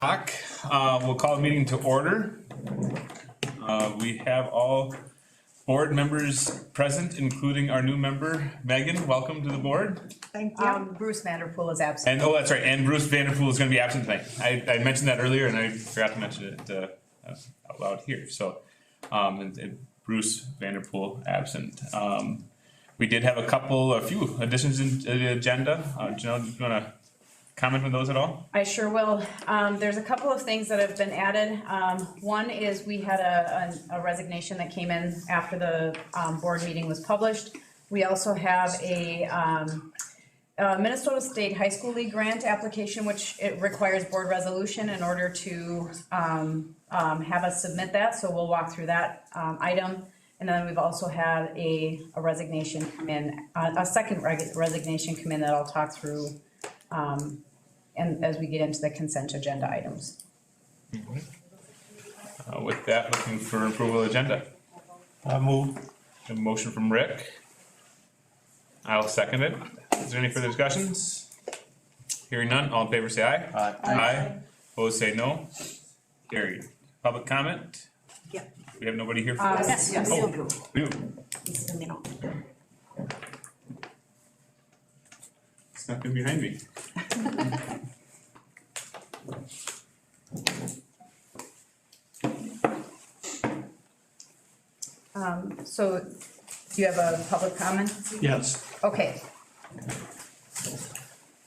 We'll call the meeting to order. We have all board members present, including our new member, Megan. Welcome to the board. Thank you. Bruce Vanderpool is absent. And, oh, that's right, and Bruce Vanderpool is gonna be absent tonight. I mentioned that earlier and I forgot to mention it, out loud here, so, and Bruce Vanderpool absent. We did have a few additions in the agenda. Janelle, do you wanna comment on those at all? I sure will. There's a couple of things that have been added. One is we had a resignation that came in after the board meeting was published. We also have a Minnesota State High School League grant application, which it requires board resolution in order to have us submit that. So we'll walk through that item. And then we've also had a resignation come in, a second resignation come in that I'll talk through and as we get into the consent agenda items. With that, looking for approval of agenda. I move. A motion from Rick. I'll second it. Is there any further discussions? Hearing none, all in favor say aye. Aye. Aye. Opposed say no. Carried. Public comment? Yeah. We have nobody here for this? Yes. Oh, you. Snuck in behind me. So do you have a public comment? Yes. Okay.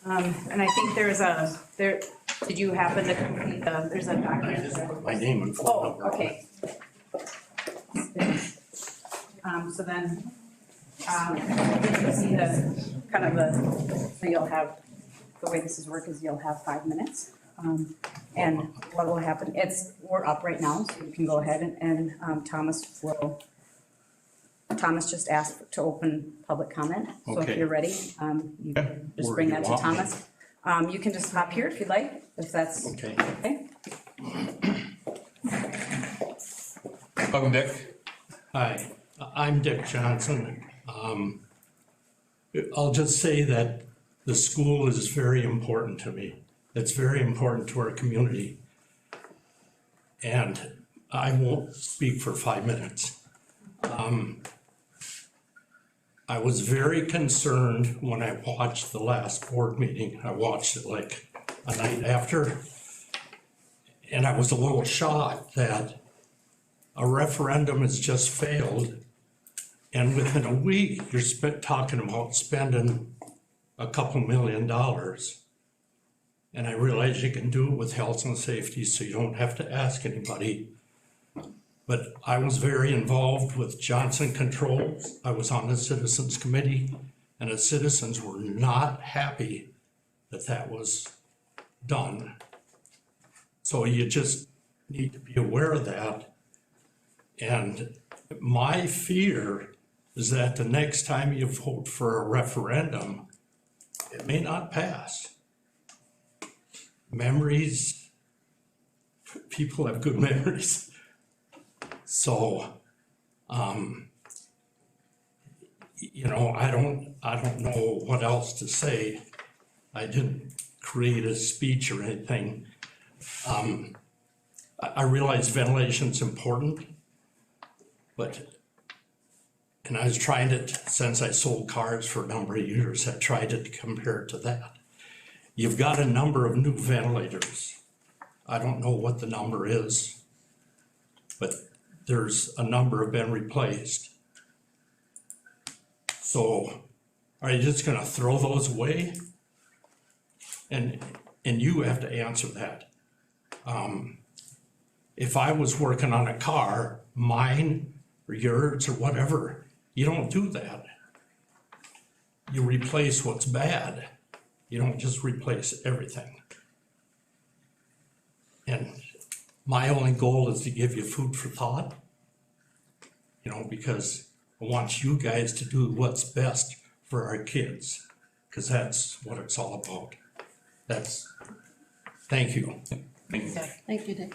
And I think did you happen to complete there's a document? My name and phone Oh, number. okay. So then, you see so you'll have, the way this is work is you'll have 5 minutes. And what will happen, we're up right now, so you can go ahead and Thomas just asked to open public comment. So if Okay. you're ready, you can just Where bring do that you to want me? Thomas. You can just hop here if you'd like, if that's Okay. okay. Welcome, Dick. Hi, I'm Dick Johnson. I'll just say that the school is very important to me. It's very important to our community. And I won't speak for 5 minutes. I was very concerned when I watched the last board meeting. I watched it like a night after. And I was a little shocked that a referendum has just failed. And within a week, you're talking about spending a couple $1 million. And I realize you can do it with health and safety, so you don't have to ask anybody. But I was very involved with Johnson Controls. I was on the Citizens Committee, and the citizens were not happy that that was done. So you just need to be aware of that. And my fear is that the next time you vote for a referendum, it may not pass. Memories, people have good memories. So, I don't know what else to say. I didn't create a speech or anything. I realize ventilation's important, and I was trying to, since I sold cars for a number of years, I tried to compare it to that. You've got a number of new ventilators. I don't know what the number is, but there's a number have been replaced. So are you just gonna throw those away? And you have to answer that. If I was working on a car, mine or yours or whatever, you don't do that. You replace what's bad. You don't just replace everything. And my only goal is to give you food for thought, because I want you guys to do what's best for our kids, because that's what it's all about. Thank you. Thank you, Dick.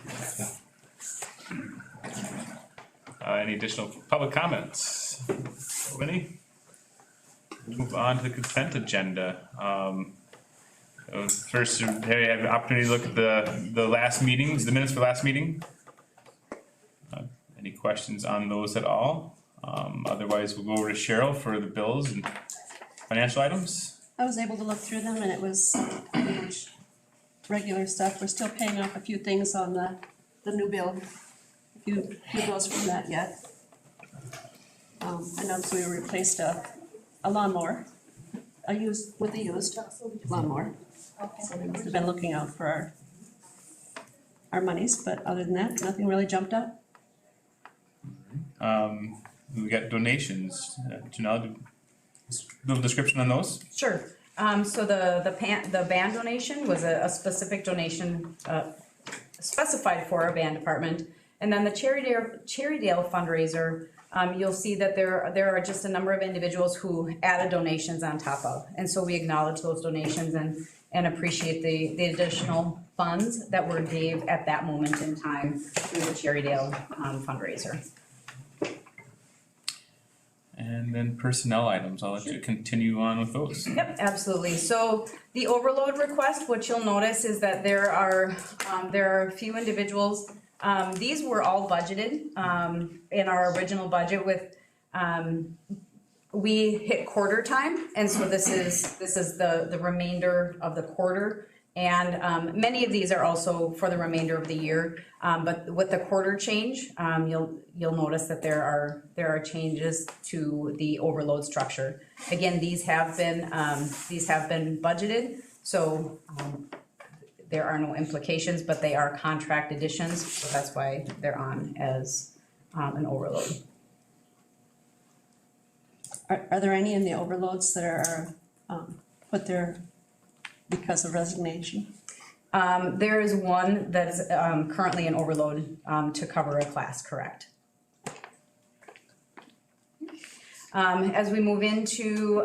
Any additional public comments? Any? Move on to the consent agenda. First, have you had an opportunity to look at the last meetings, the minutes for last meeting? Any questions on those at all? Otherwise, we'll go over to Cheryl for the bills and financial items. I was able to look through them and it was pretty much regular stuff. We're still paying off a few things on the new bill. A few bills from that yet. I noticed we replaced a lawnmower, with a used lawnmower. So we must have been looking out for our monies, but other than that, nothing really jumped up. We got donations. Janelle, little description on those? Sure. So the band donation was a specific donation specified for our band department. And then the Cherrydale fundraiser, you'll see that there are just a number of individuals who added donations on top of. And so we acknowledge those donations and appreciate the additional funds that were gave at that moment in time through the Cherrydale fundraiser. And then personnel items, I'll let you continue on with those. Yep, absolutely. So the overload request, what you'll notice is that there are a few individuals. These were all budgeted in our original budget with, we hit quarter time. And so this is the remainder of the quarter. And many of these are also for the remainder of the year. But with the quarter change, you'll notice that there are changes to the overload structure. Again, these have been budgeted, so there are no implications, but they are contract additions, so that's why they're on as an overload. Are there any in the overloads that are put there because of resignation? There is one that is currently an overload to cover a class, correct? As we move into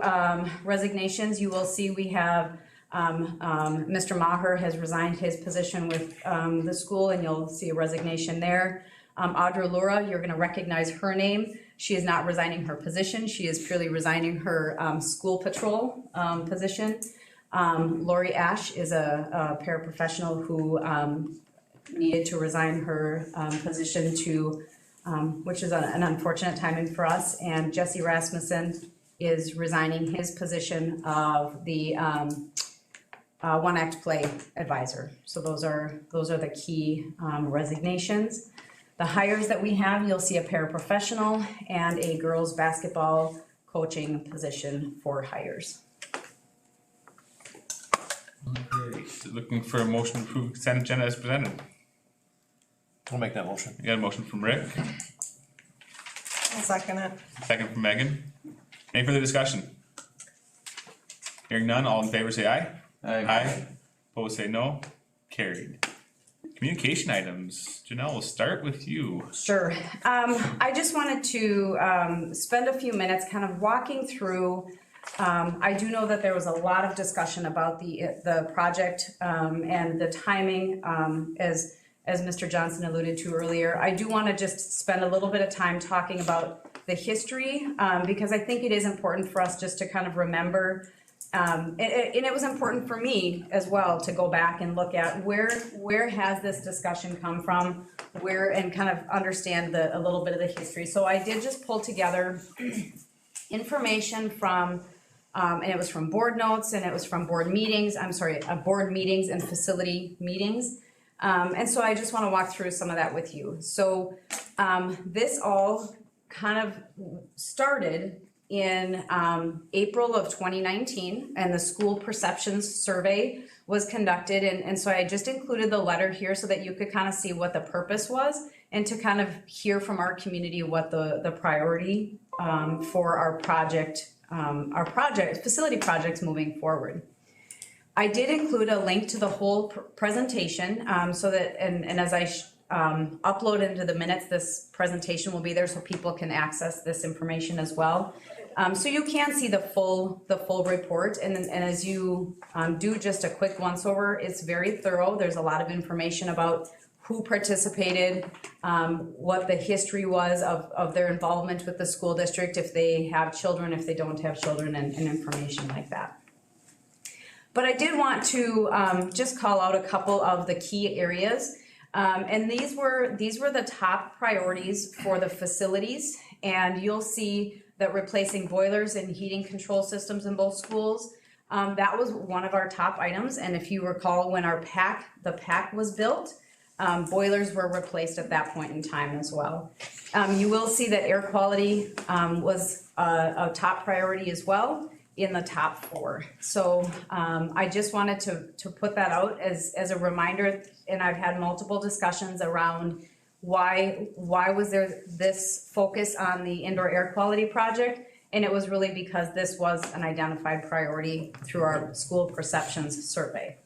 resignations, you will see we have Mr. Maher has resigned his position with the school, and you'll see a resignation there. Audra Lura, you're going to recognize her name. She is not resigning her position. She is purely resigning her school patrol position. Lori Ash is a paraprofessional who needed to resign her position to, which is an unfortunate timing for us. And Jesse Rasmussen is resigning his position of the One Act Play advisor. So those are the key resignations. The hires that we have, you'll see a paraprofessional and a girls basketball coaching position for hires. Great. Looking for a motion to approve consent agenda as presented. I'll make that motion. You got a motion from Rick, I'll second it. second from Megan. Any further discussion? Hearing none, all in favor say aye. Aye. Opposed say no. Carried. Communication items. Janelle, we'll start with you. Sure. I just wanted to spend a few minutes kind of walking through. I do know that there was a lot of discussion about the project and the timing, as Mr. Johnson alluded to earlier. I do want to just spend a little bit of time talking about the history because I think it is important for us just to kind of remember. And it was important for me as well to go back and look at where has this discussion come from, and kind of understand a little bit of the history. So I did just pull together information from, and it was from board notes and it was from board meetings. Board meetings and facility meetings. And so I just want to walk through some of that with you. So this all kind of started in April of 2019, and the school perceptions survey was conducted. And so I just included the letter here so that you could kind of see what the purpose was and to kind of hear from our community what the priority for our facility projects moving forward. I did include a link to the whole presentation so that, and as I upload into the minutes, this presentation will be there so people can access this information as well. So you can see the full report, and as you do just a quick once over, it's very thorough. There's a lot of information about who participated, what the history was of their involvement with the school district, if they have children, if they don't have children, and information like that. But I did want to just call out a couple of the key areas. And these were the top priorities for the facilities. And you'll see that replacing boilers and heating control systems in both schools, that was one of our top items. And if you recall, when the PAC was built, boilers were replaced at that point in time as well. You will see that air quality was a top priority as well in the top 4. So I just wanted to put that out as a reminder, and I've had multiple discussions around why was there this focus on the indoor air quality project, and it was really because this was an identified priority through our school perceptions survey.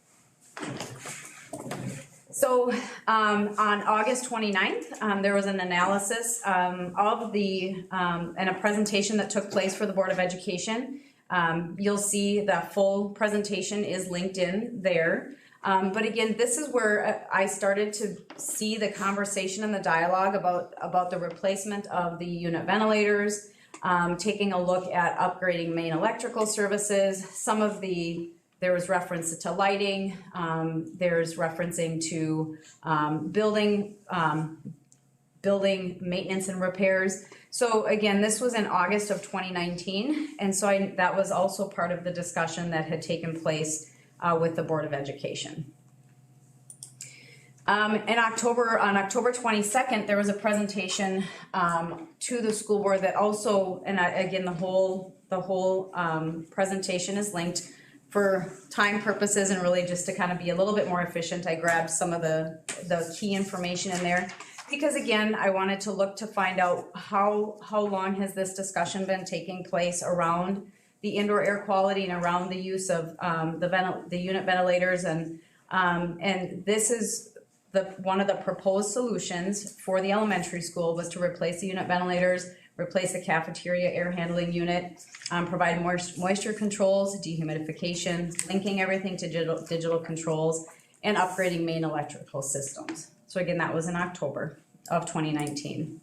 So on August 29th, there was an analysis of and a presentation that took place for the Board of Education. You'll see the full presentation is linked in there. But again, this is where I started to see the conversation and the dialogue about the replacement of the unit ventilators, taking a look at upgrading main electrical services. There was reference to lighting, there's referencing to building maintenance and repairs. So again, this was in August of 2019, and so that was also part of the discussion that had taken place with the Board of Education. On October 22nd, there was a presentation to the school board that also, and again, the whole presentation is linked. For time purposes and really just to kind of be a little bit more efficient, I grabbed some of the key information in there. Because again, I wanted to look to find out how long has this discussion been taking place around the indoor air quality and around the use of the unit ventilators, and this is one of the proposed solutions for the elementary school was to replace the unit ventilators, replace the cafeteria air handling unit, provide moisture controls, dehumidification, linking everything to digital controls, and upgrading main electrical systems. So again, that was in October of 2019.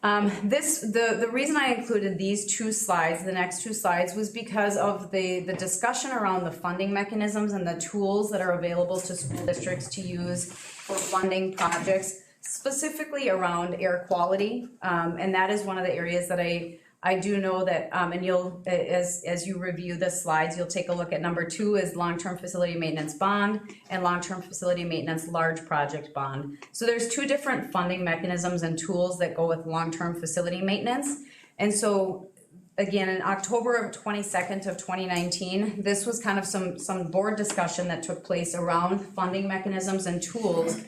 The reason I included these two slides, the next two slides, was because of the discussion around the funding mechanisms and the tools that are available to school districts to use for funding projects, specifically around air quality. And that is one of the areas that I do know that, and you'll, as you review the slides, you'll take a look at number 2 is long-term facility maintenance bond and long-term facility maintenance large project bond. So there's 2 different funding mechanisms and tools that go with long-term facility maintenance. And so again, in October 22nd of 2019, this was kind of some board discussion that took place around funding mechanisms and tools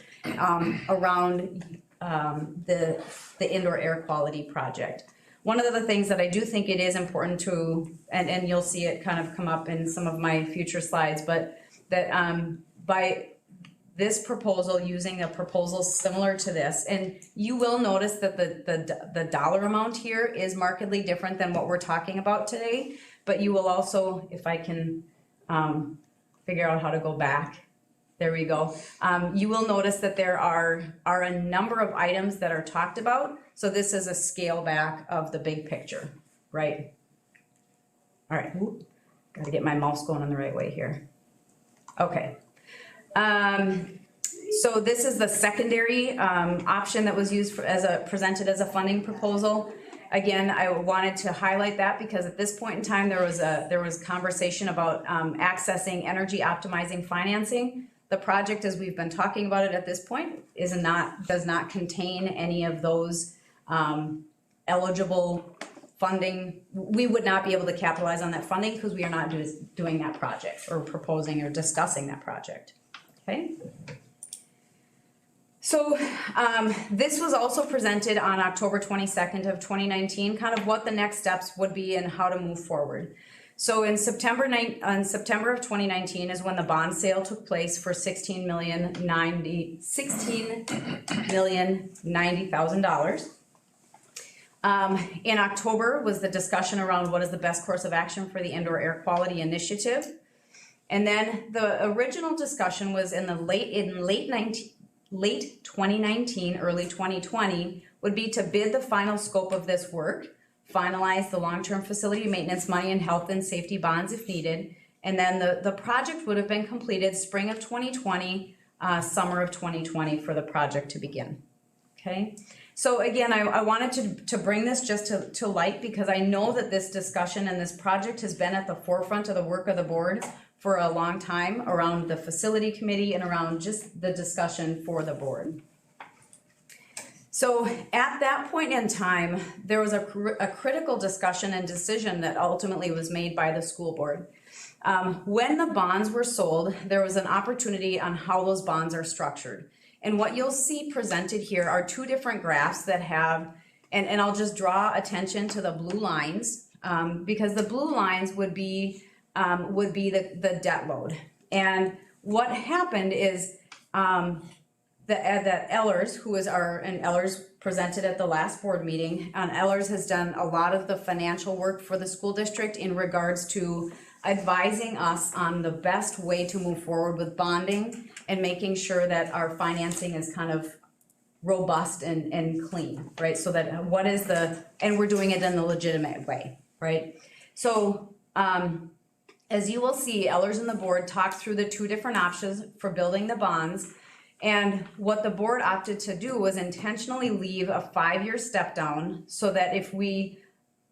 around the indoor air quality project. One of the things that I do think it is important to, and you'll see it kind of come up in some of my future slides, but that by this proposal, using a proposal similar to this, and you will notice that the dollar amount here is markedly different than what we're talking about today, but you will also, if I can figure out how to go back, there we go. You will notice that there are a number of items that are talked about. So this is a scale back of the big picture, right? All right, got to get my mouse going in the right way here. Okay. So this is the secondary option that was used presented as a funding proposal. Again, I wanted to highlight that because at this point in time there was conversation about accessing energy optimizing financing. The project, as we've been talking about it at this point, does not contain any of those eligible funding. We would not be able to capitalize on that funding because we are not doing that project or proposing or discussing that project. Okay. So this was also presented on October 22nd of 2019, kind of what the next steps would be and how to move forward. So in September of 2019 is when the bond sale took place for $16,090,000. In October was the discussion around what is the best course of action for the indoor air quality initiative. And then the original discussion was in late 2019, early 2020, would be to bid the final scope of this work, finalize the long-term facility maintenance money and health and safety bonds if needed, And then the project would have been completed spring of 2020, summer of 2020 for the project to begin. Okay, so again, I wanted to bring this just to light because I know that this discussion and this project has been at the forefront of the work of the board for a long time around the facility committee and around just the discussion for the board. So at that point in time, there was a critical discussion and decision that ultimately was made by the school board. When the bonds were sold, there was an opportunity on how those bonds are structured. And what you'll see presented here are two different graphs that have, and I'll just draw attention to the blue lines, because the blue lines would be the debt load. And what happened is that Ellers, who is and Ellers presented at the last board meeting, Ellers has done a lot of the financial work for the school district in regards to advising us on the best way to move forward with bonding and making sure that our financing is kind of robust and clean, right? So that and we're doing it in the legitimate way, right? So as you will see, Ellers and the board talked through the two different options for building the bonds. And what the board opted to do was intentionally leave a 5-year step down so that if we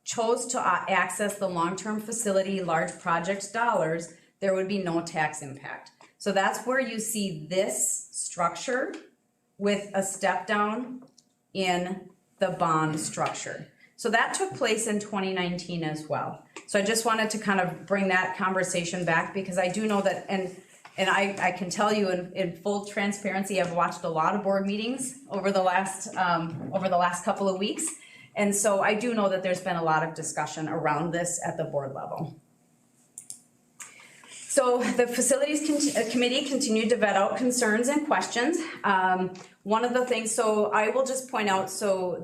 chose to access the long-term facility large project dollars, there would be no tax impact. So that's where you see this structure with a step down in the bond structure. So that took place in 2019 as well. So I just wanted to kind of bring that conversation back because I do know that, and I can tell you in full transparency, I've watched a lot of board meetings over the last couple of weeks. And so I do know that there's been a lot of discussion around this at the board level. So the facilities committee continued to vet out concerns and questions. One of the things, so I will just point out, so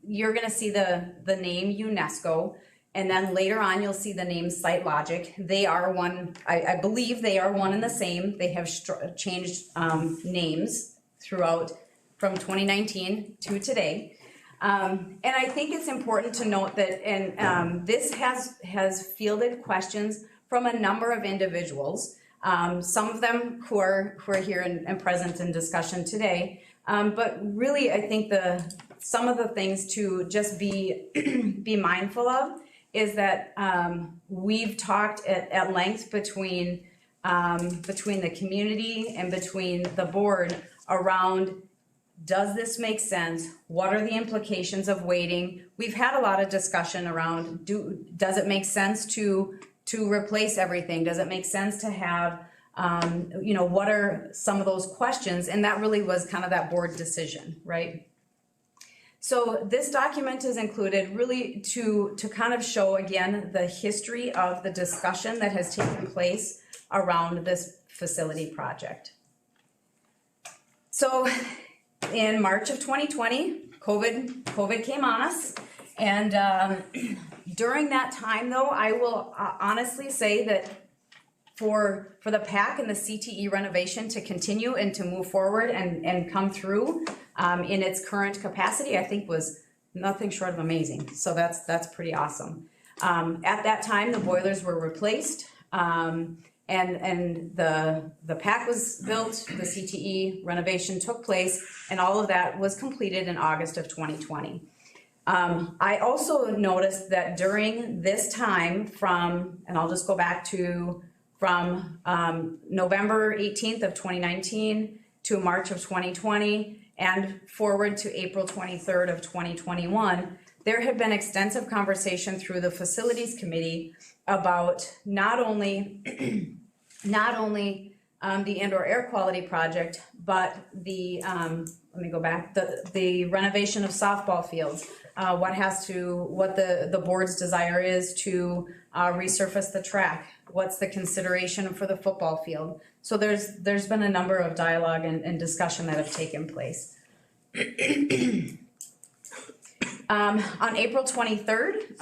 you're gonna see the name UNESCO, and then later on you'll see the name SiteLogic. They are one, I believe they are one and the same. They have changed names throughout from 2019 to today. And I think it's important to note that, and this has fielded questions from a number of individuals, some of them who are here and present in discussion today. But really, I think some of the things to just be mindful of is that we've talked at length between the community and between the board around, does this make sense? What are the implications of waiting? We've had a lot of discussion around, does it make sense to replace everything? Does it make sense to have, what are some of those questions? And that really was kind of that board decision, right? So this document is included really to kind of show again the history of the discussion that has taken place around this facility project. So in March of 2020, COVID came on us, and during that time though, I will honestly say that for the PAC and the CTE renovation to continue and to move forward and come through in its current capacity, I think was nothing short of amazing. So that's pretty awesome. At that time, the boilers were replaced, and the PAC was built, the CTE renovation took place, and all of that was completed in August of 2020. I also noticed that during this time and I'll just go back from November 18th of 2019 to March of 2020 and forward to April 23rd of 2021, there had been extensive conversation through the facilities committee about not only the indoor air quality project, but the renovation of softball fields, what the board's desire is to resurface the track, what's the consideration for the football field. So there's been a number of dialogue and discussion that have taken place. On April 23rd,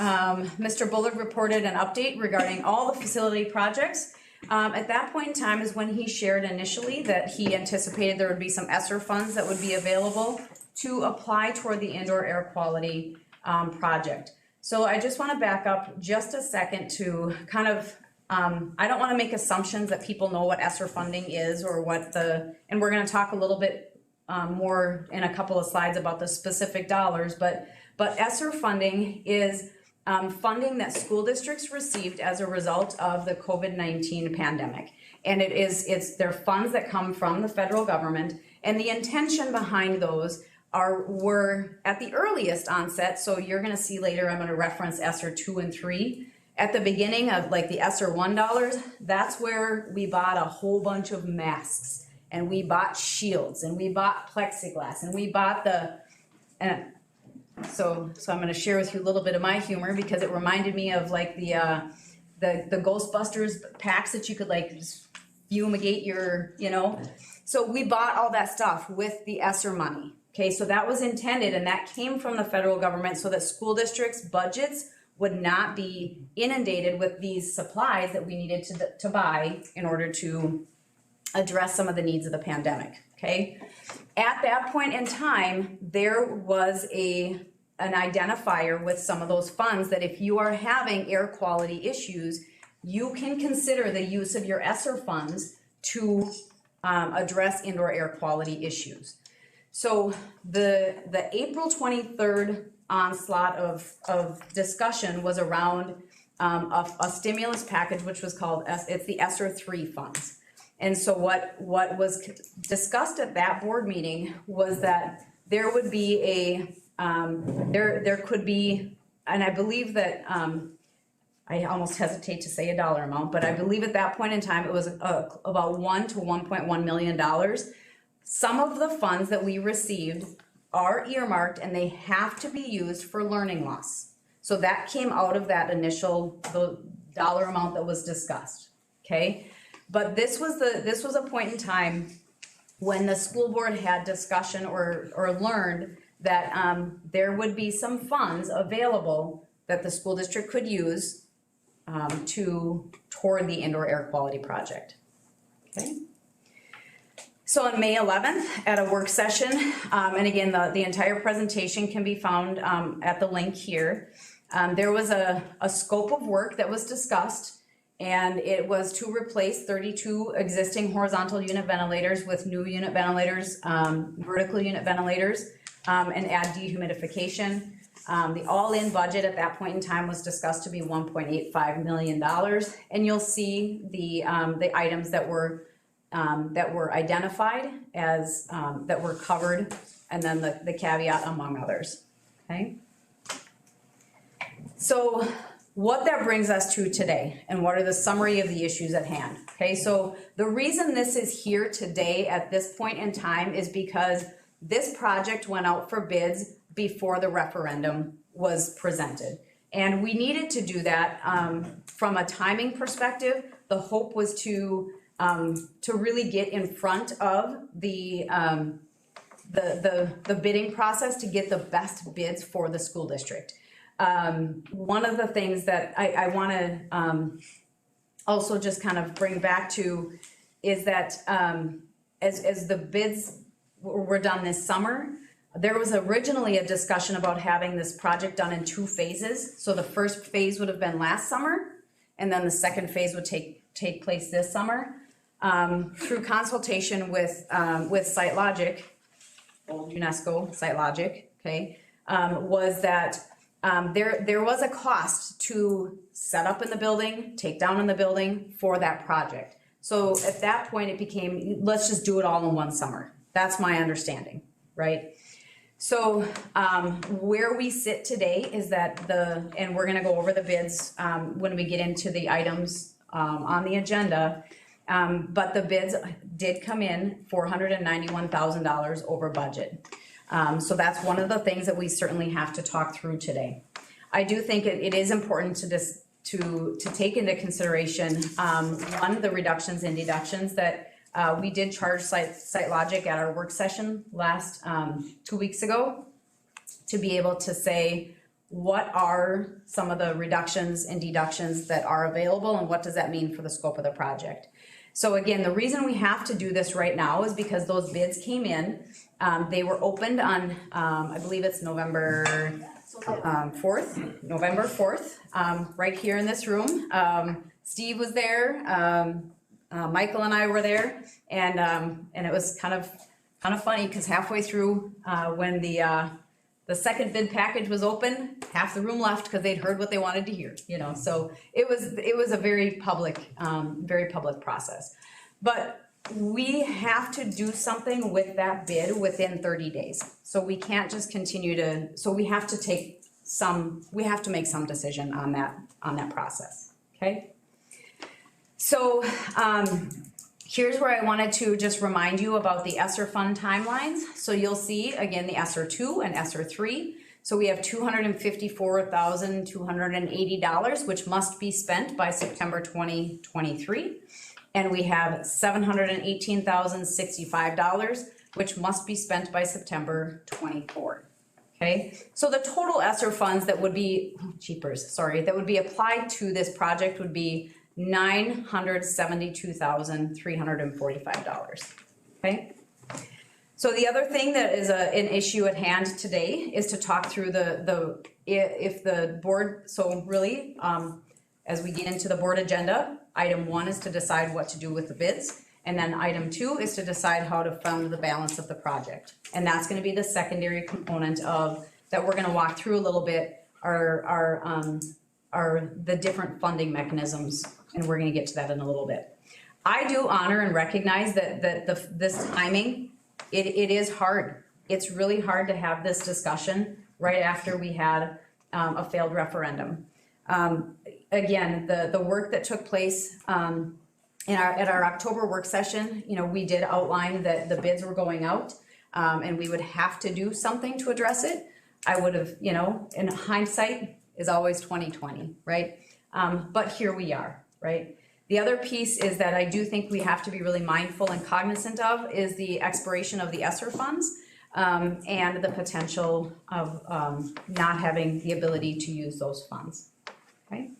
Mr. Bullard reported an update regarding all the facility projects. At that point in time is when he shared initially that he anticipated there would be some Esser funds that would be available to apply toward the indoor air quality project. So I just want to back up just a second to kind of I don't wanna make assumptions that people know what Esser Funding is or and we're gonna talk a little bit more in a couple of slides about the specific dollars, but Esser Funding is funding that school districts received as a result of the COVID-19 pandemic. And it's their funds that come from the federal government, and the intention behind those were at the earliest onset. So you're gonna see later, I'm gonna reference Esser 2 and 3. At the beginning of like the Esser $1, that's where we bought a whole bunch of masks, and we bought shields, and we bought plexiglass, and we bought so I'm gonna share with you a little bit of my humor, because it reminded me of like the Ghostbusters packs that you could like fumigate your, So we bought all that stuff with the Esser money. Okay, so that was intended, and that came from the federal government so that school districts' budgets would not be inundated with these supplies that we needed to buy in order to address some of the needs of the pandemic, okay? At that point in time, there was an identifier with some of those funds that if you are having air quality issues, you can consider the use of your Esser funds to address indoor air quality issues. So the April 23rd onslaught of discussion was around a stimulus package, which was called, it's the Esser 3 funds. And so what was discussed at that board meeting was that there would be there could be, and I believe that, I almost hesitate to say a dollar amount, but I believe at that point in time, it was about $1 to $1.1 million. Some of the funds that we received are earmarked, and they have to be used for learning loss. So that came out of that initial dollar amount that was discussed, okay? But this was a point in time when the school board had discussion or learned that there would be some funds available that the school district could use toward the indoor air quality project, okay? So on May 11th at a work session, and again, the entire presentation can be found at the link here. There was a scope of work that was discussed, and it was to replace 32 existing horizontal unit ventilators with new unit ventilators, vertical unit ventilators, and add dehumidification. The all-in budget at that point in time was discussed to be $1.85 million, and you'll see the items that were identified as that were covered, and then the caveat among others, okay? So what that brings us to today, and what are the summary of the issues at hand, okay? So the reason this is here today at this point in time is because this project went out for bids before the referendum was presented. And we needed to do that from a timing perspective. The hope was to really get in front of the bidding process to get the best bids for the school district. One of the things that I want to also just kind of bring back to is that as the bids were done this summer, there was originally a discussion about having this project done in 2 phases. So the first phase would have been last summer, and then the second phase would take place this summer. Through consultation with SiteLogic, old UNESCO SiteLogic, okay, was that there was a cost to set up in the building, take down in the building for that project. So at that point it became, let's just do it all in one summer. That's my understanding, right? So where we sit today is that and we're gonna go over the bids when we get into the items on the agenda, but the bids did come in $491,000 over budget. So that's one of the things that we certainly have to talk through today. I do think it is important to take into consideration, one, the reductions and deductions that we did charge SiteLogic at our work session last 2 weeks ago to be able to say what are some of the reductions and deductions that are available and what does that mean for the scope of the project. So again, the reason we have to do this right now is because those bids came in. They were opened on, I believe it's November 4th, right here in this room. Steve was there, Michael and I were there, and it was kind of funny, because halfway through, when the second bid package was open, half the room left because they'd heard what they wanted to hear, you know, so it was a very public process. But we have to do something with that bid within 30 days. So we can't just continue so we have to make some decision on that process, okay? So, here's where I wanted to just remind you about the Esser Fund timelines. So you'll see, again, the Esser 2 and Esser 3. So we have $254,280, which must be spent by September 2023. And we have $718,065, which must be spent by September 24. Okay, so the total Esser funds that would be, that would be applied to this project would be $972,345, okay? So the other thing that is an issue at hand today is to talk through if the board, so really, as we get into the board agenda, item 1 is to decide what to do with the bids, and then item 2 is to decide how to fund the balance of the project. And that's gonna be the secondary component that we're gonna walk through a little bit, are the different funding mechanisms, and we're gonna get to that in a little bit. I do honor and recognize that this timing, it is hard. It's really hard to have this discussion right after we had a failed referendum. Again, the work that took place at our October work session, you know, we did outline that the bids were going out, and we would have to do something to address it. I would have, you know, in hindsight is always 20/20, right? But here we are, right? The other piece is that I do think we have to be really mindful and cognizant of is the expiration of the Esser funds, and the potential of not having the ability to use those funds, okay?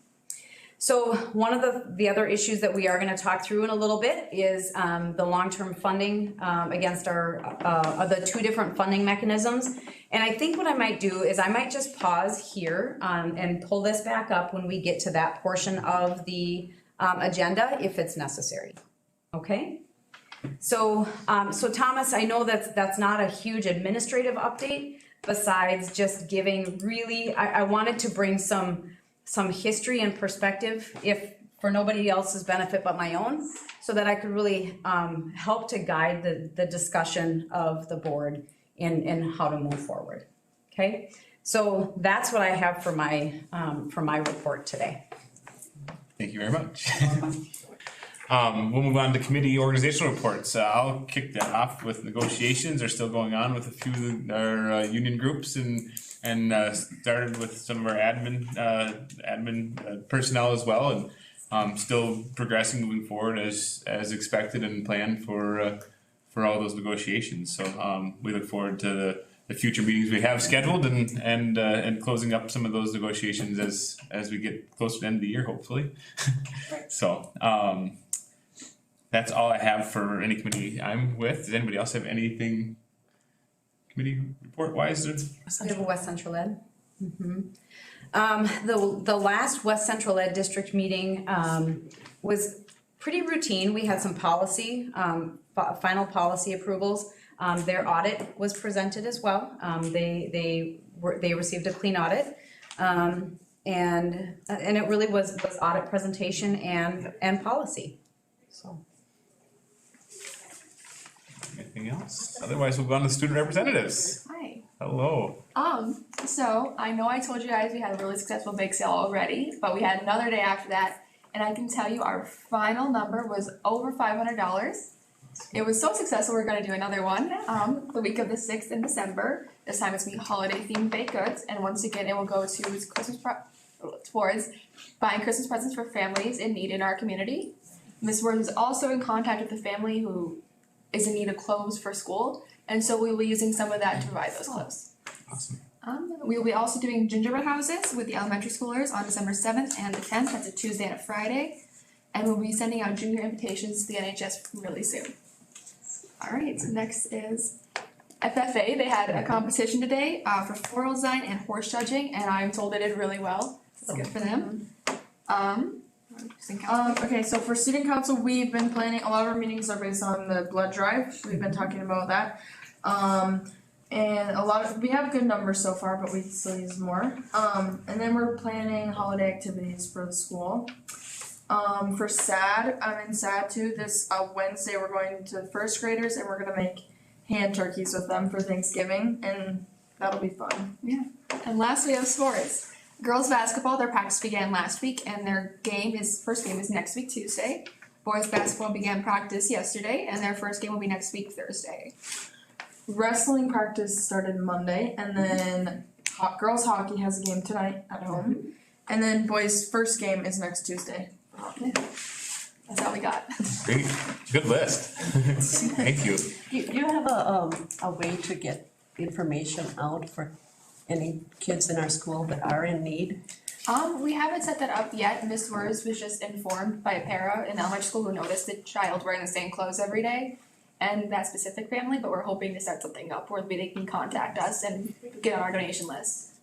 So one of the other issues that we are going to talk through in a little bit is the long-term funding against the 2 different funding mechanisms. And I think what I might do is I might just pause here and pull this back up when we get to that portion of the agenda if it's necessary. Okay? So Thomas, I know that's not a huge administrative update besides just giving really, I wanted to bring some history and perspective, if for nobody else's benefit but my own, so that I could really help to guide the discussion of the board in how to move forward. Okay, so that's what I have for my report today. Thank you very much. We'll move on to committee organizational reports. I'll kick that off with negotiations. They're still going on with a few of our union groups, and started with some of our admin personnel as well, and still progressing, moving forward as expected and planned for all those negotiations. So we look forward to the future meetings we have scheduled, and closing up some of those negotiations as we get closer to the end of the year, hopefully. So that's all I have for any committee I'm with. Does anybody else have anything committee report wise? We have a West Central Ed. The last West Central Ed district meeting was pretty routine. We had some policy, final policy approvals. Their audit was presented as well. They received a clean audit, and it really was audit presentation and policy. So. Anything else? Otherwise, we'll go on to student representatives. Hi. Hello. So I know I told you guys we had a really successful bake sale already, but we had another day after that, and I can tell you our final number was over $500. It was so successful we're going to do another one the week of the 6th in December. This time it's going to be holiday themed baked goods, and once again it will go towards buying Christmas presents for families in need in our community. Ms. Worth is also in contact with the family who is in need of clothes for school, and so we will be using some of that to provide those clothes. Awesome. We will be also doing gingerbread houses with the elementary schoolers on December 7th and the 10th. That's a Tuesday and a Friday. And we'll be sending out junior invitations to the NHS really soon. All right, so next is FFA. They had a competition today for floral design and horse judging, and I'm told they did really well. So good for them. All Student council. Okay, so for student council, we've been planning, a lot of our meetings are based on the blood drive, we've been talking about that. And we have good numbers so far, but we still use more. And then we're planning holiday activities for the school. For SAD, I'm in SAD too, this Wednesday, we're going to first graders and we're gonna make hand turkeys with them for Thanksgiving, and that'll be fun. And last we have sports. Girls basketball, their practice began last week and their first game is next week, Tuesday. Boys basketball began practice yesterday and their first game will be next week, Thursday. Wrestling practice started Monday, and then girls hockey has a game tonight at home. And then boys' first game is next Tuesday. That's all we got. Great, good list. Thank you. Do you have a way to get information out for any kids in our school that are in need? We haven't set that up yet. Miss Wurs was just informed by a para in elementary school who noticed the child wearing the same clothes every day and that specific family, but we're hoping to set something up where they can contact us and get on our donation list.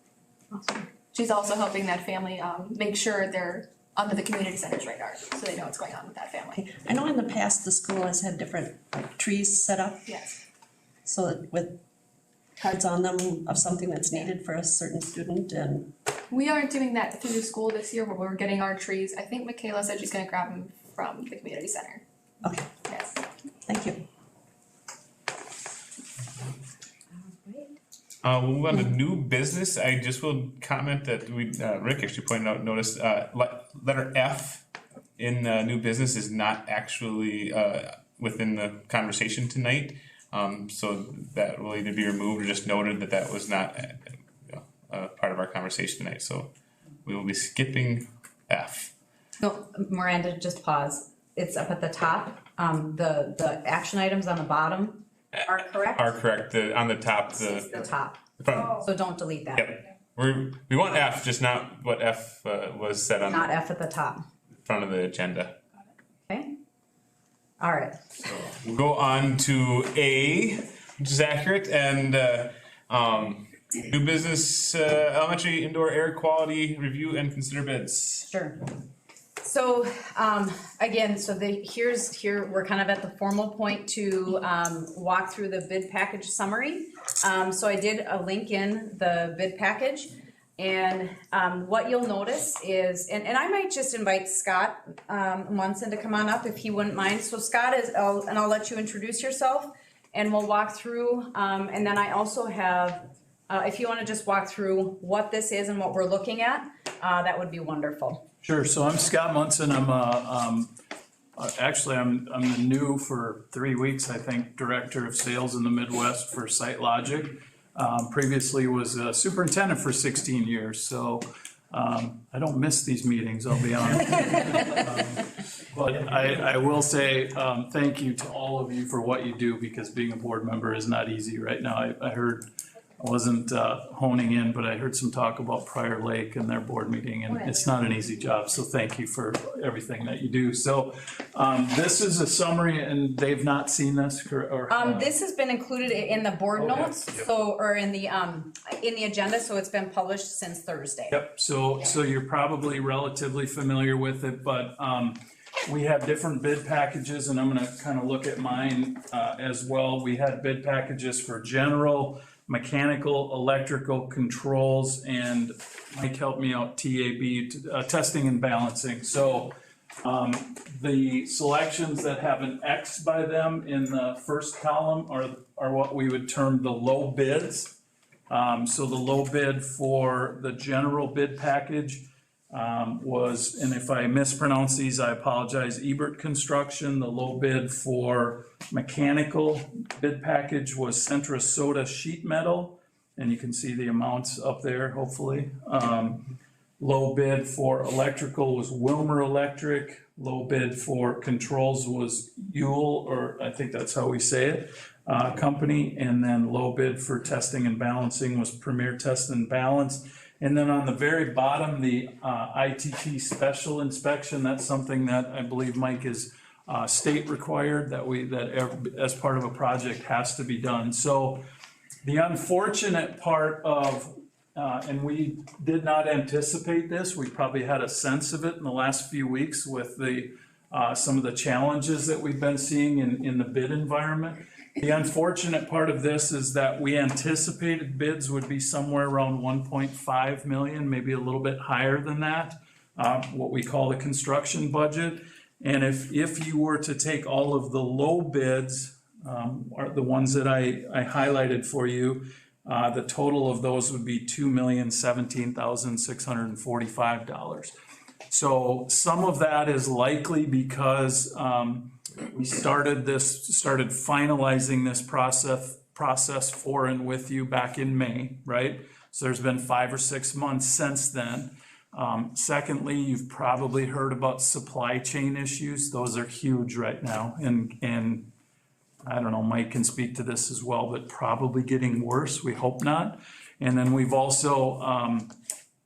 Awesome. She's also helping that family make sure they're under the community center's radar, so they know what's going on with that family. I know in the past, the school has had different like trees set up, Yes. so that with cards on them of something that's needed for a certain student, and We aren't doing that through the school this year, but we're getting our trees. I think Michaela said she's gonna grab them from the community center. okay, Yes. thank you. We'll move on to new business. I just will comment that Rick actually pointed out, noticed, letter F in new business is not actually within the conversation tonight. So that will either be removed or just noted that that was not part of our conversation tonight. So we will be skipping F. No, Miranda, just pause. It's up at the top. The action items on the bottom are correct. Are correct, on the top, It's the top, front. so don't delete that. Yep. We want F, just not what F was set on Not the F at the top, front of the agenda. okay? All right, We'll go on to A, which is accurate, and new business, elementary indoor air quality review and consider bids. sure. So, again, here, we're kind of at the formal point to, walk through the bid package summary. So I did a link in the bid package, and, what you'll notice is, and I might just invite Scott, Munson to come on up if he wouldn't mind. So Scott I'll let you introduce yourself, and we'll walk through, and then I also have, if you wanna just walk through what this is and what we're looking at, that would be wonderful. Sure, so I'm Scott Munson, I'm actually, I'm the new for 3 weeks, I think, Director of Sales in the Midwest for SiteLogic. Previously was a superintendent for 16 years, so I don't miss these meetings, I'll be honest. But I will say, thank you to all of you for what you do, because being a board member is not easy right now. I heard, I wasn't honing in, but I heard some talk about Prior Lake and their board meeting, and it's not an easy job, so thank you for everything that you do. So this is a summary, and they've not seen this, or? This has been included in the board Okay, notes, yep. or in the agenda, so it's been published since Thursday. Yep, so you're probably relatively familiar with it, but we have different bid packages, and I'm gonna kind of look at mine as well. We had bid packages for general, mechanical, electrical, controls, and Mike helped me out, TAB, testing and balancing. So the selections that have an X by them in the first column are what we would term the low bids. So the low bid for the general bid package was, and if I mispronounce these, I apologize, Ebert Construction. The low bid for mechanical bid package was Centra Soda Sheet Metal, and you can see the amounts up there, hopefully. Low bid for electrical was Wilmer Electric. Low bid for controls was Yule, or I think that's how we say it, company. And then low bid for testing and balancing was Premier Test and Balance. And then on the very bottom, the ITT special inspection, that's something that I believe, Mike, is state required, that as part of a project has to be done. So the unfortunate part of and we did not anticipate this. We probably had a sense of it in the last few weeks with the some of the challenges that we've been seeing in the bid environment. The unfortunate part of this is that we anticipated bids would be somewhere around 1.5 million, maybe a little bit higher than that, what we call the construction budget. And if you were to take all of the low bids, are the ones that I highlighted for you, the total of those would be $2,017,645. So some of that is likely because we started finalizing this process for and with you back in May, right? So there's been 5 or 6 months since then. Secondly, you've probably heard about supply chain issues. Those are huge right now, and I don't know, Mike can speak to this as well, but probably getting worse. We hope not. And then we've also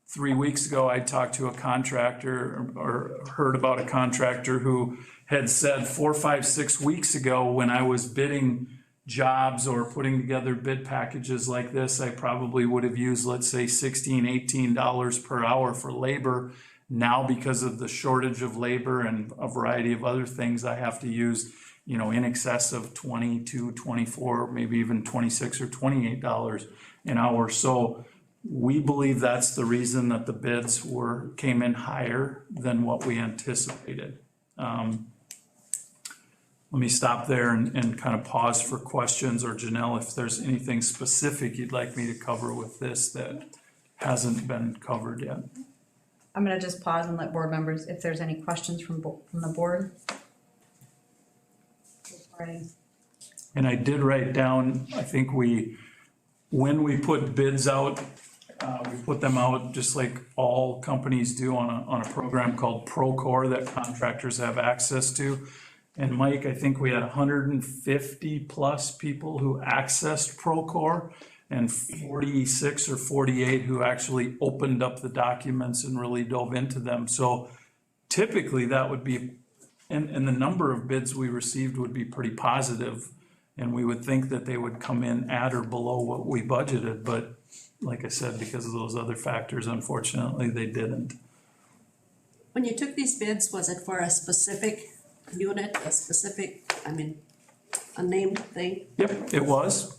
3 weeks ago, I talked to a contractor or heard about a contractor who had said 4, 5, 6 weeks ago when I was bidding jobs or putting together bid packages like this, I probably would have used, let's say, $16, $18 per hour for labor. Now, because of the shortage of labor and a variety of other things, I have to use, in excess of $22, $24, maybe even $26 or $28 an hour. So we believe that's the reason that the bids came in higher than what we anticipated. Let me stop there and kind of pause for questions, or Janelle, if there's anything specific you'd like me to cover with this that hasn't been covered yet. I'm gonna just pause and let board members, if there's any questions from the board. And I did write down, I think when we put bids out, we put them out just like all companies do on a program called Procore that contractors have access to. And Mike, I think we had 150 plus people who accessed Procore and 46 or 48 who actually opened up the documents and really dove into them. So typically that would be, and the number of bids we received would be pretty positive, and we would think that they would come in at or below what we budgeted. But like I said, because of those other factors, unfortunately, they didn't. When you took these bids, was it for a specific unit, a named thing? Yep, it was.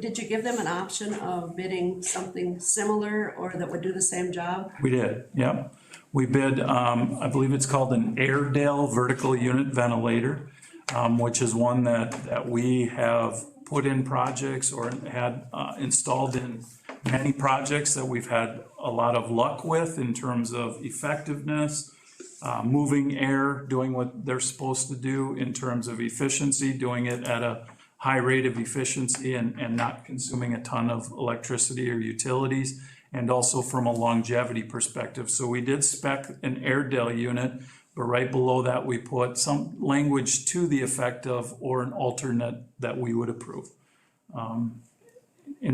Did you give them an option of bidding something similar or that would do the same job? We did, yep. We bid, I believe it's called an Airedale vertical unit ventilator, which is one that we have put in projects or had installed in many projects that we've had a lot of luck with in terms of effectiveness, moving air, doing what they're supposed to do in terms of efficiency, doing it at a high rate of efficiency and not consuming a ton of electricity or utilities, and also from a longevity perspective. So we did spec an Airedale unit, but right below that we put some language to the effect of, or an alternate that we would approve. And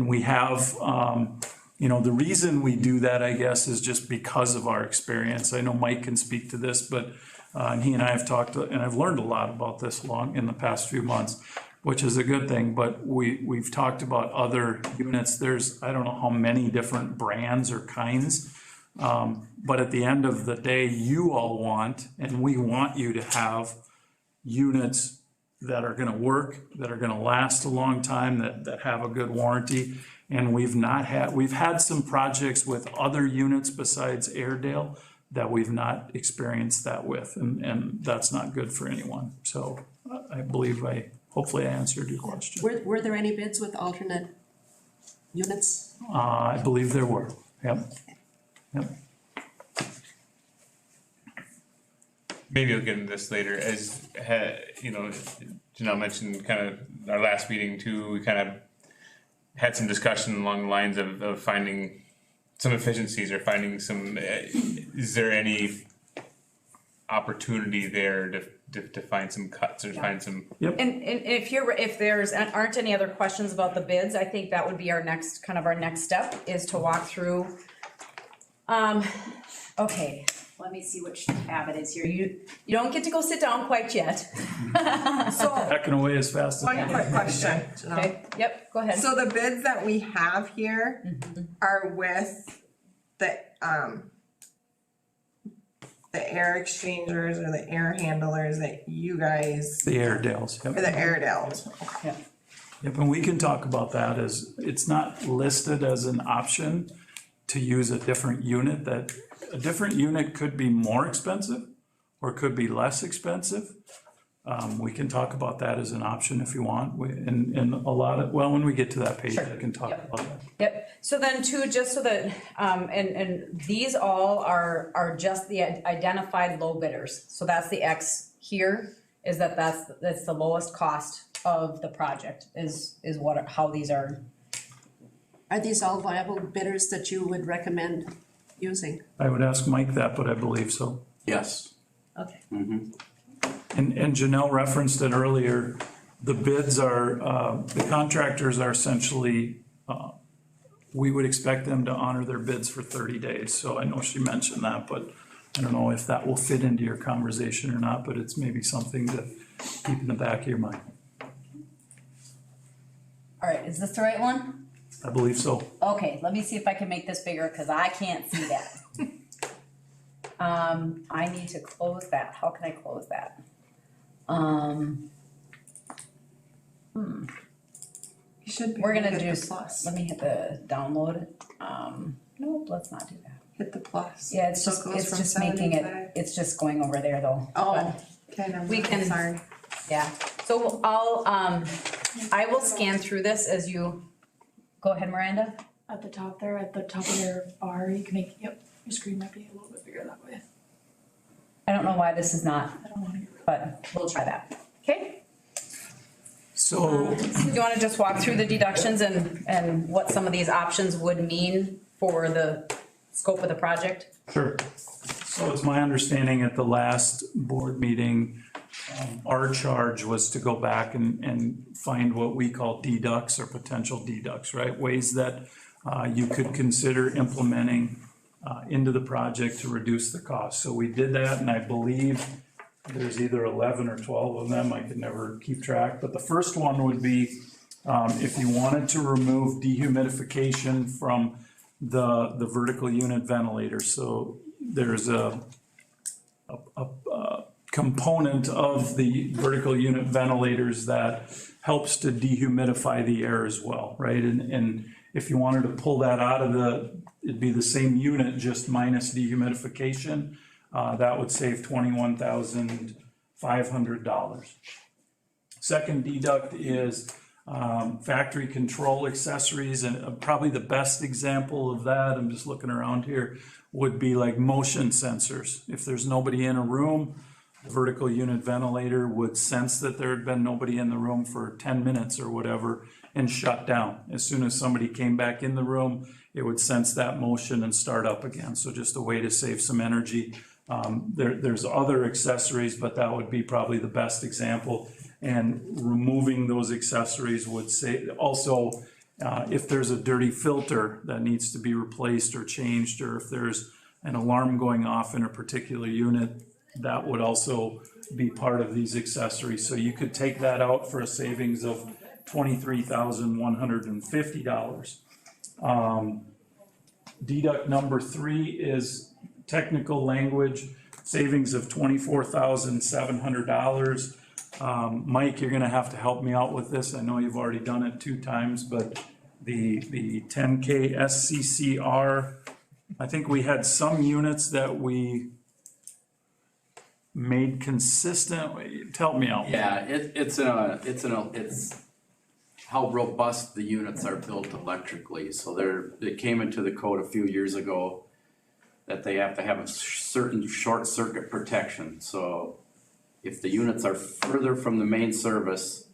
we have, the reason we do that, I guess, is just because of our experience. I know Mike can speak to this, but and he and I have talked, and I've learned a lot about this in the past few months, which is a good thing. But we've talked about other units. There's, I don't know how many different brands or kinds, but at the end of the day, you all want, and we want you to have units that are going to work, that are going to last a long time, that have a good warranty. And we've had some projects with other units besides Airedale that we've not experienced that with, and that's not good for anyone. So I believe hopefully I answered your question. Were there any bids with alternate units? I believe there were, yep. Maybe we'll get into this later, as Janelle mentioned kind of our last meeting too, we kind of had some discussion along the lines of finding some efficiencies or finding some, is there any opportunity there to find some cuts or find some? Yep. And if there's aren't any other questions about the bids, I think that would be our next step is to walk through. Okay, let me see which tab it is here. You don't get to go sit down quite yet. So, Backing away as fast as one possible. quick question. Okay, yep, go ahead. So the bids that we have here are with the air exchangers or the air handlers that you guys, The Airedales, or yep. the Airedales. Yep, and we can talk about that as, it's not listed as an option to use a different unit, that a different unit could be more expensive or could be less expensive. We can talk about that as an option if you want, and a lot of, well, when we get to that page, I can talk Yep. about that. Yep, so then too, just so that, and these all are just the identified low bidders. So that's the X here, is that's the lowest cost of the project, is what, how these are. Are these all viable bidders that you would recommend using? I would ask Mike that, but I believe so. Yes. Okay. And Janelle referenced it earlier, the bids are, the contractors are essentially, we would expect them to honor their bids for 30 days. So I know she mentioned that, but I don't know if that will fit into your conversation or not, but it's maybe something to keep in the back of your mind. All right, is this the right one? I believe so. Okay, let me see if I can make this bigger, cause I can't see that. I need to close that. How can I close that? You should be We're able to gonna hit do, the plus. let me hit the download. Nope, let's not do that. Hit the plus. Yeah, it's So just, it goes it's from just making 75. it, it's just going over there though. Oh, okay, never We mind, can- sorry. Yeah, so I will scan through this as you, go ahead, Miranda. At the top there, at the top of your bar, you can make, yep, your screen might be a little bit bigger that way. I don't know why this is not, I don't wanna get rid but we'll try that. Okay? So, Do you wanna just walk through the deductions and what some of these options would mean for the scope of the project? sure. So it's my understanding at the last board meeting, our charge was to go back and find what we call deducts or potential deducts, right? Ways that you could consider implementing into the project to reduce the cost. So we did that, and I believe there's either 11 or 12 of them, I can never keep track. But the first one would be if you wanted to remove dehumidification from the vertical unit ventilator. So there's a component of the vertical unit ventilators that helps to dehumidify the air as well, right? And if you wanted to pull that out of it'd be the same unit, just minus dehumidification, that would save $21,500. Second deduct is factory control accessories, and probably the best example of that, I'm just looking around here, would be like motion sensors. If there's nobody in a room, the vertical unit ventilator would sense that there had been nobody in the room for 10 minutes or whatever and shut down. As soon as somebody came back in the room, it would sense that motion and start up again. So just a way to save some energy. There's other accessories, but that would be probably the best example. And removing those accessories would say, also, if there's a dirty filter that needs to be replaced or changed, or if there's an alarm going off in a particular unit, that would also be part of these accessories. So you could take that out for a savings of $23,150. Deduct number 3 is technical language, savings of $24,700. Mike, you're gonna have to help me out with this. I know you've already done it 2 times, but the 10K SCCR, I think we had some units that we made consistent. Help me out. Yeah, it's how robust the units are built electrically. So it came into the code a few years ago that they have to have a certain short circuit protection. So if the units are further from the main service,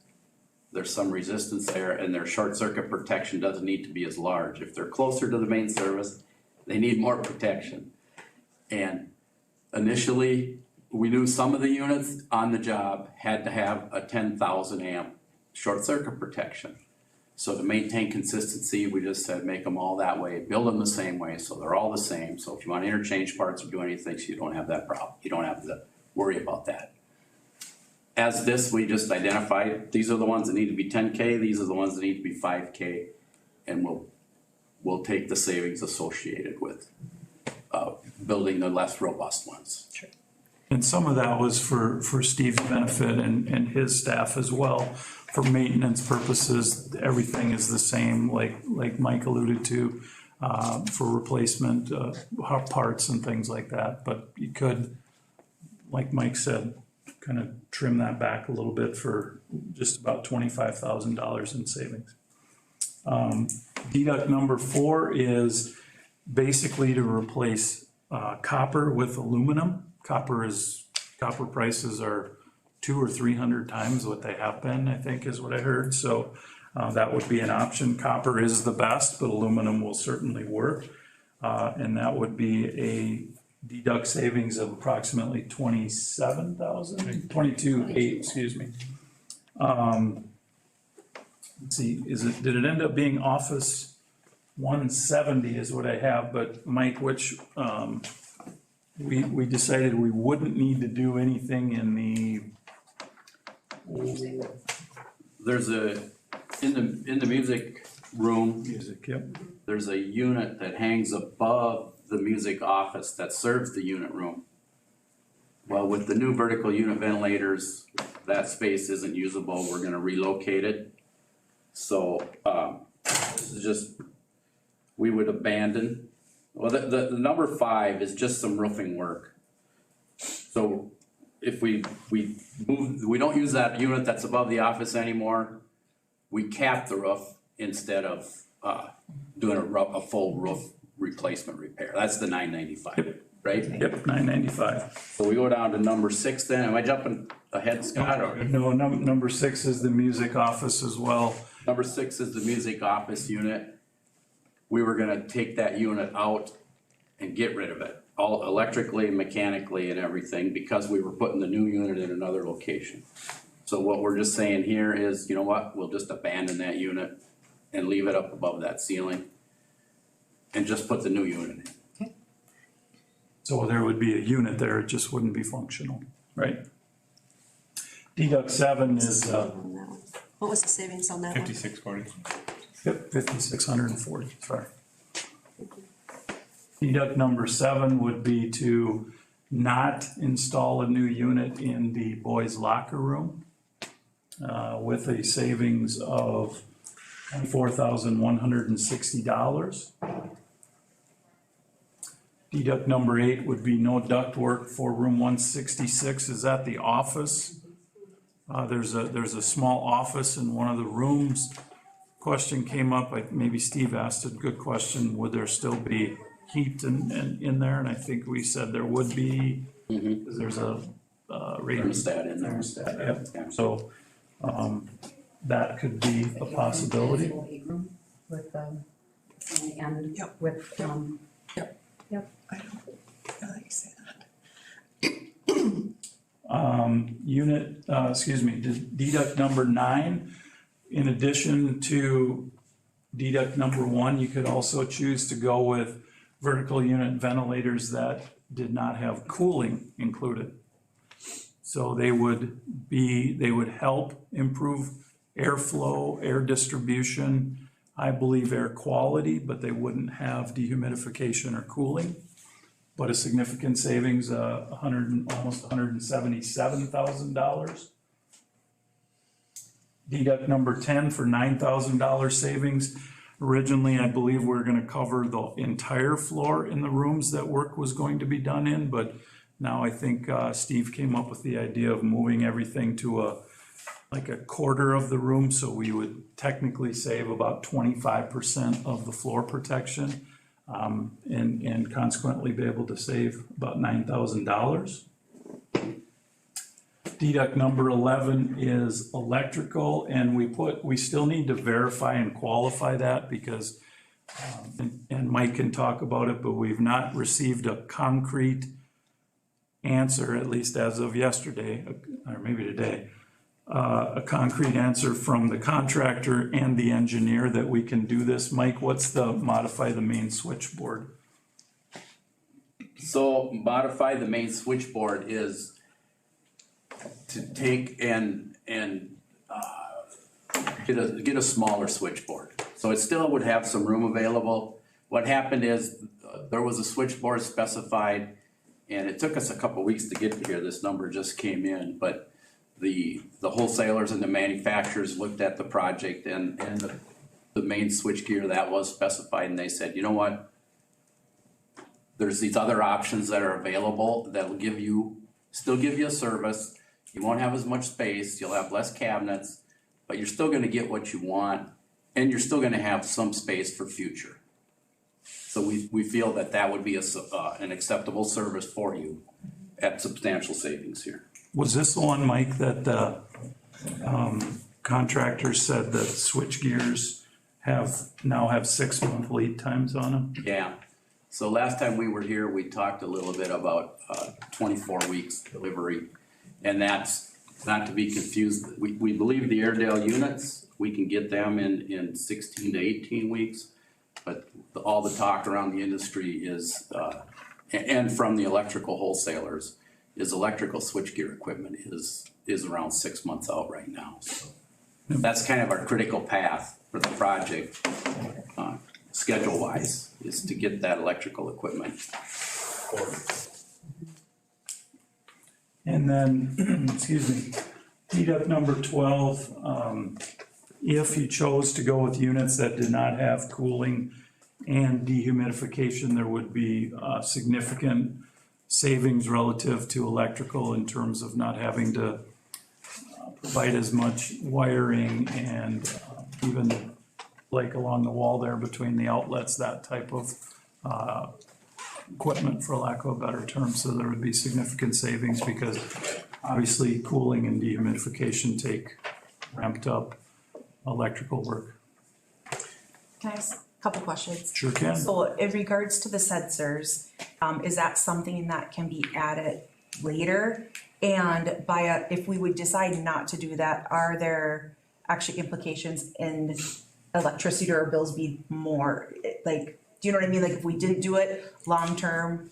there's some resistance there, and their short circuit protection doesn't need to be as large. If they're closer to the main service, they need more protection. And initially, we knew some of the units on the job had to have a 10,000 amp short circuit protection. So to maintain consistency, we just said make them all that way, build them the same way, so they're all the same. So if you want to interchange parts or do anything, so you don't have that problem. You don't have to worry about that. As this, we just identified, these are the ones that need to be 10K, these are the ones that need to be 5K, and we'll take the savings associated with building the less robust ones. And some of that was for Steve's benefit and his staff as well. For maintenance purposes, everything is the same, like Mike alluded to, for replacement parts and things like that. But you could, like Mike said, kind of trim that back a little bit for just about $25,000 in savings. Deduct number 4 is basically to replace copper with aluminum. Copper prices are 200 or 300 times what they have been, I think is what I heard. So that would be an option. Copper is the best, but aluminum will certainly work. And that would be a deduct savings of approximately $22,800, excuse me. Let's see, did it end up being Office 170 is what I have, but Mike, which, we decided we wouldn't need to do anything in the. There's in the music room, Music, yep. there's a unit that hangs above the music office that serves the unit room. Well, with the new vertical unit ventilators, that space isn't usable, we're gonna relocate it. So, this is just, we would abandon, well, the number 5 is just some roofing work. So if we move, we don't use that unit that's above the office anymore, we cap the roof instead of, doing a full roof replacement repair. That's the $995, right? Yep, $995. So we go down to number 6 then, am I jumping ahead, Scott, or? No, number 6 is the music office as well. Number 6 is the music office unit. We were gonna take that unit out and get rid of it, all electrically, mechanically and everything, because we were putting the new unit in another location. So what we're just saying here is, you know what, we'll just abandon that unit and leave it up above that ceiling and just put the new unit in. So there would be a unit there, it just wouldn't be functional, right? Deduct 7 is, On that one. What was the savings on that one? 5640. yep, 5,640, sorry. Deduct number 7 would be to not install a new unit in the boys' locker room with a savings of $24,160. Deduct number 8 would be no duct work for room 166 is at the office. There's a small office in one of the rooms. Question came up, maybe Steve asked a good question, would there still be heat in there? And I think we said there would be, because there's a Thermostat in there. thermostat, yep. So, that could be a possibility. Heat room with, on the end, Yep. with, I know, I like you say that. Deduct number 9, in addition to deduct number 1, you could also choose to go with vertical unit ventilators that did not have cooling included. So they would help improve airflow, air distribution, I believe air quality, but they wouldn't have dehumidification or cooling. But a significant savings, almost $177,000. Deduct number 10 for $9,000 savings. Originally, I believe we're gonna cover the entire floor in the rooms that work was going to be done in, but now I think Steve came up with the idea of moving everything to like a quarter of the room, so we would technically save about 25% of the floor protection. And consequently be able to save about $9,000. Deduct number 11 is electrical, and we still need to verify and qualify that because, and Mike can talk about it, but we've not received a concrete answer, at least as of yesterday, or maybe today, a concrete answer from the contractor and the engineer that we can do this. Mike, what's the modify the main switchboard? So modify the main switchboard is to take and get a smaller switchboard. So it still would have some room available. What happened is there was a switchboard specified, and it took us a couple weeks to get here. This number just came in, but the wholesalers and the manufacturers looked at the project and the main switchgear that was specified, and they said, you know what? There's these other options that are available that'll still give you a service. You won't have as much space, you'll have less cabinets, but you're still gonna get what you want, and you're still gonna have some space for future. So we feel that would be an acceptable service for you at substantial savings here. Was this the one, Mike, that the contractor said that switch gears now have 6-month lead times on them? Yeah, so last time we were here, we talked a little bit about 24 weeks delivery. And that's not to be confused, we believe the Airedale units, we can get them in 16 to 18 weeks. But all the talk around the industry is, and from the electrical wholesalers, is electrical switchgear equipment is around 6 months out right now. So that's kind of our critical path for the project, schedule wise, is to get that electrical equipment ordered. And then, excuse me, deduct number 12, if you chose to go with units that did not have cooling and dehumidification, there would be significant savings relative to electrical in terms of not having to provide as much wiring and even like along the wall there between the outlets, that type of equipment, for lack of a better term. So there would be significant savings because obviously cooling and dehumidification take ramped up electrical work. Can I ask a couple questions? Sure can. So in regards to the sensors, is that something that can be added later? And if we would decide not to do that, are there actually implications in electricity, or our bills be more, like, do you know what I mean? Like if we didn't do it long-term,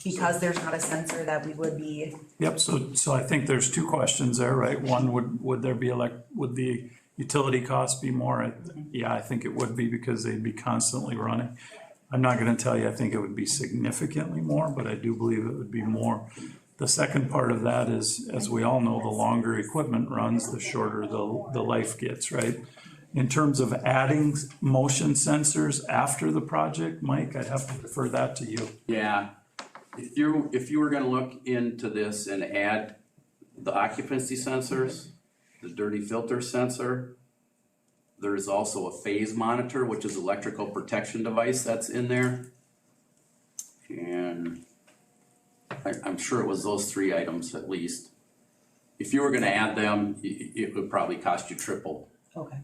because there's not a sensor, that we would be. Yep, so I think there's two questions there, right? One, would the utility costs be more? Yeah, I think it would be, because they'd be constantly running. I'm not gonna tell you I think it would be significantly more, but I do believe it would be more. The second part of that is, as we all know, the longer equipment runs, the shorter the life gets, right? In terms of adding motion sensors after the project, Mike, I'd have to defer that to you. Yeah, if you were gonna look into this and add the occupancy sensors, the dirty filter sensor, there's also a phase monitor, which is electrical protection device that's in there. And I'm sure it was those 3 items at least. If you were gonna add them, it would probably cost you triple Okay.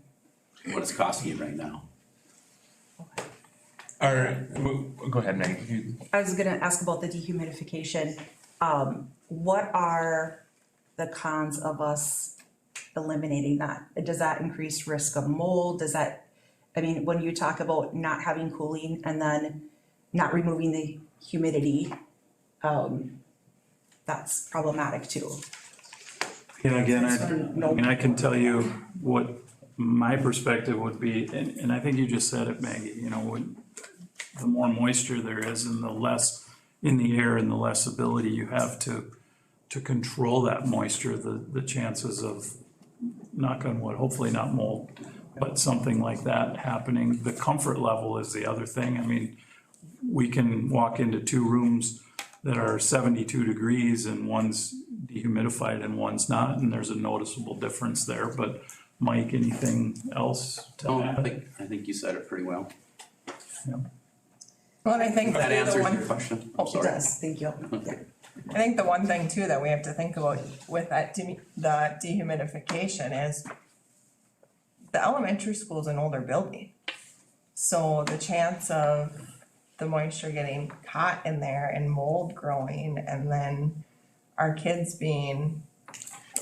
what it's costing you right now. Go ahead, Maggie. I was gonna ask about the dehumidification. What are the cons of us eliminating that? Does that increase risk of mold? Does that, I mean, when you talk about not having cooling and then not removing the humidity, that's problematic too. Yeah, again, I can tell you what my perspective would be, and I think you just said it, Maggie, you know, the more moisture there is and the less in the air and the less ability you have to control that moisture, the chances of, knock on wood, hopefully not mold, but something like that happening. The comfort level is the other thing. I mean, we can walk into 2 rooms that are 72 degrees and one's dehumidified and one's not, and there's a noticeable difference there. But Mike, anything else to add? I think you said it pretty well. Yeah. Well, and I think That the answers one, your question. Oh, it does, thank you. Yeah. I think the one thing too that we have to think about with that the dehumidification is the elementary school is an older building. So the chance of the moisture getting caught in there and mold growing, and then our kids being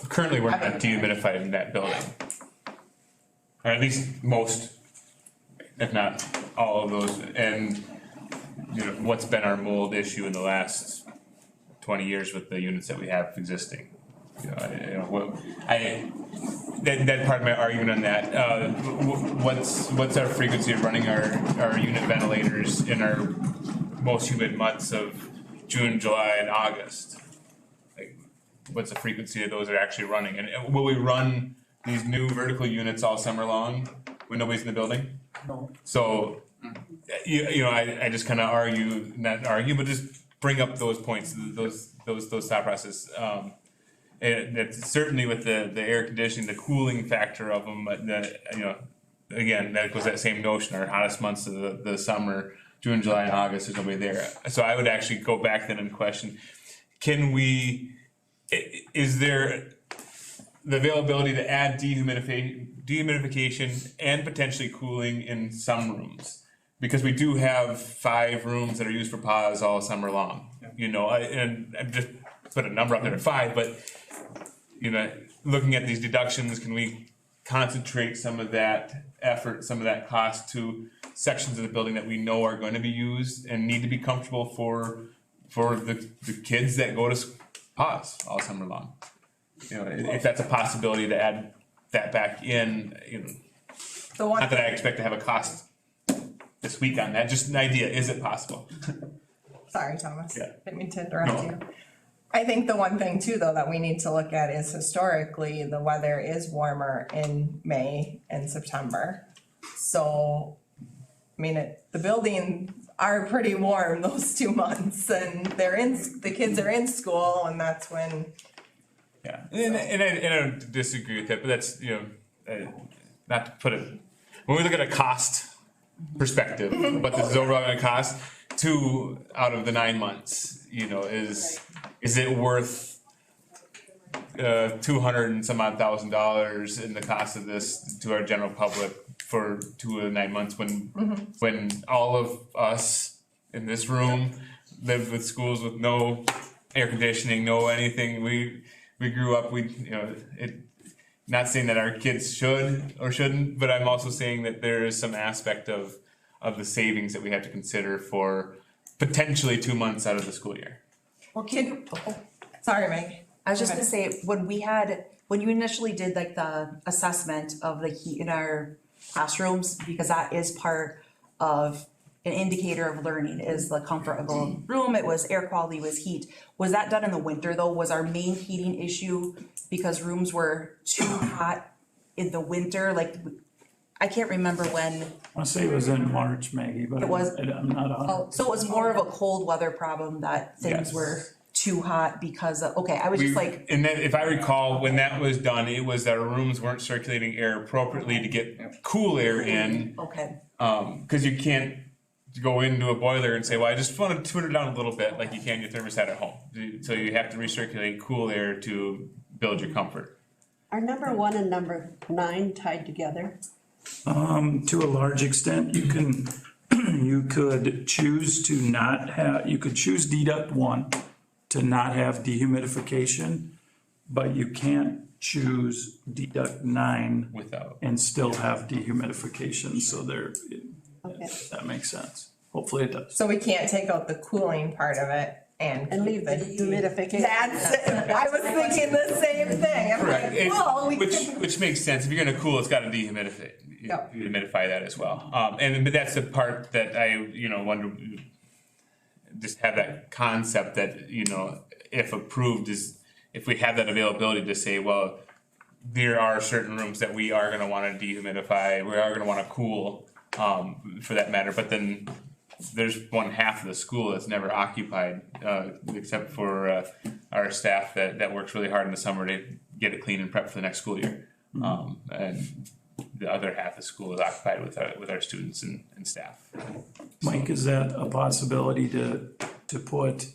currently we're not dehumidified in that building. Or at least most, if not all of those, and, you know, what's been our mold issue in the last 20 years with the units that we have existing? That part of my argument on that, what's our frequency of running our unit ventilators in our most humid months of June, July, and August? Like, what's the frequency of those that are actually running? And will we run these new vertical units all summer long when nobody's in the building? No. So, you know, I just kind of not argue, but just bring up those points, those thought process. And that's certainly with the air conditioning, the cooling factor of them, but you know, again, that goes that same notion, our hottest months of the summer, June, July, and August, there's nobody there. So I would actually go back then and question, is there the availability to add dehumidification and potentially cooling in some rooms? Because we do have 5 rooms that are used for pause all summer long, you know, and I just put a number up there at 5, but you know, looking at these deductions, can we concentrate some of that effort, some of that cost to sections of the building that we know are going to be used and need to be comfortable for the kids that go to pause all summer long? You know, if that's a possibility to add that back in, you know, not that I expect to have a cost this week on that, just an idea, is it possible? Sorry, Thomas. Yeah. Didn't mean to interrupt No. you. I think the one thing too, though, that we need to look at is historically, the weather is warmer in May and September. So, I mean, the buildings are pretty warm those 2 months, and the kids are in school, and that's when. Yeah, and I don't disagree with that, but that's, you know, not to put it, when we look at a cost perspective, what this is overall gonna cost, 2 out of the 9 months, you know, is it worth $200 and some odd thousand in the cost of this to our general public for 2 of the 9 months when all of us in this room lived with schools with no air conditioning, no anything. We grew up, not saying that our kids should or shouldn't, but I'm also saying that there is some aspect of the savings that we have to consider for potentially 2 months out of the school year. Well, Sorry, Meg. I was just gonna say, when you initially did like the assessment of the heat in our classrooms, because that is part of an indicator of learning, is the comfort of the room, it was air quality, was heat. Was that done in the winter though? Was our main heating issue because rooms were too hot in the winter? Like, I can't remember when. I wanna say it was in March, Maggie, but It was- I'm not on. So it was more of a cold weather problem that things Yes. were too hot because of, okay, I was just like, And then, if I recall, when that was done, it was that our rooms weren't circulating air appropriately to get cool air in. okay. Cause you can't go into a boiler and say, well, I just want to tune it down a little bit, like you can your thermostat at home. So you have to recirculate cool air to build your comfort. Are number 1 and number 9 tied together? To a large extent, you could choose to not have, you could choose deduct 1 to not have dehumidification, but you can't choose deduct 9 Without. and still have dehumidification, so Okay. that makes sense. Hopefully it does. So we can't take out the cooling part of it and And keep leave the humidification. That's it. I was thinking the same thing. I'm Correct. like, well, we Which makes sense. If you're gonna cool, it's gotta dehumidify. Yep. Humidify that as well. But that's the part that I, wonder, just have that concept that, if approved, if we have that availability to say, well, there are certain rooms that we are gonna wanna dehumidify, we are gonna wanna cool, for that matter, but then there's 1/2 of the school that's never occupied, except for, our staff that works really hard in the summer to get it clean and prep for the next school year. And the other half of the school is occupied with our students and staff. Mike, is that a possibility to put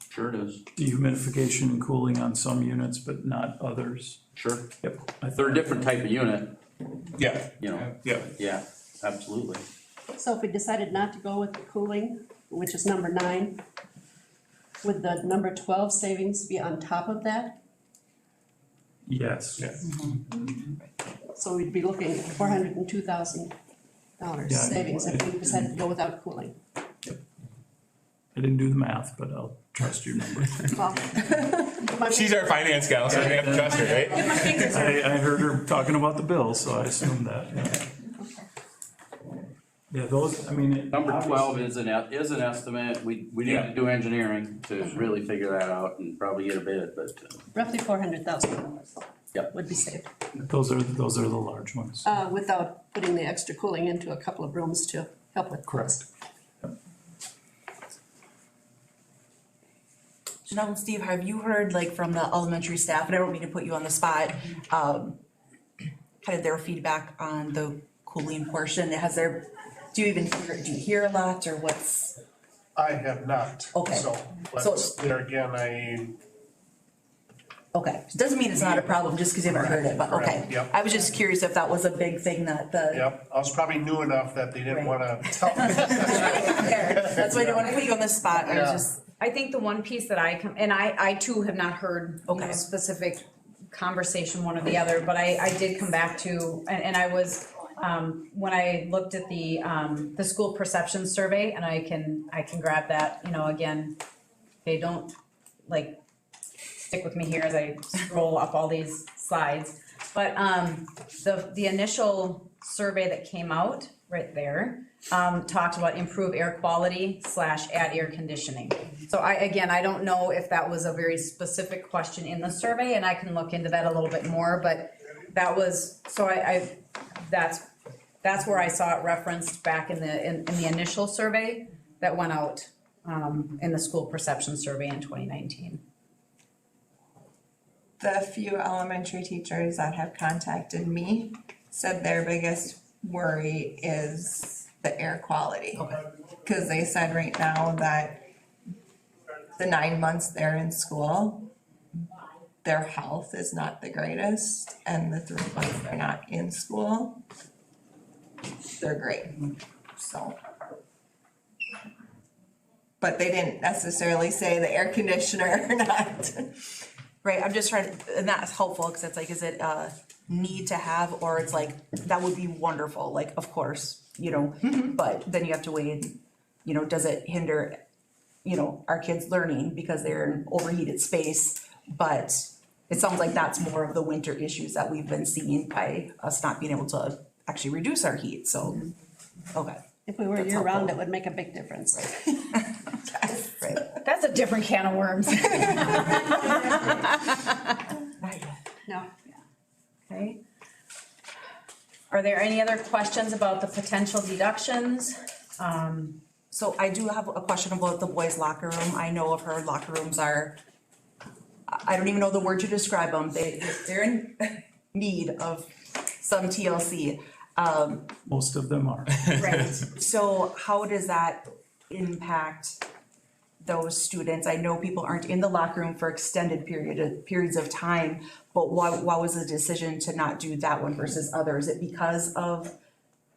Sure it is. dehumidification and cooling on some units but not others? Sure. Yep. They're a different type of unit, Yeah, yeah. yeah, absolutely. So if we decided not to go with the cooling, which is number 9, would the number 12 savings be on top of that? Yes. Yeah. So we'd be looking at $402,000 Yeah. savings if we decided to go without cooling. I didn't do the math, but I'll trust your number. Well, She's our finance gal, so we have to trust her, right? I heard her talking about the bills, so I assumed that, yeah. Yeah, those, I mean. Number 12 is an estimate, we need to do engineering to really figure that out and probably get a bid, but. roughly $400,000. Yep. Would be saved, Those are the large ones. without putting the extra cooling into a couple of rooms to help with. Correct. Janelle and Steve, have you heard like from the elementary staff, and I don't mean to put you on the spot, kind of their feedback on the cooling portion? Do you hear a lot or what's? I have not. Okay. So, So- but there again, Okay, doesn't mean it's not a problem just because you haven't heard it, but okay. Correct, yep. I was just curious if that was a big thing that the. yep, I was probably new enough that they didn't Right. wanna tell me. That's why I don't want to put you on the spot, I was Yeah. just, I think the one piece that I too have not heard, you know, Okay. specific conversation one or the other, but I did come back to, and I was, when I looked at the school perception survey, and I can grab that, you know, again, they don't, like, stick with me here as I scroll up all these slides, but, the initial survey that came out, right there, talked about improve air quality / add air conditioning. So I don't know if that was a very specific question in the survey, and I can look into that a little bit more, but that was, so that's where I saw it referenced back in the initial survey that went out, in the school perception survey in 2019. The few elementary teachers that have contacted me said their biggest worry is the air quality. Cause they said right now that the 9 months they're in school, their health is not the greatest, and the 3 months they're not in school, they're great, so. But they didn't necessarily say the air conditioner or not. right, I'm just trying, and that's helpful, because it's like, is it a need to have, or it's like, that would be wonderful, like, of course, you know, but then you have to weigh in, you know, does it hinder, you know, our kids learning because they're in overheated space? But it sounds like that's more of the winter issues that we've been seeing by us not being able to actually reduce our heat, so, okay. If we were That's year-round, helpful. it would make a big difference. Right. That's a different can of worms. No. Okay. Are there any other questions about the potential deductions? So I do have a question about the boys' locker room. I know of her locker rooms are, I don't even know the word to describe them. They're in need of some TLC. Most of them are. Right. So how does that impact those students? I know people aren't in the locker room for extended periods of time, but why was the decision to not do that one versus others? Is it because of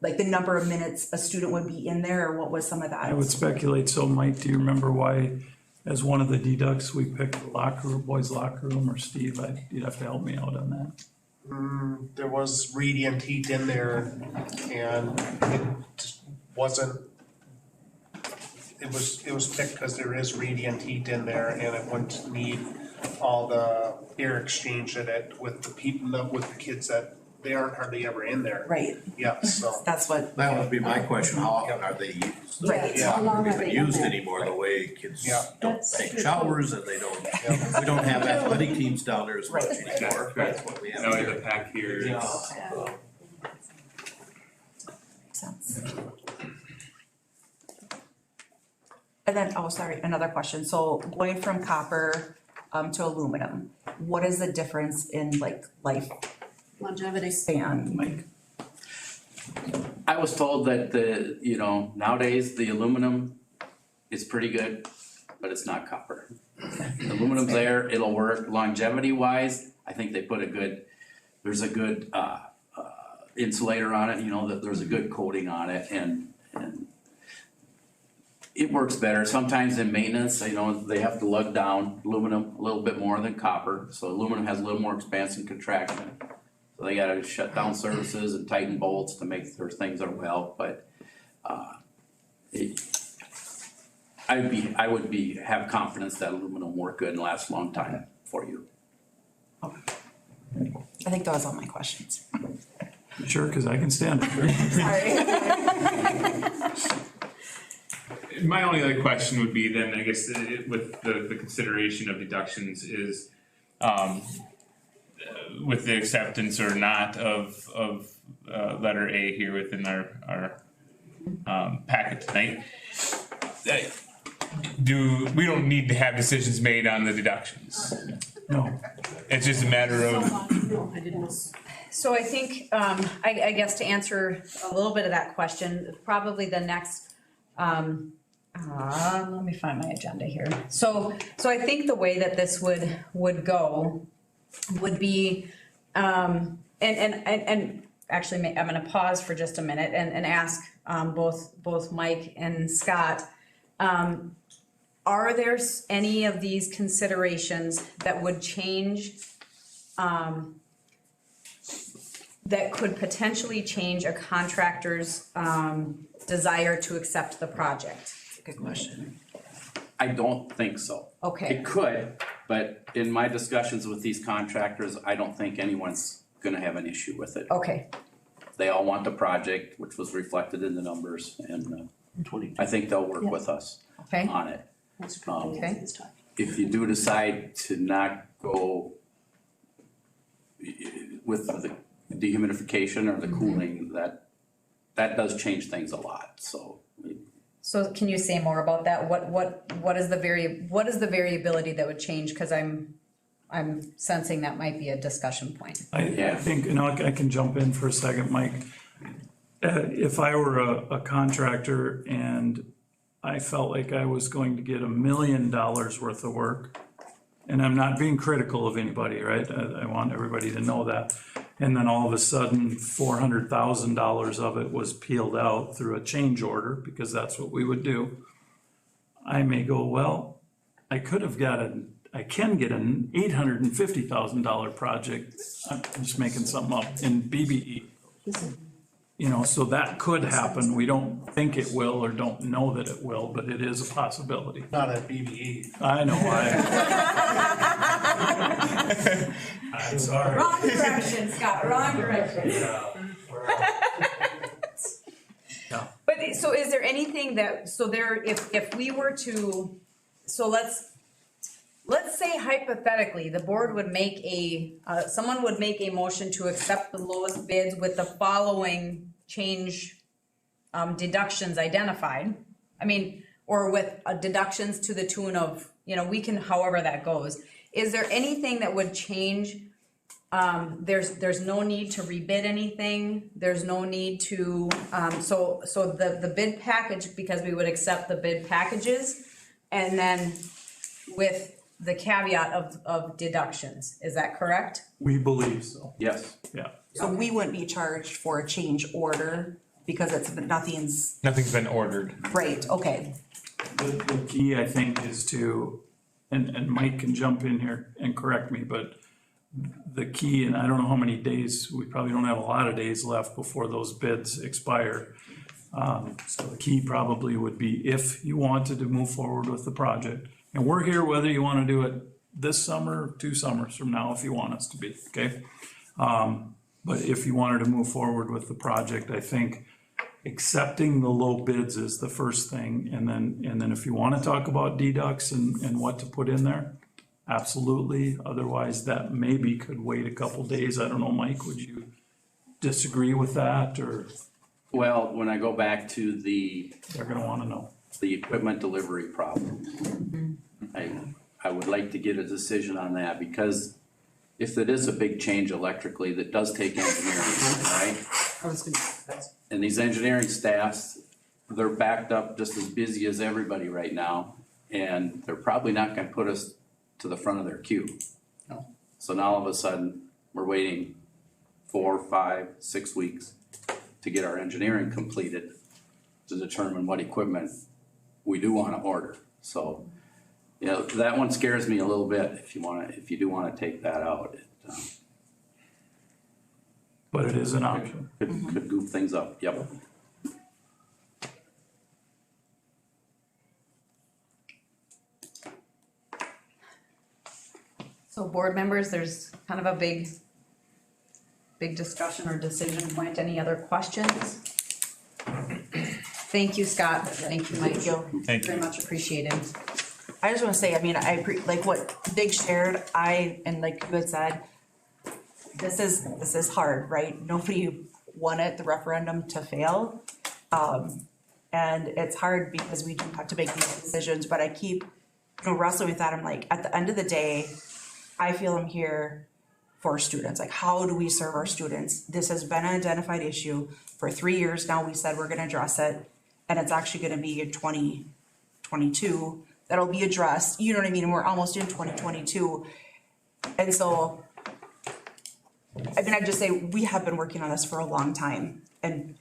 like the number of minutes a student would be in there, or what was some of that? I would speculate, so Mike, do you remember why, as one of the deducts, we picked the locker room, boys' locker room, or Steve, you'd have to help me out on that. There was radiant heat in there and it just wasn't, it was picked because there is radiant heat in there and it wouldn't need all the air exchange in it with the people, with the kids that they aren't hardly ever in there. Right, Yeah, so. that's what, That would be my question, how often are they used? right, Yeah. How long Are are they they in used there? anymore, the way kids Yeah. don't That's take good. showers and they don't, we don't have athletic teams down there as much Right. anymore, that's what we have No, the here. pack here. Yeah. makes sense. And then, oh, sorry, another question. So going from copper to aluminum, what is the difference in like life Longevity. span? Mike? I was told that nowadays the aluminum is pretty good, but it's not copper. The aluminum's there, it'll work longevity wise. I think they put there's a good insulator on it, that there's a good coating on it and it works better. Sometimes in maintenance, you know, they have to lug down aluminum a little bit more than copper. So aluminum has a little more expansion contraction. So they gotta shut down services and tighten bolts to make sure things are well, but, I would have confidence that aluminum work good and last a long time for you. I think that was all my questions. Sure, cause I can stand it. Sorry. My only other question would be then, I guess, with the consideration of deductions is, with the acceptance or not of letter A here within our packet tonight. We don't need to have decisions made on the deductions. No, It's just a matter of, No, I didn't. So I think, I guess to answer a little bit of that question, probably the next, let me find my agenda here. So I think the way that this would go would be, and actually, I'm gonna pause for just a minute and ask, both Mike and Scott, are there any of these considerations that would change, that could potentially change a contractor's, desire to accept the project? Good question. I don't think so. Okay. It could, but in my discussions with these contractors, I don't think anyone's gonna have an issue with it. Okay, They all want the project, which was reflected in the numbers, and I think they'll work with us okay, on it. okay. If you do decide to not go with the dehumidification or the cooling, that does change things a lot, so. So can you say more about that? What is the variability that would change? Cause I'm sensing that might be a discussion point. I think, you know, I can jump in for a second, Mike. If I were a contractor and I felt like I was going to get $1 million worth of work, and I'm not being critical of anybody, right? I want everybody to know that. And then all of a sudden, $400,000 of it was peeled out through a change order, because that's what we would do. I may go, well, I can get an $850,000 project, I'm just making something up, in BBE. You know, so that could happen. We don't think it will or don't know that it will, but it is a possibility. Not at BBE. I know, I'm sorry. Wrong direction, Scott, wrong direction. But so is there anything that, so there, if we were to, so let's say hypothetically, the board would make someone would make a motion to accept the lowest bids with the following change, deductions identified. I mean, or with deductions to the tune of, you know, we can, however that goes. Is there anything that would change? There's no need to rebid anything. There's no need to, so the bid package, because we would accept the bid packages, and then with the caveat of deductions, is that correct? We believe so, Yes. yeah. So we wouldn't be charged for a change order because nothing's nothing's been ordered. right, okay. The key, I think, is to, and Mike can jump in here and correct me, but the key, and I don't know how many days, we probably don't have a lot of days left before those bids expire. So the key probably would be if you wanted to move forward with the project, and we're here whether you wanna do it this summer or 2 summers from now, if you want us to be, okay? But if you wanted to move forward with the project, I think accepting the low bids is the first thing, and then if you wanna talk about deducts and what to put in there, absolutely, otherwise that maybe could wait a couple days. I don't know, Mike, would you disagree with that, or Well, when I go back to they're gonna wanna know? the equipment delivery problem, I would like to get a decision on that, because if it is a big change electrically, that does take engineering, right? And these engineering staffs, they're backed up just as busy as everybody right now, and they're probably not gonna put us to the front of their queue. So now all of a sudden, we're waiting 4, 5, 6 weeks to get our engineering completed to determine what equipment we do wanna order, so. Yeah, that one scares me a little bit, if you do wanna take that out, But it is an option. could goof things up, yep. So board members, there's kind of a big discussion or decision point. Any other questions? Thank you, Scott. Thank you, Mike. Thank you. Very much appreciated. I just wanna say, I mean, like what Big shared, and like you had said, this is hard, right? Nobody wanted the referendum to fail. And it's hard because we do have to make these decisions, but I keep, wrestling with that. I'm like, at the end of the day, I feel I'm here for students. Like, how do we serve our students? This has been an identified issue for 3 years now. We said we're gonna address it, and it's actually gonna be in 2022 that'll be addressed, you know what I mean? And we're almost in 2022. And so, I mean, I just say, we have been working on this for a long time. And,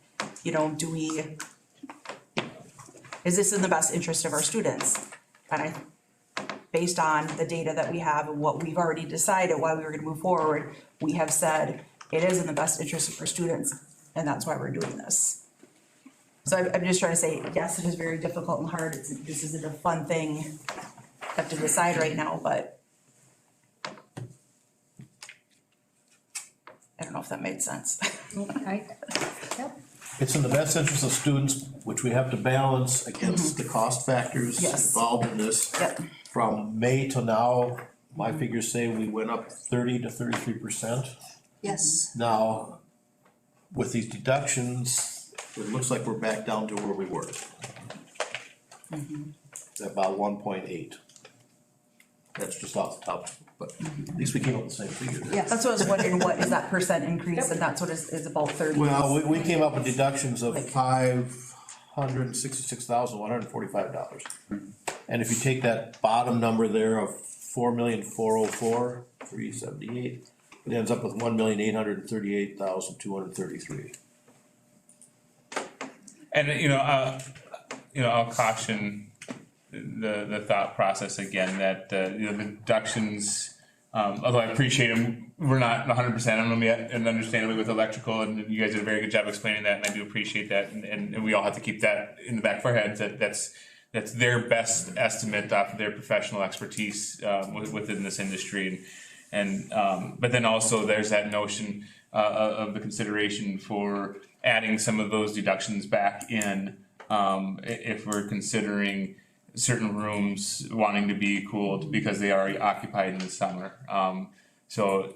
is this in the best interest of our students? And based on the data that we have and what we've already decided why we were gonna move forward, we have said it is in the best interest of our students, and that's why we're doing this. So I'm just trying to say, yes, it is very difficult and hard. This isn't a fun thing to have to decide right now, but I don't know if that made sense. Okay. It's in the best interest of students, which we have to balance against the cost factors Yes. involved in this. Yep. From May to now, my figures say we went up 30 to 33%. Yes. Now, with these deductions, it looks like we're back down to where we were. About 1.8. That's just off the top, but at least we came up with the same figure. Yes. That's what I was wondering, what is that percent increase, and that's what is about 30. Well, we came up with deductions of $566,145. And if you take that bottom number there of 4,404,378, it ends up with 1,838,233. And, I'll caution the thought process again that, the deductions, although I appreciate them, we're not 100% on them yet, and understandably with electrical, and you guys did a very good job explaining that, and I do appreciate that, and we all have to keep that in the back of our heads, that's their best estimate off of their professional expertise, within this industry, and but then also there's that notion, of the consideration for adding some of those deductions back in, if we're considering certain rooms wanting to be cooled because they are occupied in the summer. So,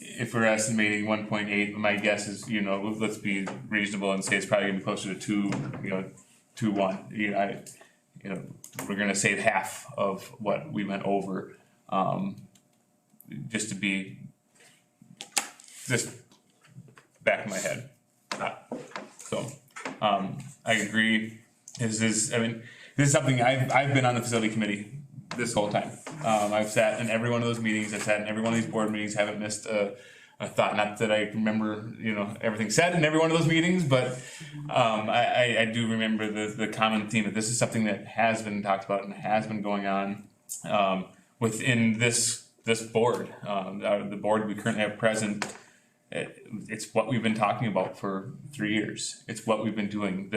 if we're estimating 1.8, my guess is, let's be reasonable and say it's probably gonna be closer to 2.1. We're gonna save half of what we went over, just to be, just back in my head. I agree. This is something I've been on the facility committee this whole time. I've sat in every one of those meetings. I've sat in every one of these board meetings. Haven't missed a thought. Not that I remember, everything said in every one of those meetings, but I do remember the common theme that this is something that has been talked about and has been going on within this board. The board we currently have present. It's what we've been talking about for 3 years. It's what we've been doing.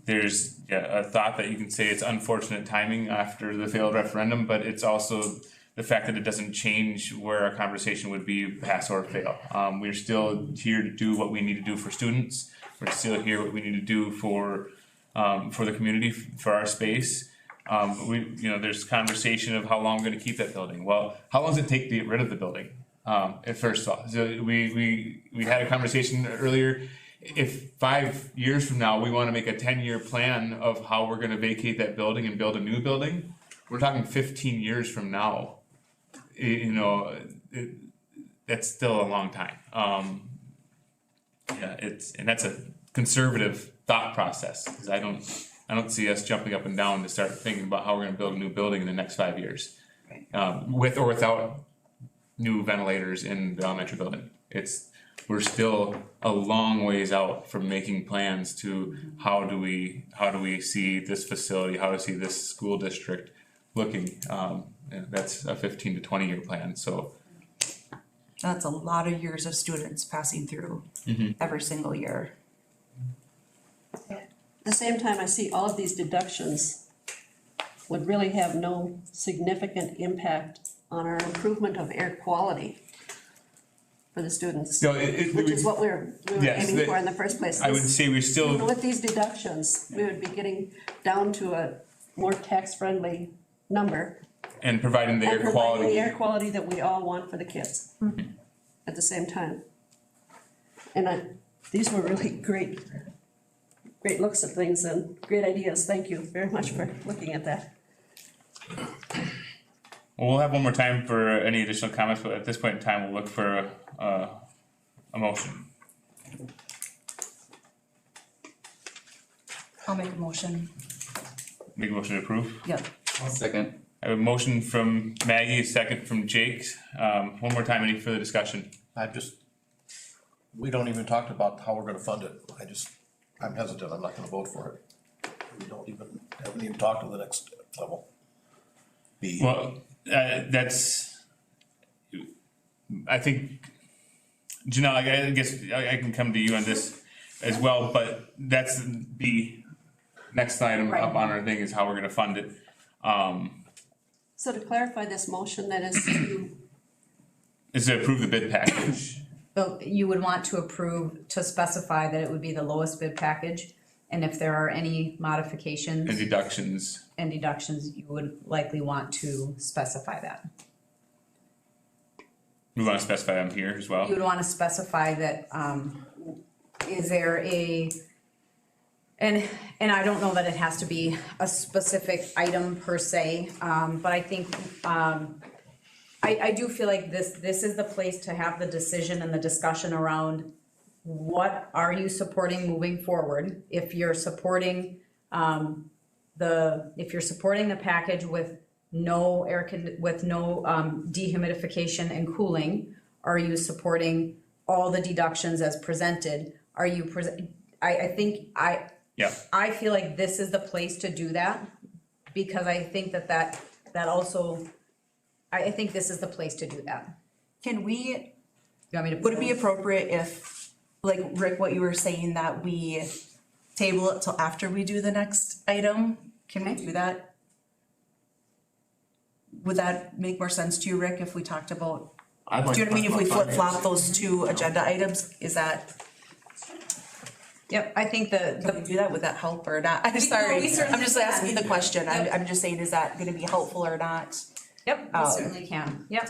There's a thought that you can say it's unfortunate timing after the failed referendum, but it's also the fact that it doesn't change where our conversation would be, pass or fail. We're still here to do what we need to do for students. We're still here what we need to do for the community, for our space. There's conversation of how long we're going to keep that building. Well, how long does it take to get rid of the building? First of all, so we had a conversation earlier. If 5 years from now we want to make a 10-year plan of how we're going to vacate that building and build a new building, we're talking 15 years from now. That's still a long time. And that's a conservative thought process, because I don't see us jumping up and down to start thinking about how we're going to build a new building in the next 5 years, with or without new ventilators in the elementary building. we're still a long ways out from making plans to how do we see this facility, how do we see this school district looking. And that's a 15 to 20 year plan, so. That's a lot of years of students passing through every single year. At the same time, I see all of these deductions would really have no significant impact on our improvement of air quality for the students, No, which is what we were Yes, aiming for in the first place. I would say we're still. Even with these deductions, we would be getting down to a more tax-friendly number. And providing the And air providing quality. the air quality that we all want for the kids at the same time. And these were really great looks at things and great ideas. Thank you very much for looking at that. We'll have one more time for any additional comments, but at this point in time, we'll look for a motion. I'll make a motion. Make a motion to approve. Yep. Second. I have a motion from Maggie, a second from Jake. One more time, any further discussion? We don't even talk about how we're gonna fund it. I'm hesitant, I'm not gonna vote for it. Haven't even talked to the next level. Well, that's, I think, Janelle, I guess I can come to you on this as well, but that's the next item up on our thing is how we're gonna fund it. So to clarify this motion, that is Is to approve the bid package. So you would want to approve, to specify that it would be the lowest bid package, and if there are any modifications And deductions. and deductions, you would likely want to specify that. We wanna specify them here as well. You would wanna specify that, is there a, and I don't know that it has to be a specific item per se, but I think, I do feel like this is the place to have the decision and the discussion around what are you supporting moving forward? If you're supporting, if you're supporting the package with no dehumidification and cooling, are you supporting all the deductions as presented? Are you I feel like this is the place to do that, because I think that also, I think this is the place to do that. Can we, You want me to? would it be appropriate if, like Rick, what you were saying, that we table it till after we do the next item? Can we do that? Would that make more sense to you, Rick, if we talked about, do you know what I mean, if we flip flop those two agenda items, is that? Yep, I think Can we do that, would that help or not? I'm sorry, I'm just asking the question, I'm just saying, is that gonna be helpful or not? Yep, we certainly can, yep.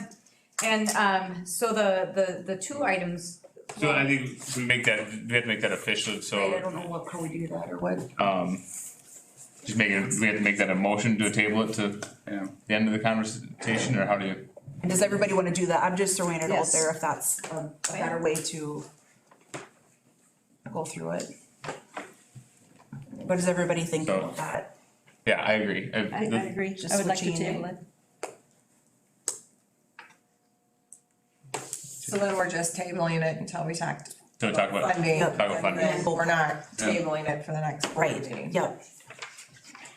And, so the two items. So I think we have to make that official, I so, don't know how we do that or what. just we have to make that a motion to table it to the end of the conversation, or how do you? And does everybody wanna do that? I'm just throwing it out Yes. there if that's a better way to go through it. What does everybody think about that? Yeah, I agree. I agree. Just I would like to switching table it. So then we're just tabling it until we talk So talk about, funding, talk about and funding. then we're not tabling it for the next board Right, meeting. yep.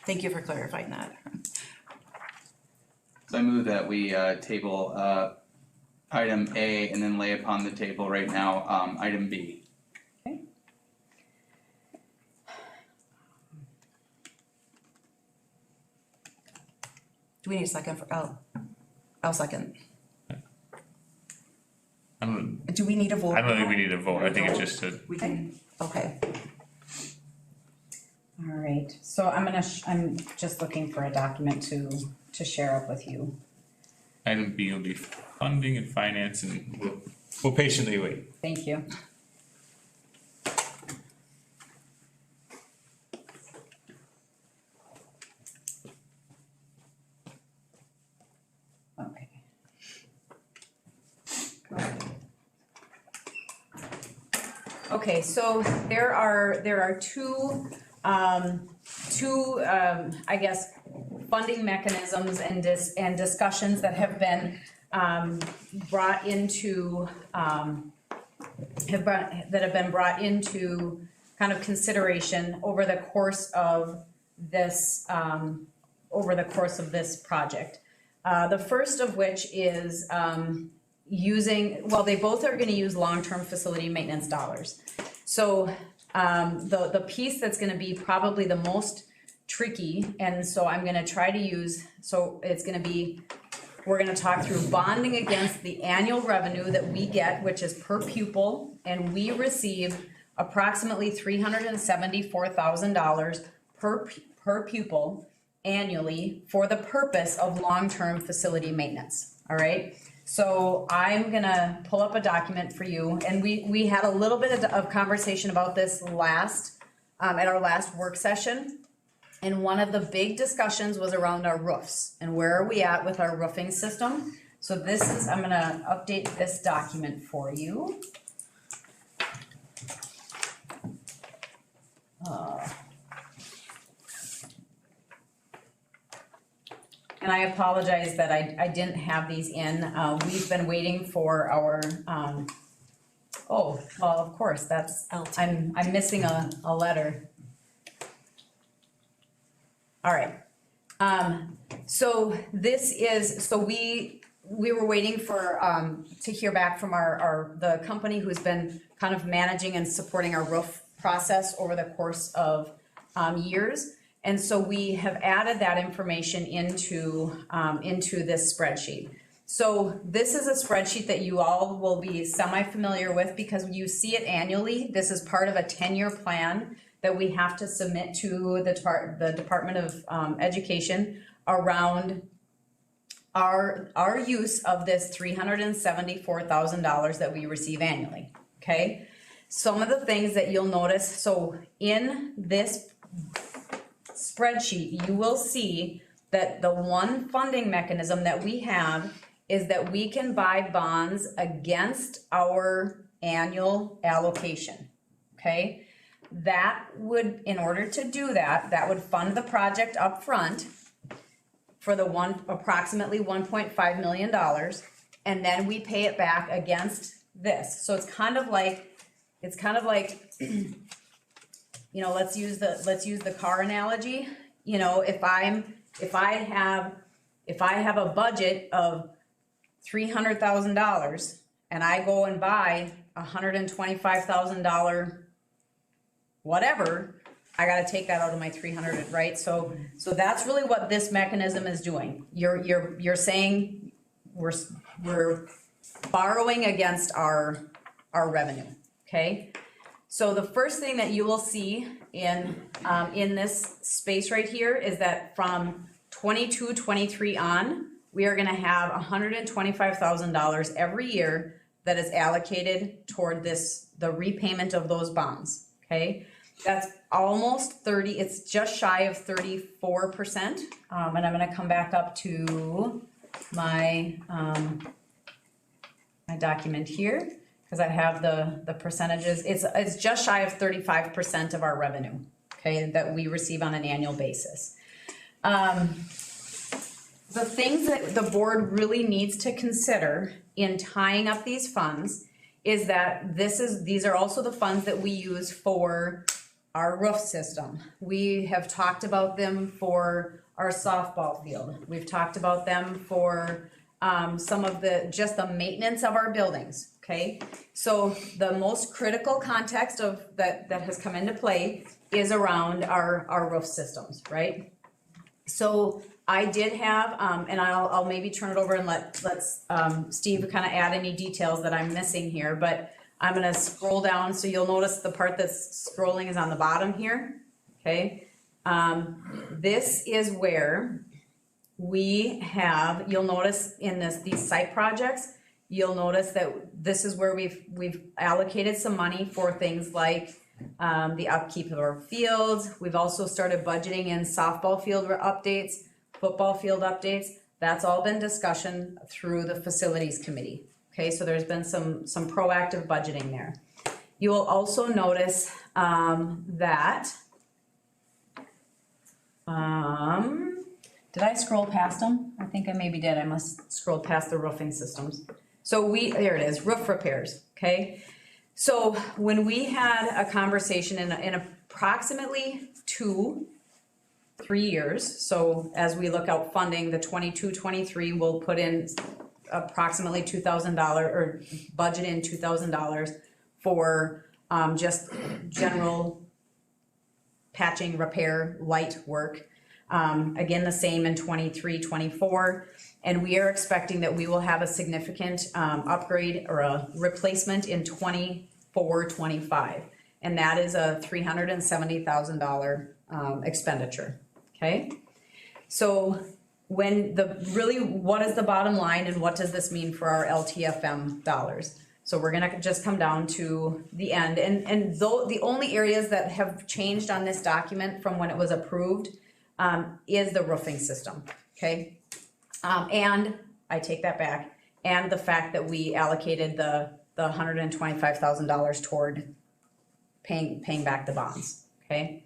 Thank you for clarifying that. So I move that we table item A and then lay upon the table right now item B. Do we need a second for, I'll second. Do we need a vote? I don't think we need a vote, I think it's just a, We can, okay. All right, so I'm just looking for a document to share up with you. item B will be funding and finance, and we'll patiently wait. Thank you. Okay. Okay, so there are two, I guess, funding mechanisms and discussions that have been brought into that have been brought into kind of consideration over the course of this, project. The first of which is, they both are gonna use long-term facility maintenance dollars. So, the piece that's gonna be probably the most tricky, and so I'm gonna try to use, so it's gonna be, we're gonna talk through bonding against the annual revenue that we get, which is per pupil, and we receive approximately $374,000 per pupil annually for the purpose of long-term facility maintenance, all right? So I'm gonna pull up a document for you, and we had a little bit of conversation about this last, at our last work session. And one of the big discussions was around our roofs and where are we at with our roofing system. So this is, I'm gonna update this document for you. And I apologize that I didn't have these in. We've been waiting for our, oh, well, of course, that's, I'm missing a letter. All right. So this is, so we were waiting for, to hear back from the company who's been kind of managing and supporting our roof process over the course of, years. And so we have added that information into this spreadsheet. So this is a spreadsheet that you all will be semi-familiar with because you see it annually. This is part of a 10-year plan that we have to submit to the Department of Education around our use of this $374,000 that we receive annually, okay? Some of the things that you'll notice, so in this spreadsheet, you will see that the one funding mechanism that we have is that we can buy bonds against our annual allocation, okay? That would, in order to do that, that would fund the project up front for the approximately $1.5 million, and then we pay it back against this. So it's kind of like, you know, let's use the car analogy. You know, if I have a budget of $300,000 and I go and buy $125,000 whatever, I gotta take that out of my 300, right? So that's really what this mechanism is doing. You're saying we're borrowing against our revenue, okay? So the first thing that you will see in this space right here is that from 22-23 on, we are gonna have $125,000 every year that is allocated toward the repayment of those bonds, okay? That's almost 30, it's just shy of 34%. And I'm gonna come back up to my, my document here, because I have the percentages. It's just shy of 35% of our revenue, okay, that we receive on an annual basis. The things that the board really needs to consider in tying up these funds is that these are also the funds that we use for our roof system. We have talked about them for our softball field. We've talked about them for some of just the maintenance of our buildings, okay? So the most critical context of that has come into play is around our roof systems, right? So I did have, and I'll maybe turn it over and let Steve kind of add any details that I'm missing here, but I'm gonna scroll down, so you'll notice the part that's scrolling is on the bottom here, okay? This is where we have, you'll notice in these site projects, you'll notice that this is where we've allocated some money for things like the upkeep of our fields. We've also started budgeting in softball field updates, football field updates. That's all been discussion through the facilities committee. Okay, so there's been some proactive budgeting there. You will also notice that, did I scroll past them? I think I maybe did. I must scroll past the roofing systems. So there it is, roof repairs, okay? So when we had a conversation in approximately 3 years, so as we look out funding, the 22-23, we'll put in approximately $2,000 or budget in $2,000 for just general patching, repair, light work. Again, the same in 23-24, and we are expecting that we will have a significant upgrade or a replacement in 24-25, and that is a $370,000 expenditure. Okay, so when what is the bottom line, and what does this mean for our LTFM dollars? So we're gonna just come down to the end, and though the only areas that have changed on this document from when it was approved is the roofing system, okay? And I take that back, and the fact that we allocated the $125,000 toward paying back the bonds, okay?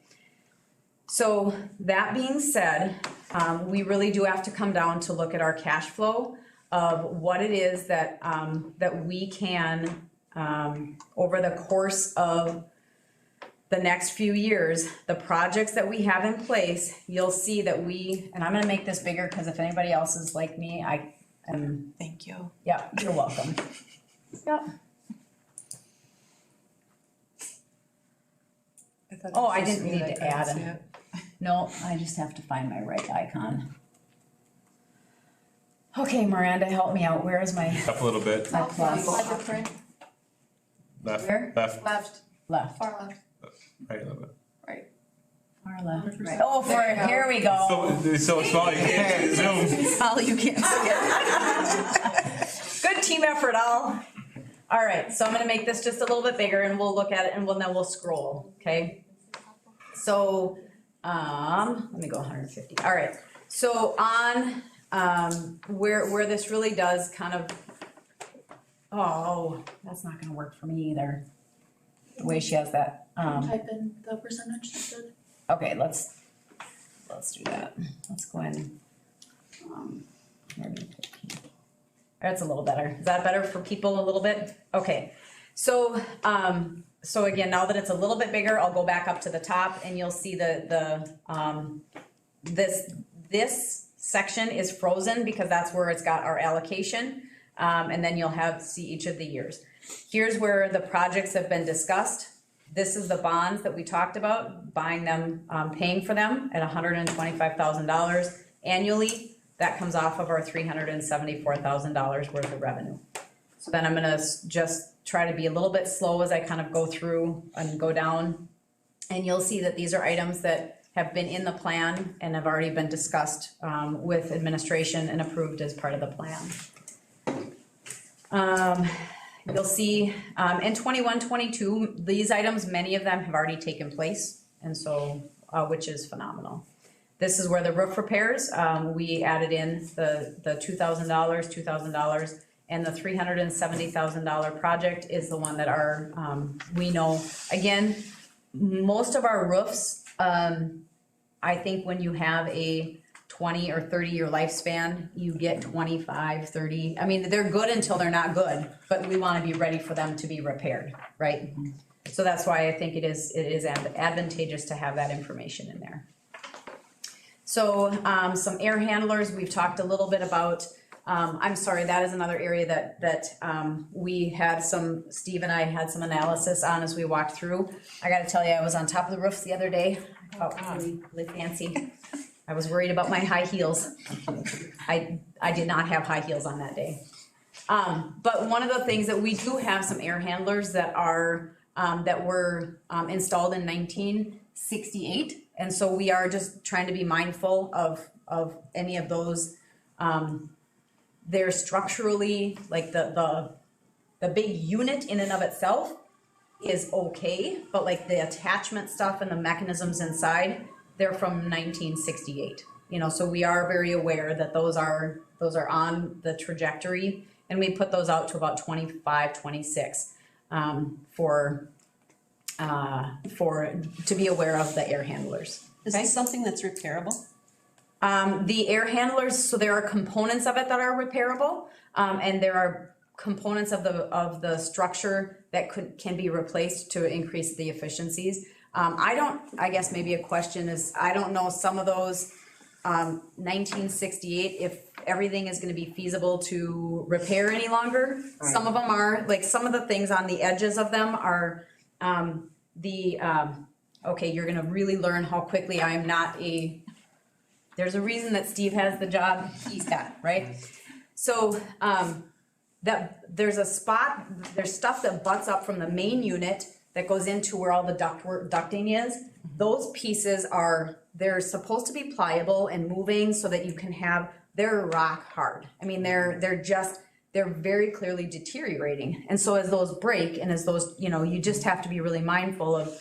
So that being said, we really do have to come down to look at our cash flow of what it is that that we can over the course of the next few years, the projects that we have in place, you'll see that and I'm gonna make this bigger because if anybody else is like me, I am. Thank you. Yeah, you're welcome. Yep. Oh, I didn't need to add it. No, I just have to find my right icon. Okay, Miranda, help me out. Where is my Up a little bit, my plus? left, Where? left, Left. Far left. right a little bit. Far left. Right. Oh, here we go. So small, you can't zoom. Oh, you can't see it. Good team effort, all. All right, so I'm gonna make this just a little bit bigger, and we'll look at it, and then we'll scroll. Okay. So, let me go 150. All right. So on where this really does kind of, oh, that's not gonna work for me either. The way she has that. Type in the percentage instead. Okay, let's do that. Let's go in. That's a little better. Is that better for people a little bit? Okay. So so again, now that it's a little bit bigger, I'll go back up to the top, and you'll see this section is frozen because that's where it's got our allocation. And then you'll see each of the years. Here's where the projects have been discussed. This is the bonds that we talked about, buying them, paying for them at $125,000 annually. That comes off of our $374,000 worth of revenue. So then I'm gonna just try to be a little bit slow as I kind of go through and go down. And you'll see that these are items that have been in the plan and have already been discussed with administration and approved as part of the plan. You'll see in 21-22, these items, many of them have already taken place, and so which is phenomenal. This is where the roof repairs, we added in the $2,000, and the $370,000 project is the one that we know. Again, most of our roofs, I think when you have a 20 or 30 year lifespan, you get 25, 30. I mean, they're good until they're not good, but we want to be ready for them to be repaired, right? So that's why I think it is advantageous to have that information in there. So some air handlers, we've talked a little bit about. I'm sorry, that is another area that we had Steve and I had some analysis on as we walked through. I gotta tell you, I was on top of the roofs the other day. I felt really fancy. I was worried about my high heels. I did not have high heels on that day. But one of the things that we do have some air handlers that were installed in 1968. And so we are just trying to be mindful of any of those. They're structurally, like the big unit in and of itself is okay, but like the attachment stuff and the mechanisms inside, they're from 1968. So we are very aware that those are on the trajectory, and we put those out to about 25, 26 to be aware of the air handlers. Is this something that's repairable? The air handlers, so there are components of it that are repairable, and there are components of the structure that can be replaced to increase the efficiencies. I guess maybe a question is, I don't know some of those, 1968, if everything is gonna be feasible to repair any longer. Some of them are, like, some of the things on the edges of them are, okay, you're gonna really learn how quickly I am not there's a reason that Steve has the job he's got, right? So, that there's stuff that butts up from the main unit that goes into where all the ducting is. Those pieces they're supposed to be pliable and moving so that you can they're rock hard. I mean, they're very clearly deteriorating. And so as those break and as those, you just have to be really mindful of,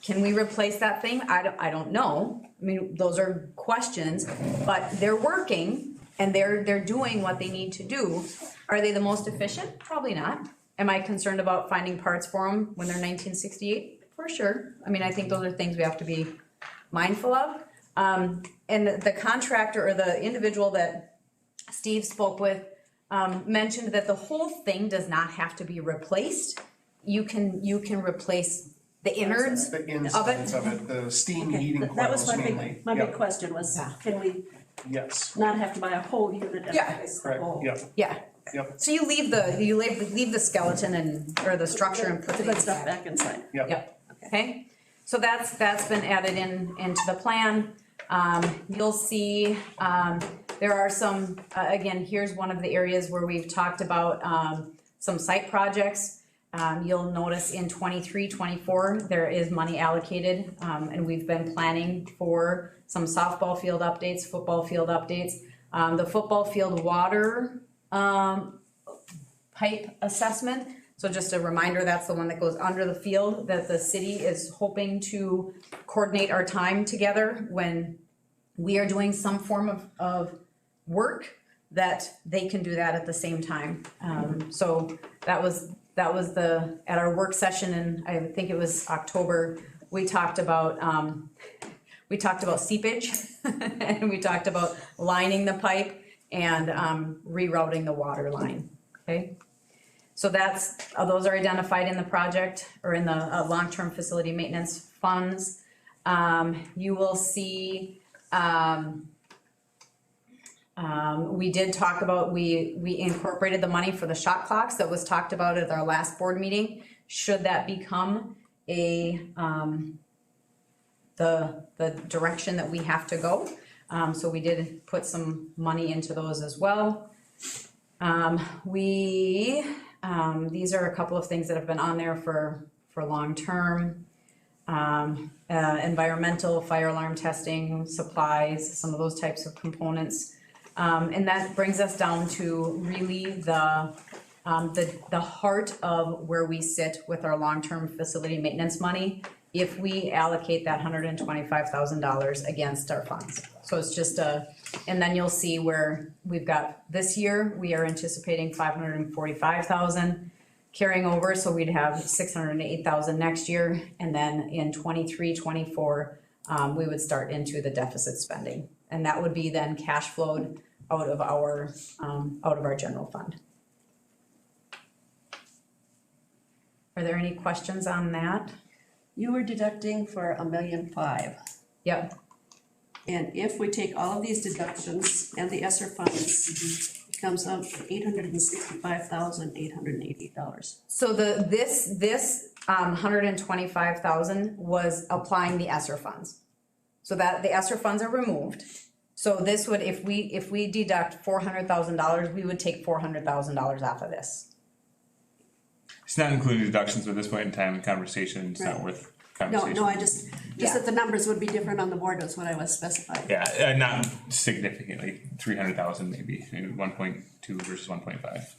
can we replace that thing? I don't know. I mean, those are questions, but they're working and they're doing what they need to do. Are they the most efficient? Probably not. Am I concerned about finding parts for them when they're 1968? For sure. I mean, I think those are things we have to be mindful of. And the contractor or the individual that Steve spoke with mentioned that the whole thing does not have to be replaced. You can replace the innards The of insides it. of it, the steam heating That was coils my mainly. my Yep. big question was, can we Yes, not have to buy a whole unit and Yeah. replace the correct, whole? yep, Yeah. yep, So you leave the skeleton or the structure and put The the good stuff back inside. yep. Yep, okay, so that's been added into the plan. You'll see, there are some, again, here's one of the areas where we've talked about, some site projects. You'll notice in 23-24 there is money allocated, and we've been planning for some softball field updates, football field updates. The football field water, pipe assessment. So just a reminder, that's the one that goes under the field, that the city is hoping to coordinate our time together when we are doing some form of work, that they can do that at the same time. So that was at our work session, and I think it was October, we talked about seepage and we talked about lining the pipe and rerouting the water line, okay? So those are identified in the project or in the long-term facility maintenance funds. You will see, we did talk about, we incorporated the money for the shot clocks that was talked about at our last board meeting. Should that become the direction that we have to go. So we did put some money into those as well. These are a couple of things that have been on there for long term. Environmental, fire alarm testing, supplies, some of those types of components. And that brings us down to really the heart of where we sit with our long-term facility maintenance money, if we allocate that $125,000 against our funds. So it's just and then you'll see where we've got this year, we are anticipating $545,000 carrying over, so we'd have $608,000 next year, and then in 23-24, we would start into the deficit spending, and that would be then cash flowed out of our general fund. Are there any questions on that? You were deducting for $1.5 million. Yep. And if we take all of these deductions and the Esser funds, it comes out to $865,888. So this $125,000 was applying the Esser funds. So that the Esser funds are removed. So this would, if we deduct $400,000, we would take $400,000 off of this. It's not including deductions at this point in time in conversation, it's not Right. worth conversation. No, I just that the numbers would be different on the board is what I was specifying. Yeah, not significantly, 300,000 maybe 1.2 versus 1.5.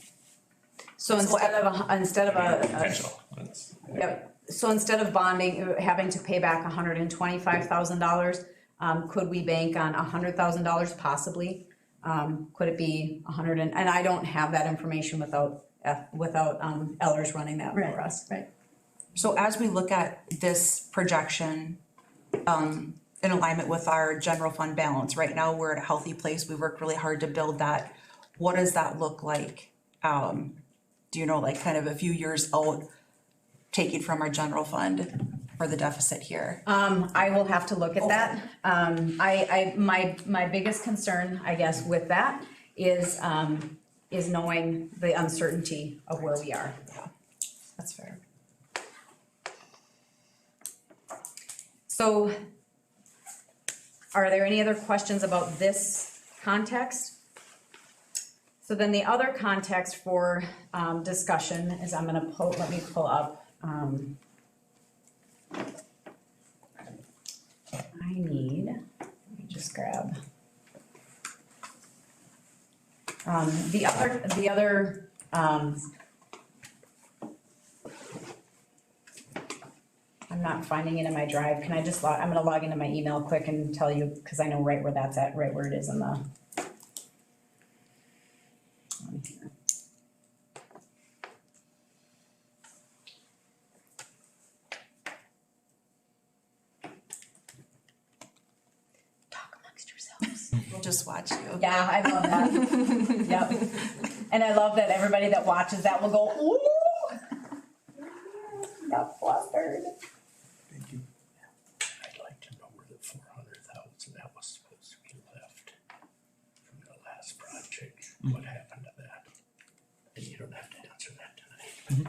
So instead of a Potential. yep, so instead of bonding, having to pay back $125,000, could we bank on $100,000 possibly? Could it be 100 and I don't have that information without Ellers running that for us. Right. So as we look at this projection, in alignment with our general fund balance, right now we're at a healthy place. We worked really hard to build that. What does that look like, do you know, like kind of a few years out, taking from our general fund for the deficit here? I will have to look at that. My biggest concern, I guess, with that is knowing the uncertainty of where we are. That's fair. So, are there any other questions about this context? So then the other context for discussion is let me pull up. Let me just grab. The other I'm not finding it in my drive. Can I just I'm gonna log into my email quick and tell you, because I know right where that's at, right where it is in the. On here. Talk amongst yourselves. We'll just watch you. Yeah, I love that. Yep. And I love that everybody that watches that will go, ooh. Got flustered. Thank you. I'd like to know where the 400,000 that was supposed to be left from the last project. What happened to that? And you don't have to answer that tonight.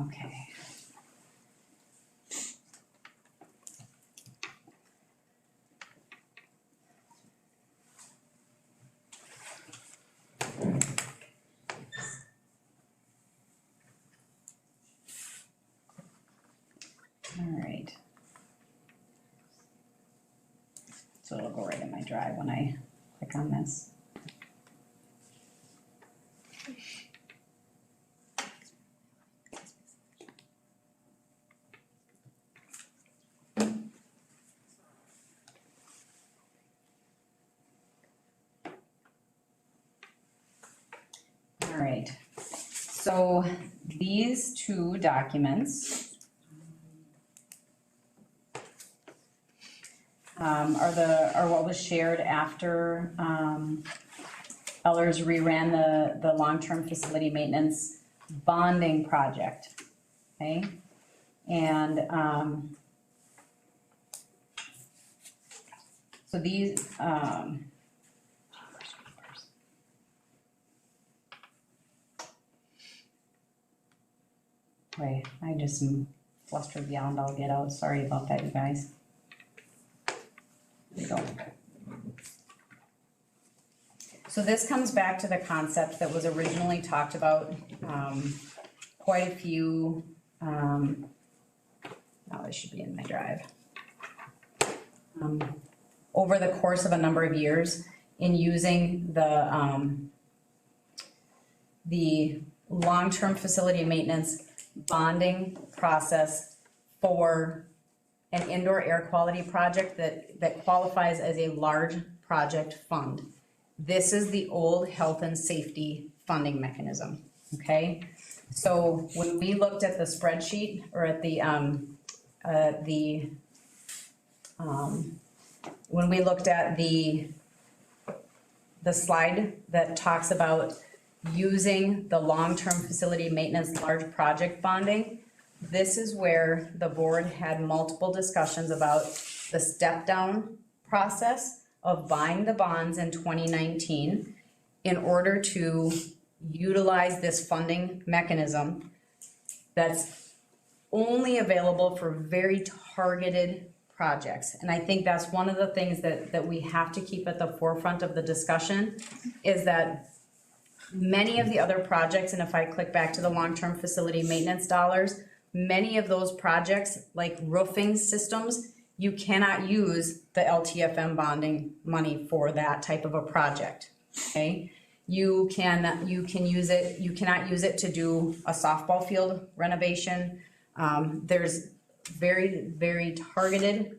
Okay. All right. So it'll go right in my drive when I click on this. All right, so these two documents are what was shared after Ellers reran the long-term facility maintenance bonding project, okay? And so these wait, I just am flustered beyond all get out. Sorry about that, you guys. There we go. So this comes back to the concept that was originally talked about quite a few, oh, this should be in my drive. Over the course of a number of years in using the long-term facility maintenance bonding process for an indoor air quality project that qualifies as a large project fund. This is the old health and safety funding mechanism, okay? So when we looked at the spreadsheet or at when we looked at the slide that talks about using the long-term facility maintenance large project bonding, this is where the board had multiple discussions about the step-down process of buying the bonds in 2019 in order to utilize this funding mechanism that's only available for very targeted projects. And I think that's one of the things that we have to keep at the forefront of the discussion is that many of the other projects, and if I click back to the long-term facility maintenance dollars, many of those projects, like roofing systems, you cannot use the LTFM bonding money for that type of a project, okay? You cannot use it to do a softball field renovation. There's very, very targeted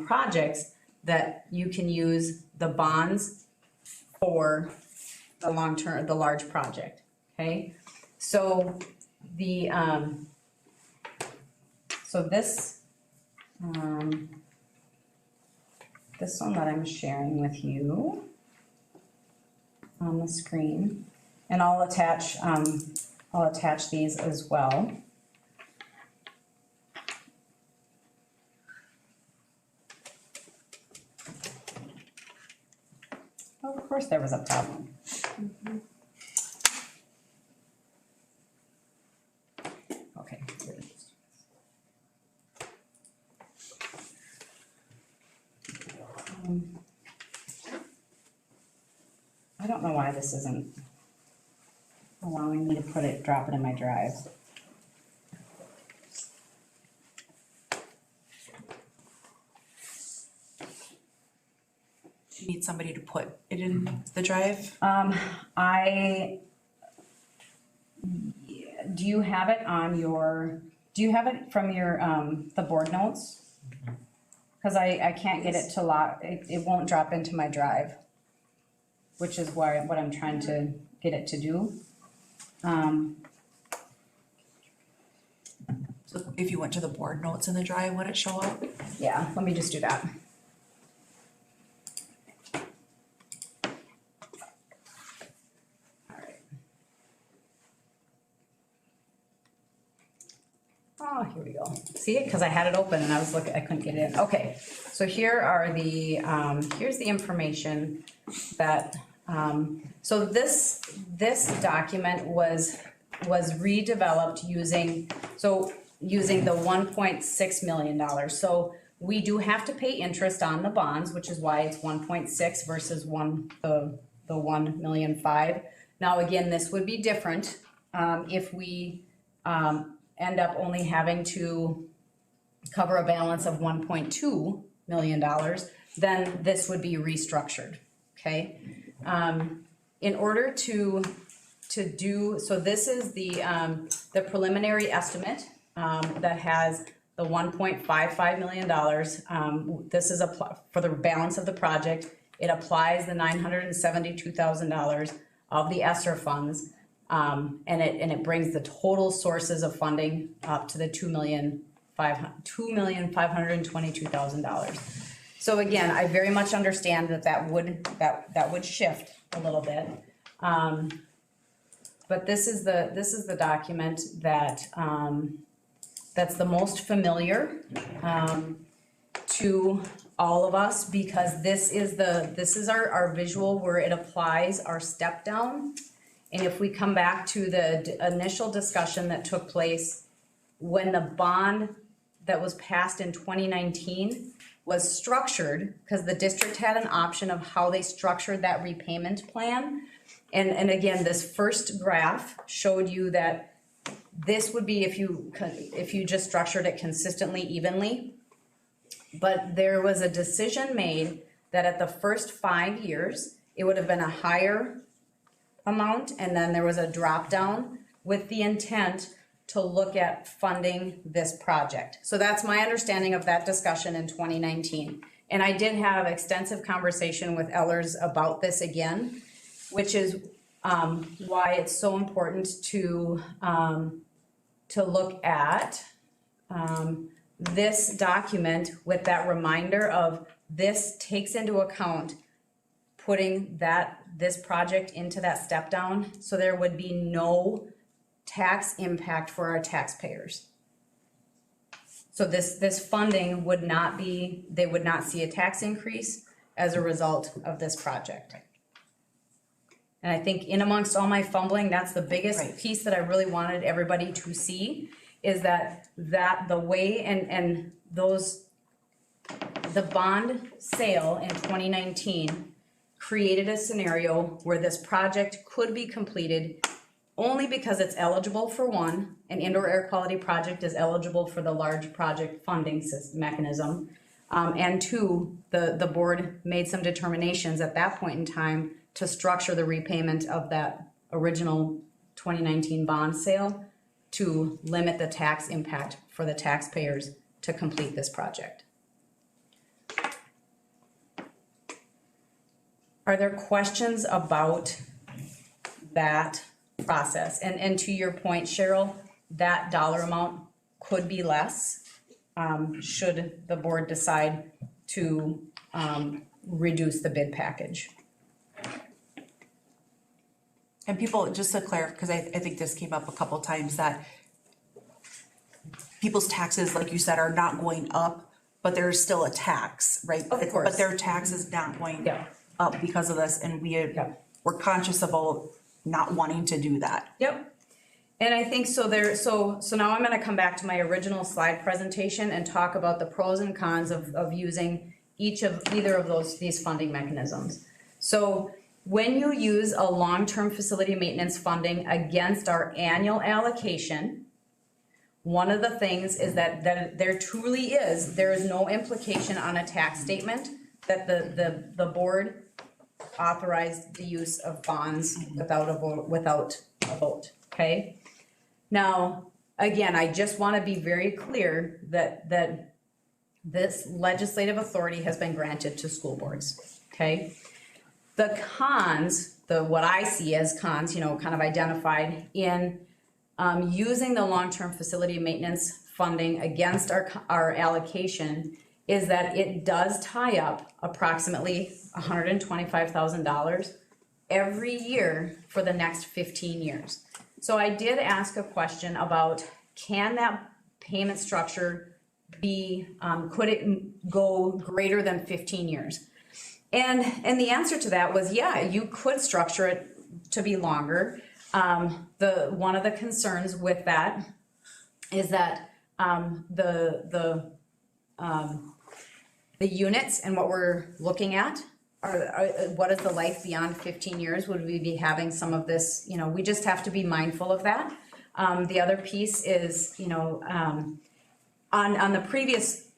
projects that you can use the bonds for the long-term, the large project, okay? So this one that I'm sharing with you on the screen, and I'll attach these as well. Oh, of course there was a problem. Okay, here it is. I don't know why this isn't allowing me to drop it in my drive. Do you need somebody to put it in the drive? Do you have it on your, do you have it from your, the board notes? Cause I can't get it to lock, it won't drop into my drive, which is what I'm trying to get it to do. So if you went to the board notes in the drive, would it show up? Yeah, let me just do that. Oh, here we go. See it? Cause I had it open and I was looking, I couldn't get it in. Okay, so here are the, here's the information that, so this document was redeveloped using the $1.6 million. So we do have to pay interest on the bonds, which is why it's 1.6 versus the 1.5 million. Now, again, this would be different, if we, end up only having to cover a balance of $1.2 million, then this would be restructured, okay? In order to do, so this is the preliminary estimate, that has the $1.55 million. This is for the balance of the project. It applies the $972,000 of the Esser funds. And it brings the total sources of funding up to the $2,522,000. So again, I very much understand that would shift a little bit. But this is the document that, that's the most familiar, to all of us, because this is our visual where it applies our step down. And if we come back to the initial discussion that took place when the bond that was passed in 2019 was structured, because the district had an option of how they structured that repayment plan. And again, this first graph showed you that this would be if you just structured it consistently, evenly. But there was a decision made that at the first 5 years, it would have been a higher amount, and then there was a drop down with the intent to look at funding this project. So that's my understanding of that discussion in 2019. And I did have extensive conversation with Ellers about this again, which is why it's so important to look at this document with that reminder of this takes into account putting this project into that step down, so there would be no tax impact for our taxpayers. So this funding would not be, they would not see a tax increase as a result of this project. And I think in amongst all my fumbling, that's the biggest piece that I really wanted everybody to see, is that the way and the bond sale in 2019 created a scenario where this project could be completed only because it's eligible for one, an indoor air quality project is eligible for the large project funding mechanism. And two, the board made some determinations at that point in time to structure the repayment of that original 2019 bond sale to limit the tax impact for the taxpayers to complete this project. Are there questions about that process? And to your point, Cheryl, that dollar amount could be less, should the board decide to reduce the bid package. And people, just to clarify, because I think this came up a couple times, that people's taxes, like you said, are not going up, but there's still a tax, right? Of course. But their tax is not going Yeah. up because of this, and we're conscious about not wanting to do that. Yep. And I think so now I'm gonna come back to my original slide presentation and talk about the pros and cons of using either of these funding mechanisms. So when you use a long-term facility maintenance funding against our annual allocation, one of the things is that there is no implication on a tax statement that the board authorized the use of bonds without a vote, okay? Now, again, I just wanna be very clear that this legislative authority has been granted to school boards, okay? The cons, what I see as cons, kind of identified in using the long-term facility maintenance funding against our allocation is that it does tie up approximately $125,000 every year for the next 15 years. So I did ask a question about, can that payment structure be, could it go greater than 15 years? And the answer to that was, yeah, you could structure it to be longer. One of the concerns with that is that the units and what we're looking at are what is the life beyond 15 years? Would we be having some of this? We just have to be mindful of that. The other piece is, on the previous.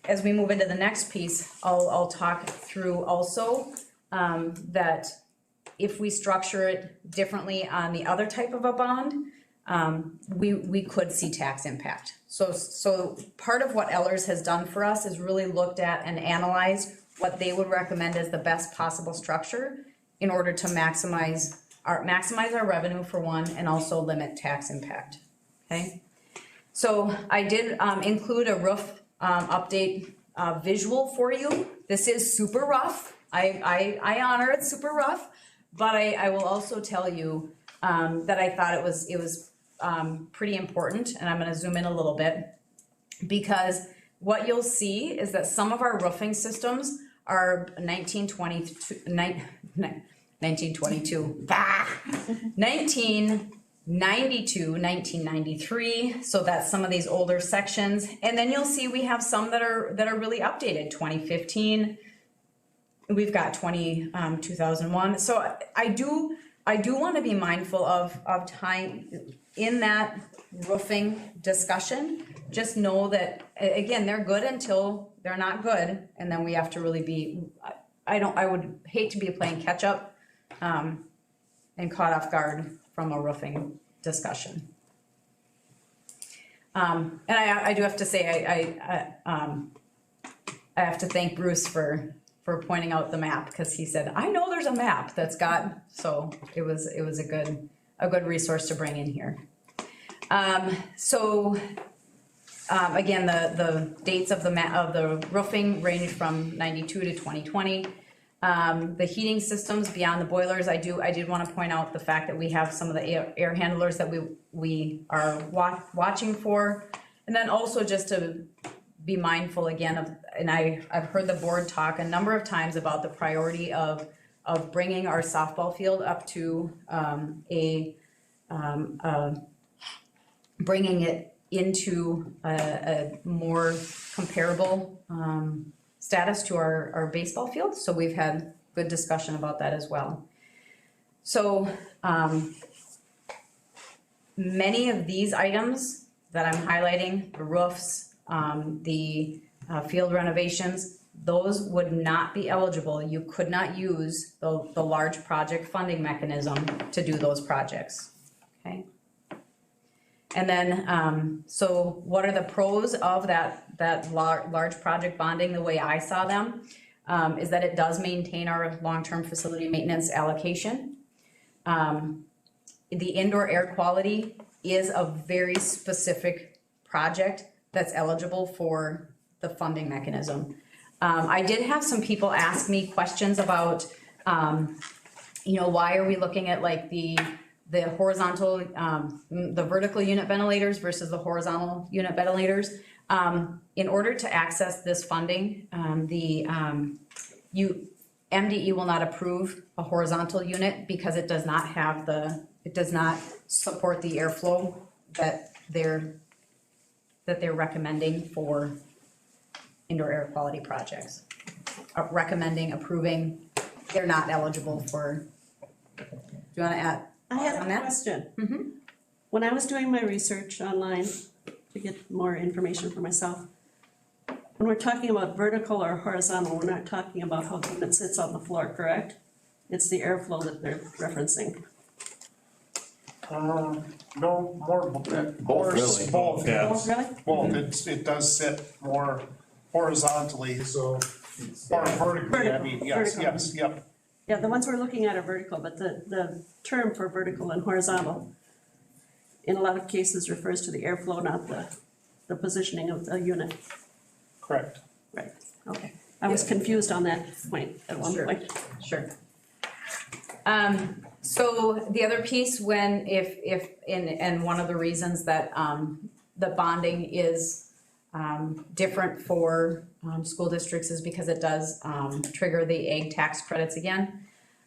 As we move into the next piece, I'll talk through also that if we structure it differently on the other type of a bond, we could see tax impact. So part of what Ellers has done for us is really looked at and analyzed what they would recommend as the best possible structure in order to maximize our revenue for one, and also limit tax impact. Okay, so I did include a roof update visual for you. This is super rough. I honor it's super rough, but I will also tell you that I thought it was pretty important, and I'm going to zoom in a little bit, because what you'll see is that some of our roofing systems are 1922, 1993, so that's some of these older sections. And then you'll see we have some that are really updated, 2015. We've got 2001. So I do want to be mindful of time in that roofing discussion. Just know that, again, they're good until they're not good, and then we have to really be, I would hate to be playing catch up and caught off guard from a roofing discussion. And I do have to say, I have to thank Bruce for pointing out the map, because he said, I know there's a map that's got, so it was a good resource to bring in here. Again, the dates of the roofing range from 92 to 2020. The heating systems beyond the boilers, I did want to point out the fact that we have some of the air handlers that we are watching for, and then also just to be mindful again of, and I've heard the board talk a number of times about the priority of bringing our softball field up to bringing it into a more comparable status to our baseball field. So we've had good discussion about that as well. So many of these items that I'm highlighting, the roofs, the field renovations, those would not be eligible. You could not use the large project funding mechanism to do those projects, okay? And then, so what are the pros of that large project bonding? The way I saw them is that it does maintain our long-term facility maintenance allocation. The indoor air quality is a very specific project that's eligible for the funding mechanism. I did have some people ask me questions about, why are we looking at like the horizontal, the vertical unit ventilators versus the horizontal unit ventilators? In order to access this funding, MDE will not approve a horizontal unit because it does not have it does not support the airflow that they're recommending for indoor air quality projects. Approving, they're not eligible for, do you wanna add I had on a that? question. When I was doing my research online to get more information for myself, when we're talking about vertical or horizontal, we're not talking about how the unit sits on the floor, correct? It's the airflow that they're referencing. No, more, more, really. both, Yeah. Oh, really? both, it does sit more horizontally, so, or vertically, I mean, yes, Vertical. yes, yep. Yeah, the ones we're looking at are vertical, but the term for vertical and horizontal in a lot of cases refers to the airflow, not the positioning of the unit. Correct. Right, okay. I was confused on that point at one point. Sure. So the other piece and one of the reasons that, the bonding is, different for, school districts is because it does, trigger the egg tax credits again.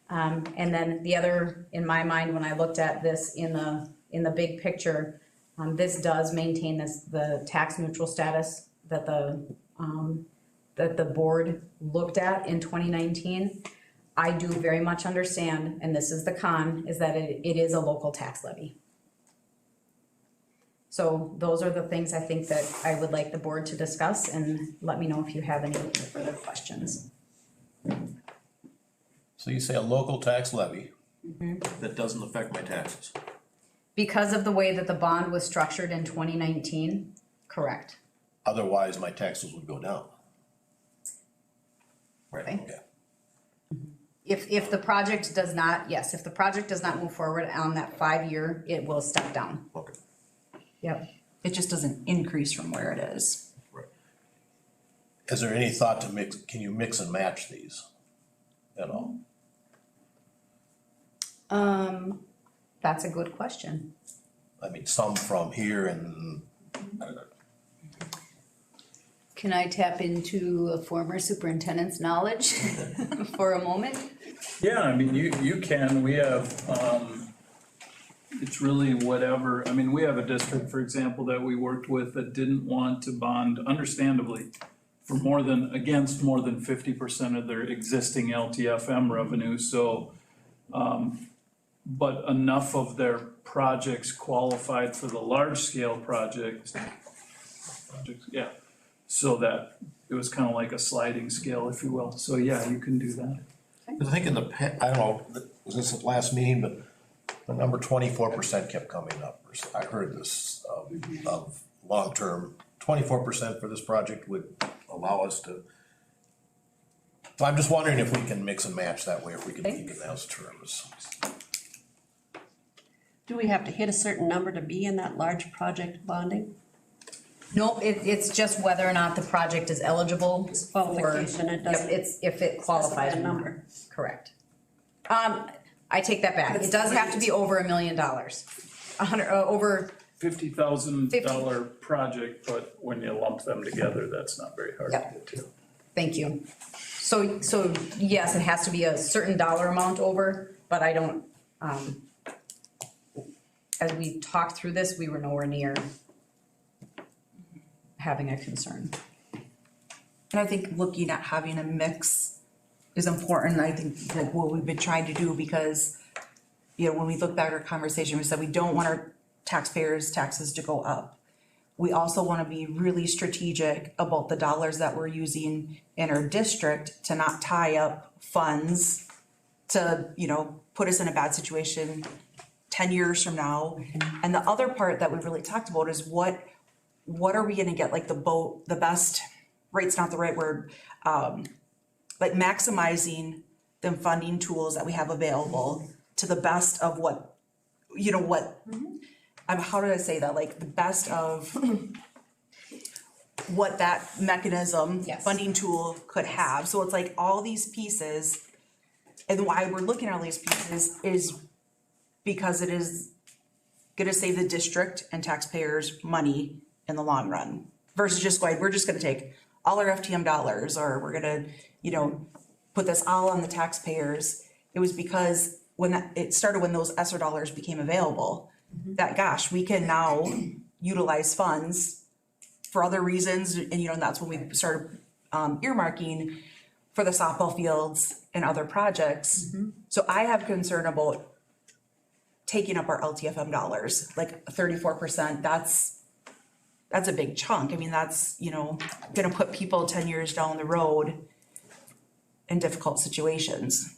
And then the other, in my mind, when I looked at this in the big picture, this does maintain the tax neutral status that the board looked at in 2019. I do very much understand, and this is the con, is that it is a local tax levy. So those are the things I think that I would like the board to discuss, and let me know if you have any further questions. So you say a local tax levy that doesn't affect my taxes? Because of the way that the bond was structured in 2019, correct. Otherwise, my taxes would go down. Right, Okay. okay. If the project does not, yes, if the project does not move forward on that 5-year, it will step down. Okay. Yep. It just doesn't increase from where it is. Is there any thought to can you mix and match these at all? That's a good question. I mean, some from here and, Can I tap into a former superintendent's knowledge for a moment? Yeah, I mean, you can, we have, it's really whatever, I mean, we have a district, for example, that we worked with that didn't want to bond, understandably, for against more than 50% of their existing LTFM revenue, so, but enough of their projects qualified for the large-scale projects, yeah, so that it was kind of like a sliding scale, if you will, so yeah, you can do that. I think in I don't know, was this at last meeting, but the number 24% kept coming up. I heard this of long-term, 24% for this project would allow us to. So I'm just wondering if we can mix and match that way, if we can keep it in those terms. Do we have to hit a certain number to be in that large project bonding? No, it's just whether or not the project is eligible It's for. qualification, it doesn't Yep, it's if it qualifies. specify a number. Correct. I take that back. It does have to be over $1 million. Over, $50,000 project, but when you lump them together, that's not very hard to Yep. get to. thank you. So yes, it has to be a certain dollar amount over, but I don't, as we talked through this, we were nowhere near having a concern. And I think looking at having a mix is important. I think like what we've been trying to do, because, when we look back at our conversation, we said we don't want our taxpayers' taxes to go up. We also want to be really strategic about the dollars that we're using in our district to not tie up funds to, put us in a bad situation 10 years from now. And the other part that we really talked about is what are we gonna get, like the best, rate's not the right word, like maximizing the funding tools that we have available to the best of what, how did I say that, like the best of what that mechanism, Yes. funding tool could have. So it's like all these pieces, and why we're looking at all these pieces is because it is gonna save the district and taxpayers money in the long run. Versus just going, we're just gonna take all our FTM dollars, or we're gonna, put this all on the taxpayers. It was because it started when those Esser dollars became available, that gosh, we can now utilize funds for other reasons, and that's when we started earmarking for the softball fields and other projects. So I have concern about taking up our LTFM dollars, like 34%, that's a big chunk. I mean, that's, gonna put people 10 years down the road in difficult situations.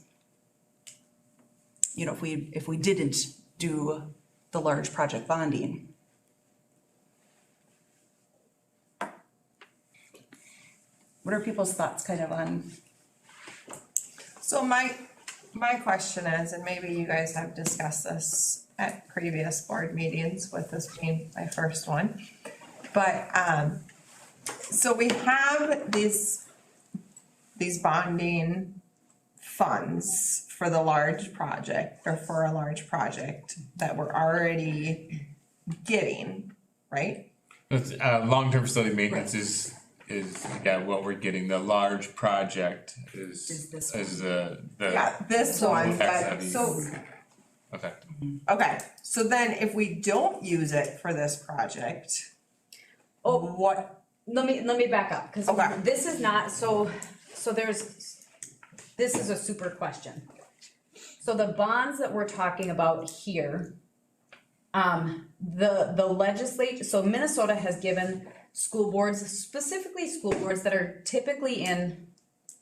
If we didn't do the large project bonding. What are people's thoughts kind of on? So my question is, and maybe you guys have discussed this at previous board meetings, with this being my first one. But, so we have these bonding funds for the large project, or for a large project that we're already getting, right? Long-term facility maintenance is what we're getting. The large project Is this is the Yeah, this one, tax but, levy. so, Okay. okay, so then if we don't use it for this project, what, Let me back up, cause Okay. this is not, this is a super question. So the bonds that we're talking about here, the legislature, so Minnesota has given school boards, specifically school boards that are typically in,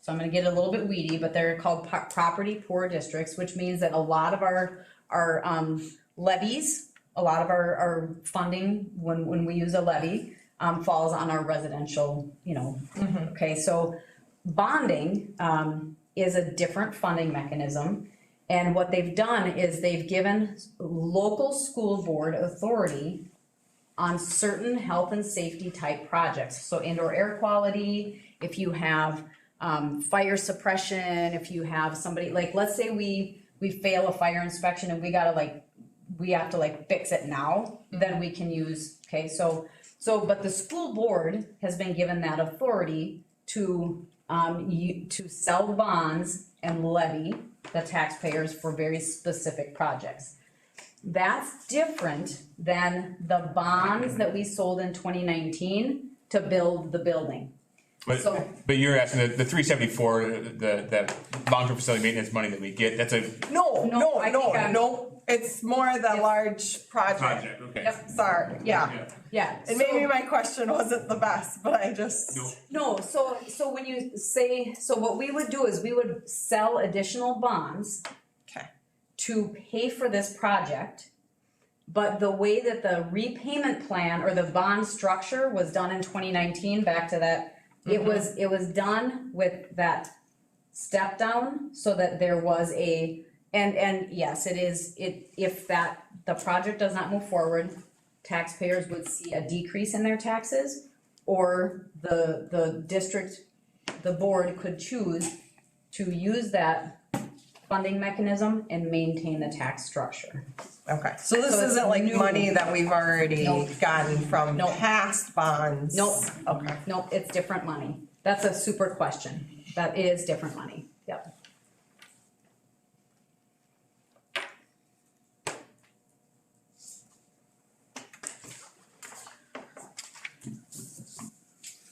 so I'm gonna get a little bit weedy, but they're called property poor districts, which means that a lot of our levies, a lot of our funding, when we use a levy, falls on our residential, okay, so bonding, is a different funding mechanism. And what they've done is they've given local school board authority on certain health and safety type projects. So indoor air quality, if you have fire suppression, if you have somebody, like, let's say we fail a fire inspection and we have to fix it now, then we can use, okay, so but the school board has been given that authority to sell bonds and levy the taxpayers for very specific projects. That's different than the bonds that we sold in 2019 to build the building. But you're asking the 374, the long-term facility maintenance money that we get, that's a no, it's more the large project. project, okay. Yep, sorry, yeah. Yeah. And maybe my question wasn't the best, but I just. No, so when you say, so what we would do is we would sell additional bonds. Okay. To pay for this project. But the way that the repayment plan or the bond structure was done in 2019, back to that, it was done with that step down so that there was and yes, if the project does not move forward, taxpayers would see a decrease in their taxes, or the district, the board could choose to use that funding mechanism and maintain the tax structure. Okay, so this So it's isn't like new. money that we've already Nope. gotten from Nope. past bonds? Nope. Okay. Nope, it's different money. That's a super question. That is different money. Yep.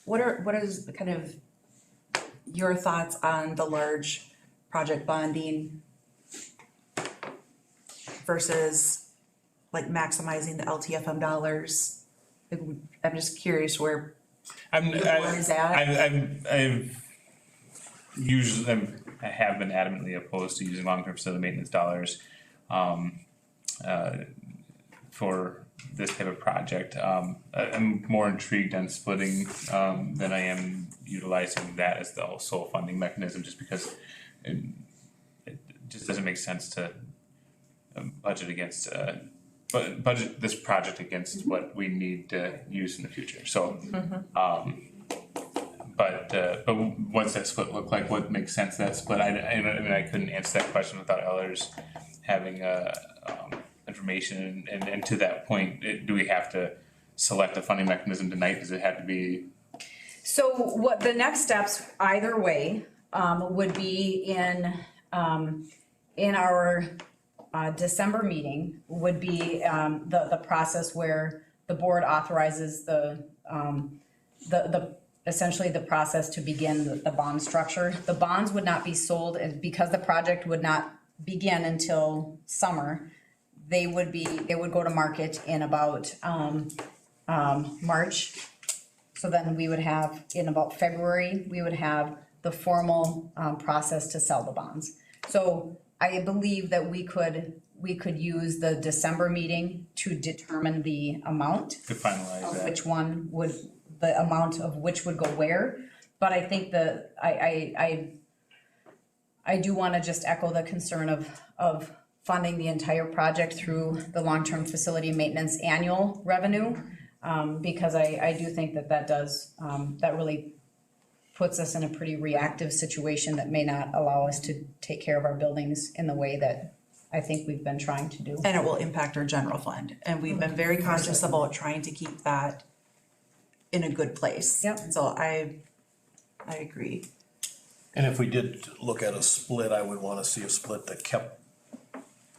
What is kind of your thoughts on the large project bonding versus maximizing the LTFM dollars? I'm just curious where the board is at. I have been adamantly opposed to using long-term facility maintenance dollars for this type of project. I'm more intrigued on splitting than I am utilizing that as the sole funding mechanism, just because it just doesn't make sense to budget against budget this project against what we need to use in the future, so. But what's that split look like, what makes sense that split, I mean, I couldn't answer that question without Ellers having, information, and to that point, do we have to select a funding mechanism tonight, does it have to be? So what the next steps, either way, would be in our December meeting would be the process where the board authorizes the essentially the process to begin the bond structure. The bonds would not be sold, and because the project would not begin until summer, they would go to market in about March. So then we would have, in about February, we would have the formal process to sell the bonds. So I believe that we could use the December meeting to determine the amount. To finalize Of that. which one would, the amount of which would go where. But I think that I do wanna just echo the concern of funding the entire project through the long-term facility maintenance annual revenue. Because I do think that does, that really puts us in a pretty reactive situation that may not allow us to take care of our buildings in the way that I think we've been trying to do. And it will impact our general fund, and we've been very conscious about trying to keep that in a good place. Yep. So I agree. And if we did look at a split, I would wanna see a split that kept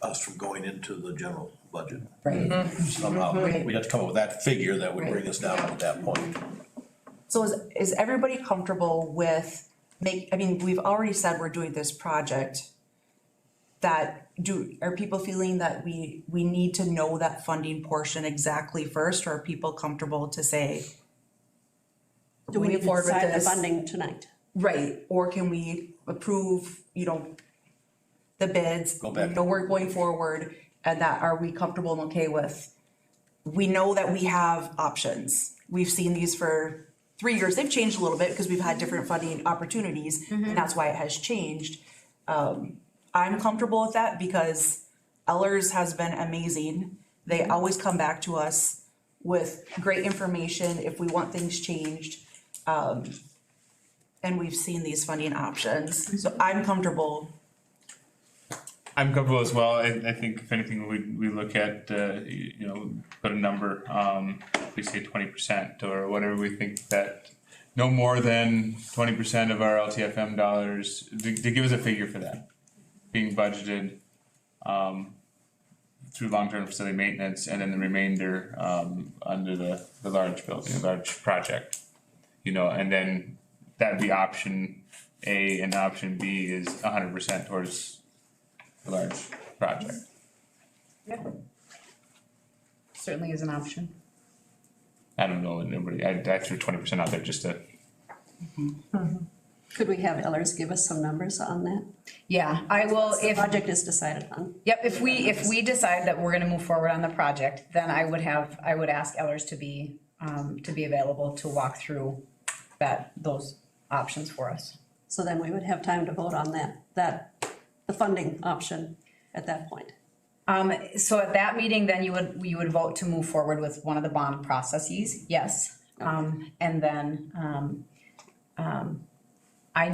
us from going into the general budget. Right. Somehow, we'd have to come up with that figure that would bring us down at that point. So is everybody comfortable with I mean, we've already said we're doing this project. Are people feeling that we need to know that funding portion exactly first, or are people comfortable to say, Do we need to forward with decide the this? funding tonight? Right, or can we approve, the bids? Go back. We're going forward, and that, are we comfortable and okay with? We know that we have options. We've seen these for 3 years. They've changed a little bit because we've had different funding opportunities, and that's why it has changed. I'm comfortable with that because Ellers has been amazing. They always come back to us with great information if we want things changed. And we've seen these funding options, so I'm comfortable. I'm comfortable as well, I think if anything, we look at, put a number, we say 20% or whatever, we think that no more than 20% of our LTFM dollars, to give us a figure for that, being budgeted, through long-term facility maintenance, and then the remainder, under the large building, large project. And then that'd be option A, and option B is 100% towards the large project. Yeah. Certainly is an option. I don't know, I threw 20% out there just to. Could we have Ellers give us some numbers on that? Yeah, I will, The if, project is decided on. yep, if we decide that we're gonna move forward on the project, then I would ask Ellers to be available to walk through those options for us. So then we would have time to vote on the funding option at that point. So at that meeting, then you would vote to move forward with one of the bond processes, yes. And then, I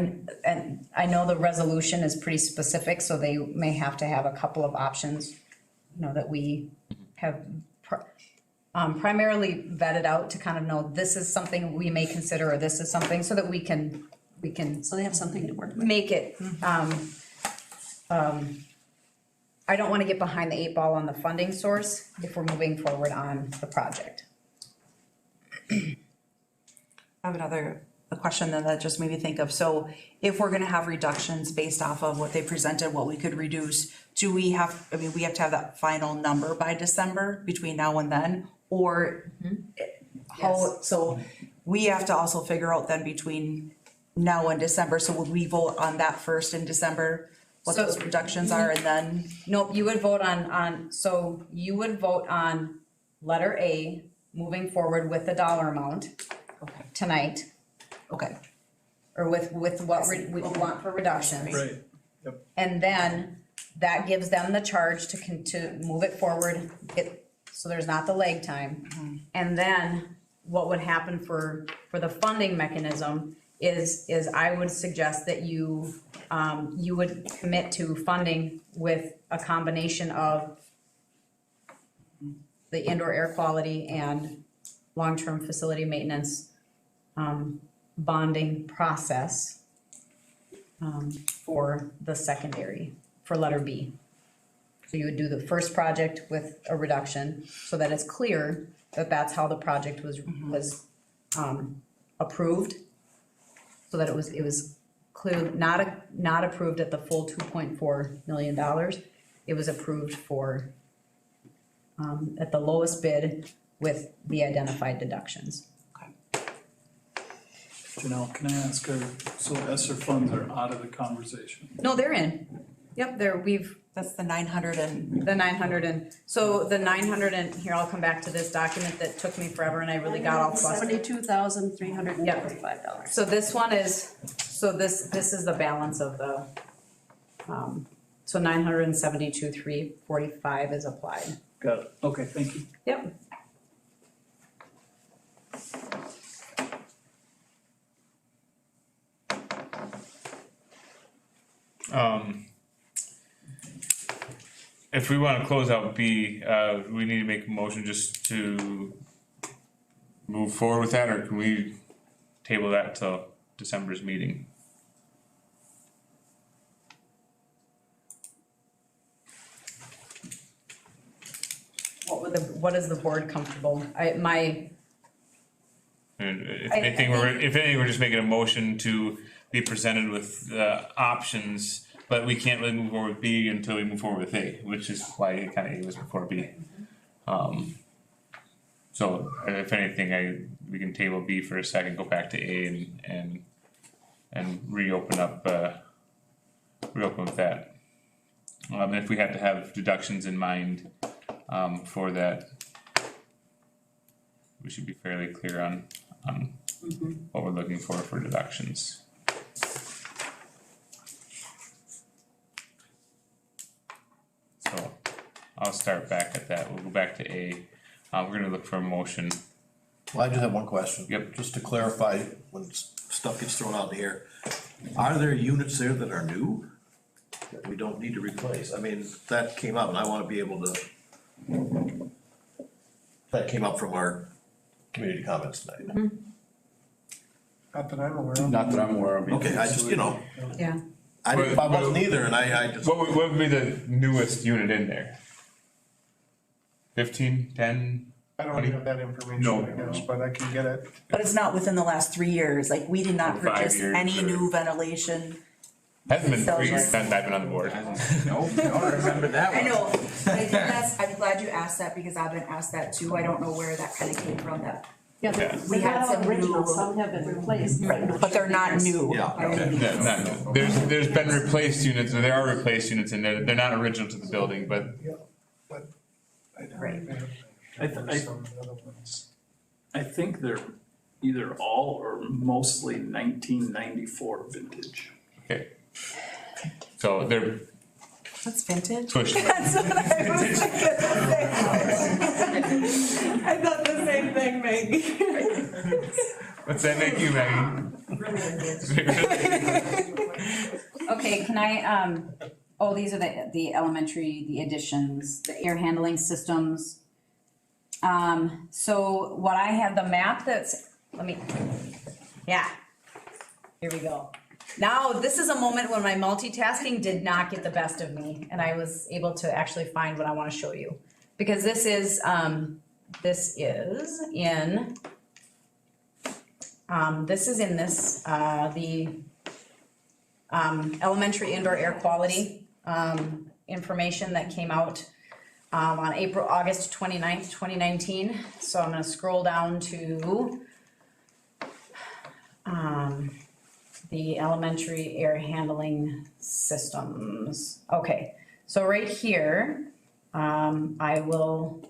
know the resolution is pretty specific, so they may have to have a couple of options, that we have primarily vetted out to kind of know this is something we may consider, or this is something, so that we can. So they have something to work with. Make it, I don't wanna get behind the 8 ball on the funding source if we're moving forward on the project. I have a question that just made me think of, so if we're gonna have reductions based off of what they presented, what we could reduce, we have to have that final number by December between now and then, or so we have to also figure out then between now and December, so would we vote on that first in December? What So- those reductions are, and then, Nope, you would vote so you would vote on letter A, moving forward with the dollar amount okay, tonight, okay, or with what we want for reductions. Right. And then that gives them the charge to move it forward, so there's not the lag time. And then what would happen for the funding mechanism is I would suggest that you would commit to funding with a combination of the indoor air quality and long-term facility maintenance bonding process for the secondary, for letter B. So you would do the first project with a reduction so that it's clear that that's how the project was approved. So that it was clear, not approved at the full $2.4 million. It was approved for at the lowest bid with the identified deductions. Janelle, can I ask her, so Esser funds are out of the conversation? No, they're in. Yep, That's the 900 and. the 900 and, so the 900 and, here, I'll come back to this document that took me forever and I really got all flustered. $72,345. So this one is, so this is the balance of the, so 972,345 is applied. Got it, okay, thank you. Yep. If we wanna close out B, we need to make a motion just to move forward with that, or can we table that till December's meeting? What is the board comfortable? And if anything, we're just making a motion to be presented with options, but we can't really move forward with B until we move forward with A, which is why it kinda A was before B. So if anything, we can table B for a second, go back to A and reopen with that. And if we had to have deductions in mind, for that, we should be fairly clear on what we're looking for deductions. So I'll start back at that. We'll go back to A. We're gonna look for a motion. Well, I just have one question. Yep. Just to clarify, when stuff gets thrown out in the air, are there units there that are new that we don't need to replace? I mean, that came up and I wanna be able to. That came up from our community comments tonight. Not that I'm aware of. Not that I'm aware of. Okay, I just, Yeah. I wasn't either, and I just. What would be the newest unit in there? 15, 10? I don't have that information, No. I guess, but I can get it. But it's not within the last 3 years, like, we did not 5 purchase years any or- new ventilation. Hasn't been So 3 years like- since I've been on the board. No, I don't remember that one. I know, but I think I'm glad you asked that, because I've been asked that too, I don't know where that kinda came from, that, Yeah, Yeah. we had some some original, new- some have been replaced. but they're not new. Yeah. by any means. There's been replaced units, or there are replaced units in there, they're not original to the building, but But I don't Right. remember some of the other ones. I think they're either all or mostly 1994 vintage. okay. So they're That's vintage? switched. That's what I was thinking. I thought the same thing, Meg. What's that make you, Maggie? Okay, can I, these are the elementary, the additions, the air handling systems. So what I have, the map here we go. Now, this is a moment when my multitasking did not get the best of me, and I was able to actually find what I wanna show you. Because this is in, the elementary indoor air quality, information that came out, on August 29th, 2019. So I'm gonna scroll down to, the elementary air handling systems. Okay, so right here, I will,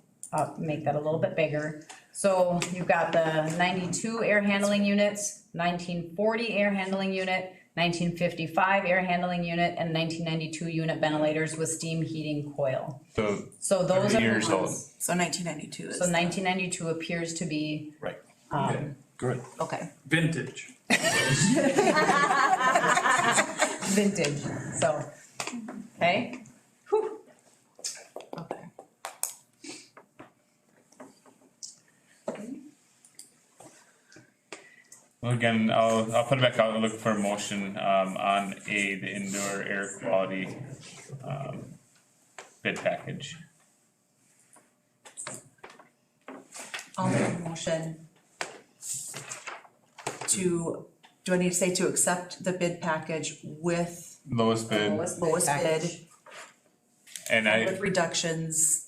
make that a little bit bigger. So you've got the 92 air handling units, 1940 air handling unit, 1955 air handling unit, and 1992 unit ventilators with steam heating coil. So So those are the years old. ones. So 1992 is. So 1992 appears to be, Right. Good. Okay. Vintage. vintage, so, okay? Whew. Okay. Well, again, I'll put it back out and look for a motion, on the indoor air quality, bid package. I'll make a motion to, do I need to say to accept the bid package with Lowest bid, Lowest lowest bid, package. and with reductions?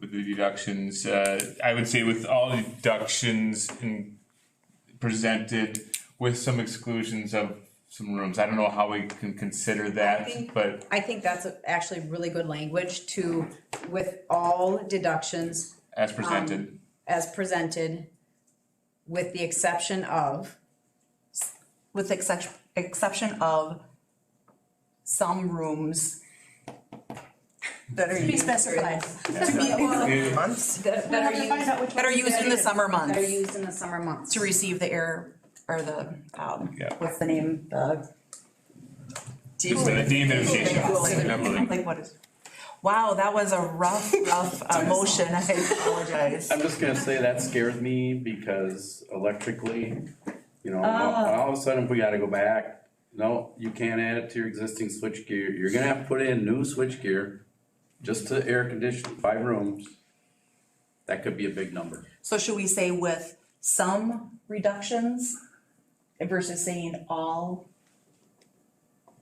with the deductions, I would say with all deductions presented with some exclusions of some rooms. I don't know how we can consider that, but I think that's actually really good language to, with all deductions as presented, as presented, with the exception of, With the exception of some rooms that are To be used, specified. Months. that We'll have are to find out which used, that are ones used in the summer that are months used in the summer months. to receive the air, or the, Yeah. what's the name, the. just the dehumidification. Like what is, wow, that was a rough motion, I apologize. I'm just gonna say that scares me because electrically, all of a sudden, if we gotta go back, no, you can't add it to your existing switchgear. You're gonna have to put in new switchgear just to air condition 5 rooms. That could be a big number. So should we say with some reductions versus saying all?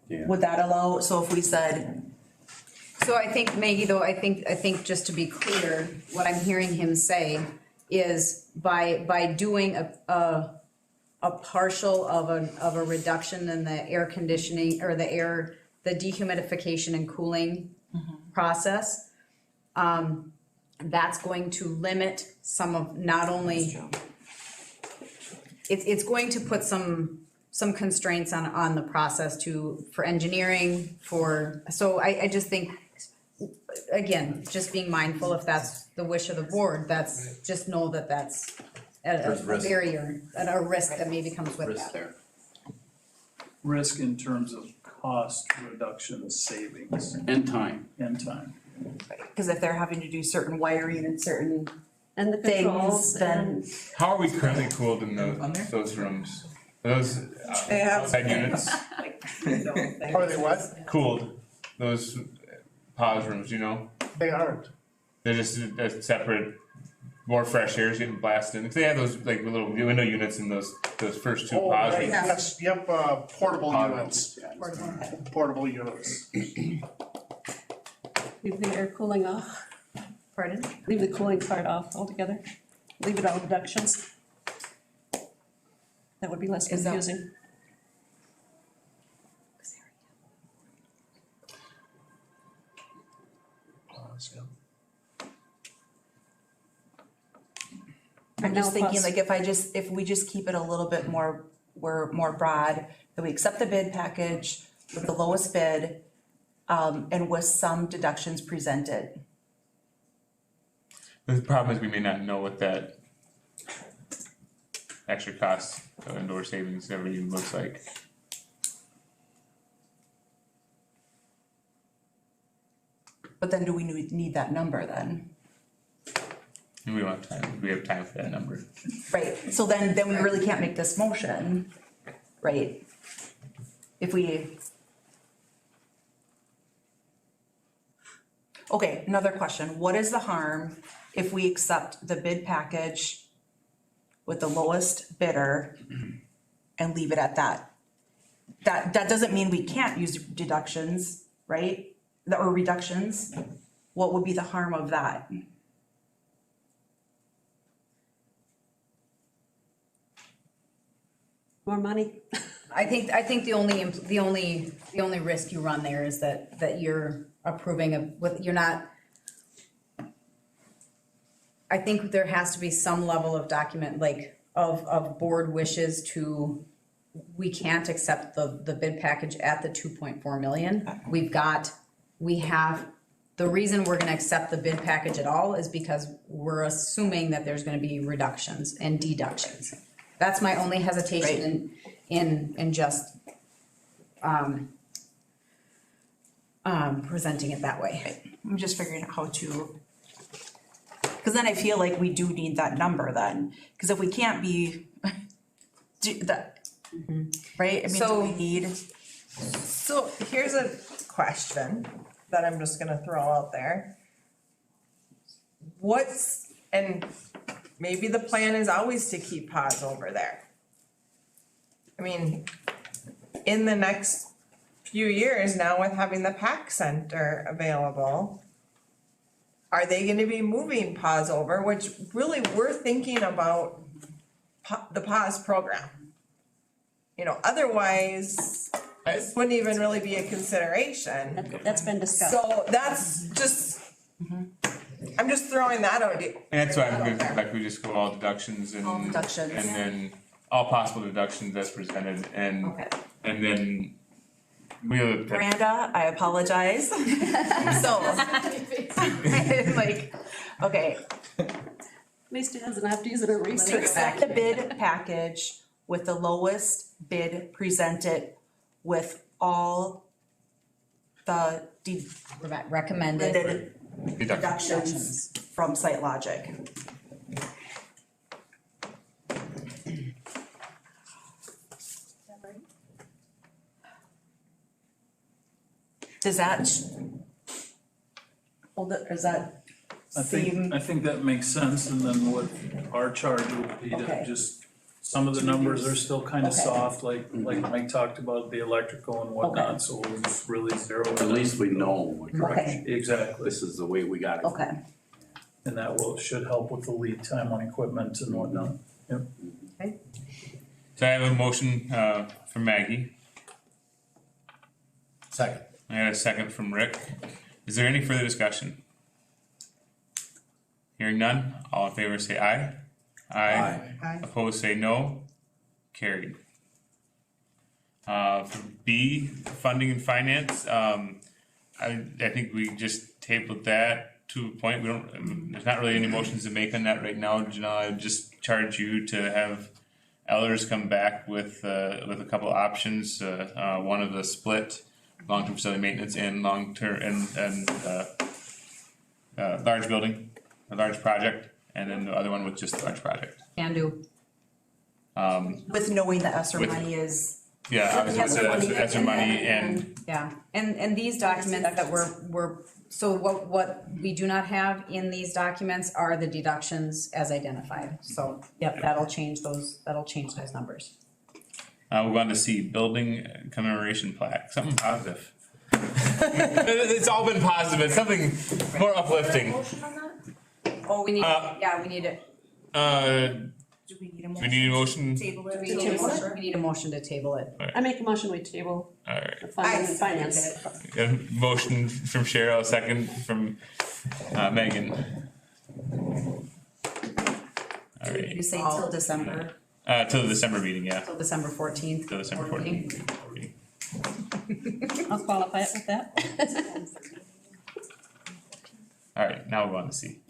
Yeah. Would that allow, so if we said, So I think, Maggie, though, I think just to be clear, what I'm hearing him say is by doing a partial of a reduction in the air conditioning, or the dehumidification and cooling process, that's going to limit some of, not only, it's going to put some constraints on the process for engineering, so I just think, again, just being mindful, if that's the wish of the board, just know that that's There's a risk. barrier, a risk that maybe comes with Risk that. there. Risk in terms of cost reduction, savings, And time. and time. because if they're having to do certain wiring and certain And the controls things, then. How are we currently cooled in those rooms? Are those They have- outside units Are they what? cooled, those pause rooms, They aren't. they're just a separate, more fresh air is getting blasted in, 'cause they have those like little window units in those first 2 Oh, pause right, rooms. yes, yep, portable Portables. units, portable units. Leave the air cooling off, Pardon? leave the cooling part off altogether, leave it all deductions. That would be less Is that- confusing. I'm just Now thinking, plus- like, if we just keep it a little bit more, we're more broad, that we accept the bid package with the lowest bid, and with some deductions presented. The problem is we may not know what that extra cost of indoor savings ever even looks like. But then do we need that number then? And we don't have time, we have time for that number. Right, so then we really can't make this motion, right? If we. Okay, another question, what is the harm if we accept the bid package with the lowest bidder and leave it at that? That doesn't mean we can't use deductions, right? Or reductions, what would be the harm of that? More money. I think the only risk you run there is that you're approving you're not. I think there has to be some level of document, like, of board wishes to we can't accept the bid package at the 2.4 million. The reason we're gonna accept the bid package at all is because we're assuming that there's gonna be reductions and deductions. That's my only hesitation in just, presenting it that way. I'm just figuring out how to, cause then I feel like we do need that number then, cause if we can't be, do that, right? I mean, do So- we need, So here's a question that I'm just gonna throw out there. And maybe the plan is always to keep pods over there. I mean, in the next few years now with having the PAC center available, are they gonna be moving pods over, which really we're thinking about the pause program? You know, otherwise, this wouldn't even really be a consideration. That's been discussed. So that's just, I'm just throwing that out. And that's why I'm good, like, we just go all deductions and. All deductions. And then all possible deductions as presented, and okay. then we'll. Miranda, I apologize. So, like, okay, At least it doesn't have to use it in research. accept the bid package with the lowest bid presented with all the Recommended deductions from Site Logic. Does that hold it, is that I seem? think that makes sense, and then what our charge would be to Okay. just, some of the numbers are still kind of Okay. soft, like Mike talked about the electrical and whatnot, so we'll just really zero it At in. least we know, Okay, Exactly, this is the way we got it. okay. and that should help with the lead time on equipment and whatnot. Yep. So I have a motion, from Maggie, Second. I got a second from Rick. Is there any further discussion? Hearing none, all in favor say aye. Aye. Opposed say no, carried. For B, funding and finance, I think we just tabled that to a point, there's not really any motions to make on that right now, Janelle, I would just charge you to have Ellers come back with a couple options, one of the split, long-term facility maintenance and long-term, and large building, a large project, and then the other one with just a large project. Can do. With knowing the ESSER With- money is, Yeah, obviously, that's your money, and Yeah, and these documents that so what we do not have in these documents are the deductions as identified. So, yep, that'll change those numbers. we'll go on to C, building commemoration plaque, something positive. It's all been positive, it's something more uplifting. Oh, we need, Uh, we need it. do we need a We motion? need a motion, Table it. We need a motion to table it. I make a motion, we table alright, the funding and finance. a motion from Cheryl, a second from, Megan. Alright, You say till December. till the December meeting, yeah, Till December 14th. till December 14th. I'll qualify it with that. Alright, now we'll go on to C.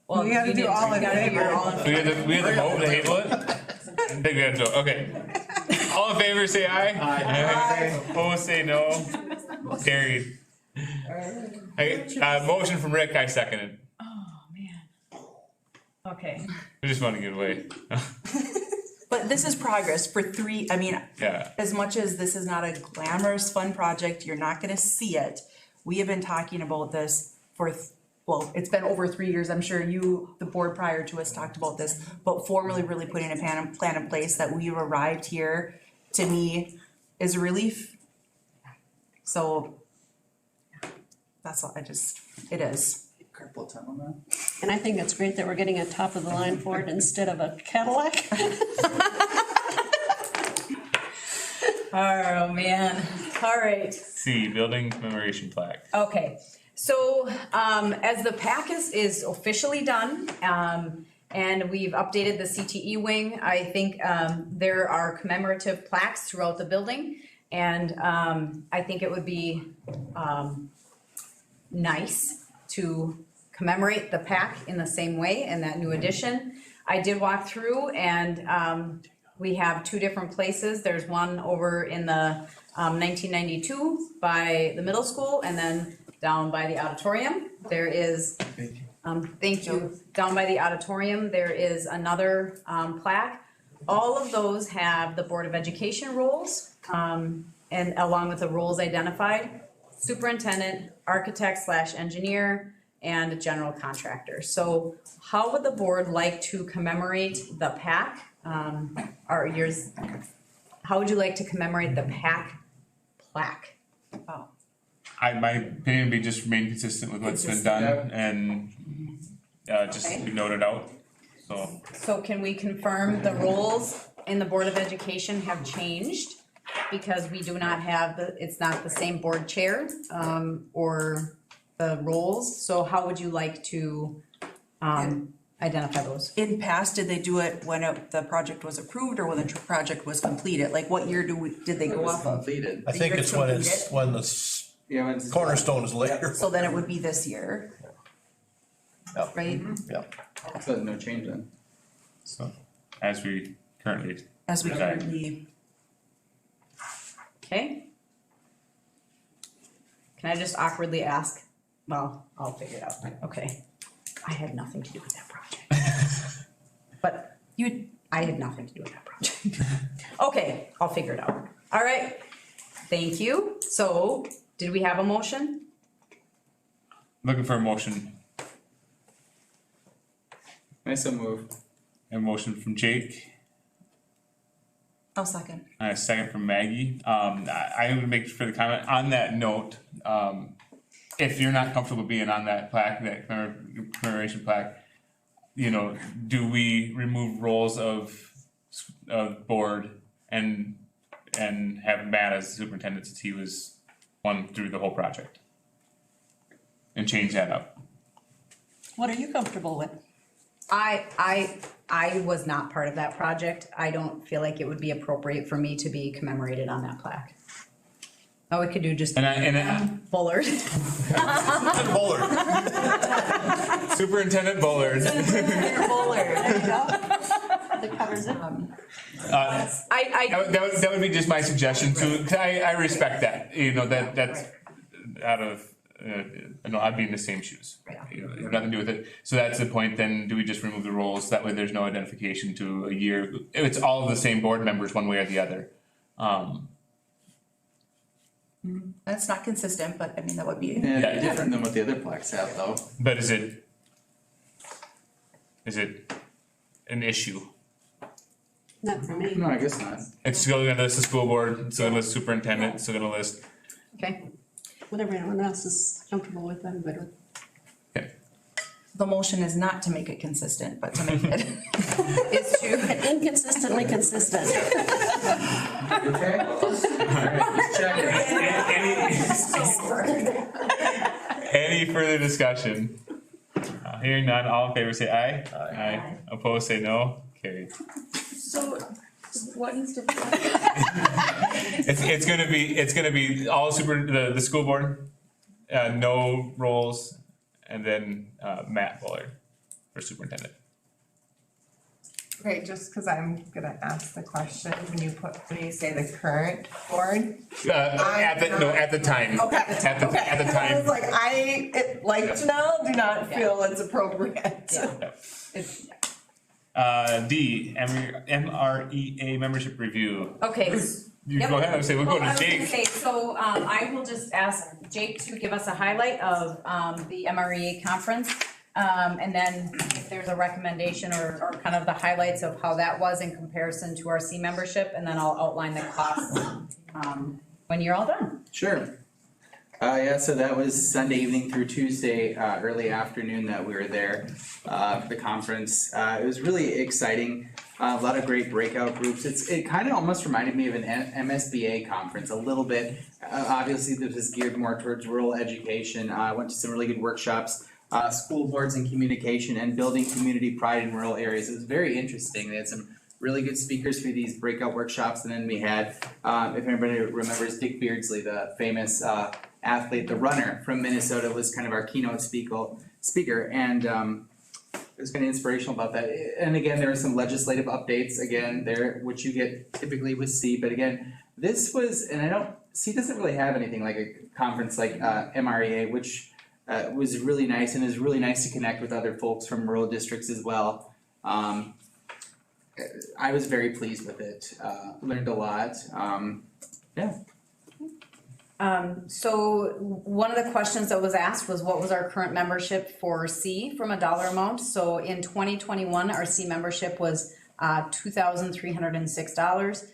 Well, We gotta do all in favor. We had the vote to table it? I think we have to, okay. All in favor, say aye. Aye. Opposed, say no. Carried. Motion from Rick, I seconded. Oh, man. Okay. I just want to get away. But this is progress for three, I mean, Yeah, as much as this is not a glamorous, fun project, you're not gonna see it. We have been talking about this for, well, it's been over 3 years, I'm sure you, the board prior to us talked about this, but formally really putting a plan in place that we've arrived here, to me, is a relief. So, that's all, it is. Carpal time on that. And I think it's great that we're getting a top of the line Ford instead of a Cadillac. Oh, man. All right. C, building commemoration plaque. Okay, so, as the PAC is officially done, And we've updated the CTE wing. I think there are commemorative plaques throughout the building. And I think it would be nice to commemorate the PAC in the same way in that new addition. I did walk through and we have two different places. There's one over in the 1992 by the middle school, and then down by the auditorium. There is, thank you, down by the auditorium, there is another plaque. All of those have the Board of Education roles, and along with the roles identified, superintendent, architect/engineer, and general contractor. So how would the board like to commemorate the PAC? How would you like to commemorate the PAC plaque? Oh. My opinion would be just remain consistent with what's been done and just note it out, so. So can we confirm the roles in the Board of Education have changed? Because we do not have it's not the same board chair, or the roles, so how would you like to, identify those? In past, did they do it when the project was approved or when the project was completed? Like what year did they go off of? Completed. I think it's when the cornerstone is later. So then it would be this year, Yeah. right? Yeah. So no change then. So, as we currently. As we reside. currently, Okay. Can I just awkwardly ask? Well, I'll figure it out. Okay. I had nothing to do with that project. But I had nothing to do with that project. Okay, I'll figure it out. All right. Thank you. So, did we have a motion? Looking for a motion. I so move. A motion from Jake, I'll second. and a second from Maggie. I would make for the comment, on that note, if you're not comfortable being on that plaque, that commemoration plaque, do we remove roles of board and have Matt as superintendent since he was one through the whole project? And change that up. What are you comfortable with? I was not part of that project. I don't feel like it would be appropriate for me to be commemorated on that plaque. Oh, we could do just Bullard. Bullard. Superintendent Bullard. Bullard, there you go. That covers it. That would be just my suggestion too, 'cause I respect that, that's out of, I'd be in the same shoes. Have nothing to do with it, so that's the point, then do we just remove the roles, that way there's no identification to a year, it's all the same board members one way or the other. That's not consistent, but I mean, that would be. Yeah, different than what the other plaques have though. But is it an issue? Not for me. No, I guess not. It's still gonna list the school board, it's still gonna list superintendent, it's still gonna list. Okay. Whatever anyone else is comfortable with, I'm good with. The motion is not to make it consistent, but to make it. It's to inconsistently consistent. Okay. Alright, just checking. Any further discussion? Hearing none, all in favor say aye. Aye. Opposed say no, carried. So, what needs to? It's gonna be all the school board, no roles, and then Matt Bullard for superintendent. Okay, just cause I'm gonna ask the question, when you say the current board. At the time. Okay. At the I time. was like, to now, do not feel it's appropriate. D, MREA membership review. Okay. You go ahead, I would say, we'll go to Jake. So, I will just ask Jake to give us a highlight of, the MREA conference. And then if there's a recommendation or kind of the highlights of how that was in comparison to our C membership, and then I'll outline the costs, when you're all done. Sure. Yeah, so that was Sunday evening through Tuesday, early afternoon that we were there, for the conference. It was really exciting. A lot of great breakout groups. It kind of almost reminded me of an MSBA conference a little bit. Obviously, this is geared more towards rural education. I went to some really good workshops. school boards and communication, and building community pride in rural areas. It was very interesting. They had some really good speakers for these breakout workshops, and then we had, if anybody remembers Dick Beardsley, the famous athlete, the runner from Minnesota, was kind of our keynote speaker, and it was kind of inspirational about that. And again, there were some legislative updates again there, which you get typically with C, but again, this was, and C doesn't really have anything like a conference like MREA, which was really nice, and is really nice to connect with other folks from rural districts as well. I was very pleased with it, learned a lot, yeah. So one of the questions that was asked was what was our current membership for C from a dollar amount? So in 2021, our C membership was $2,306.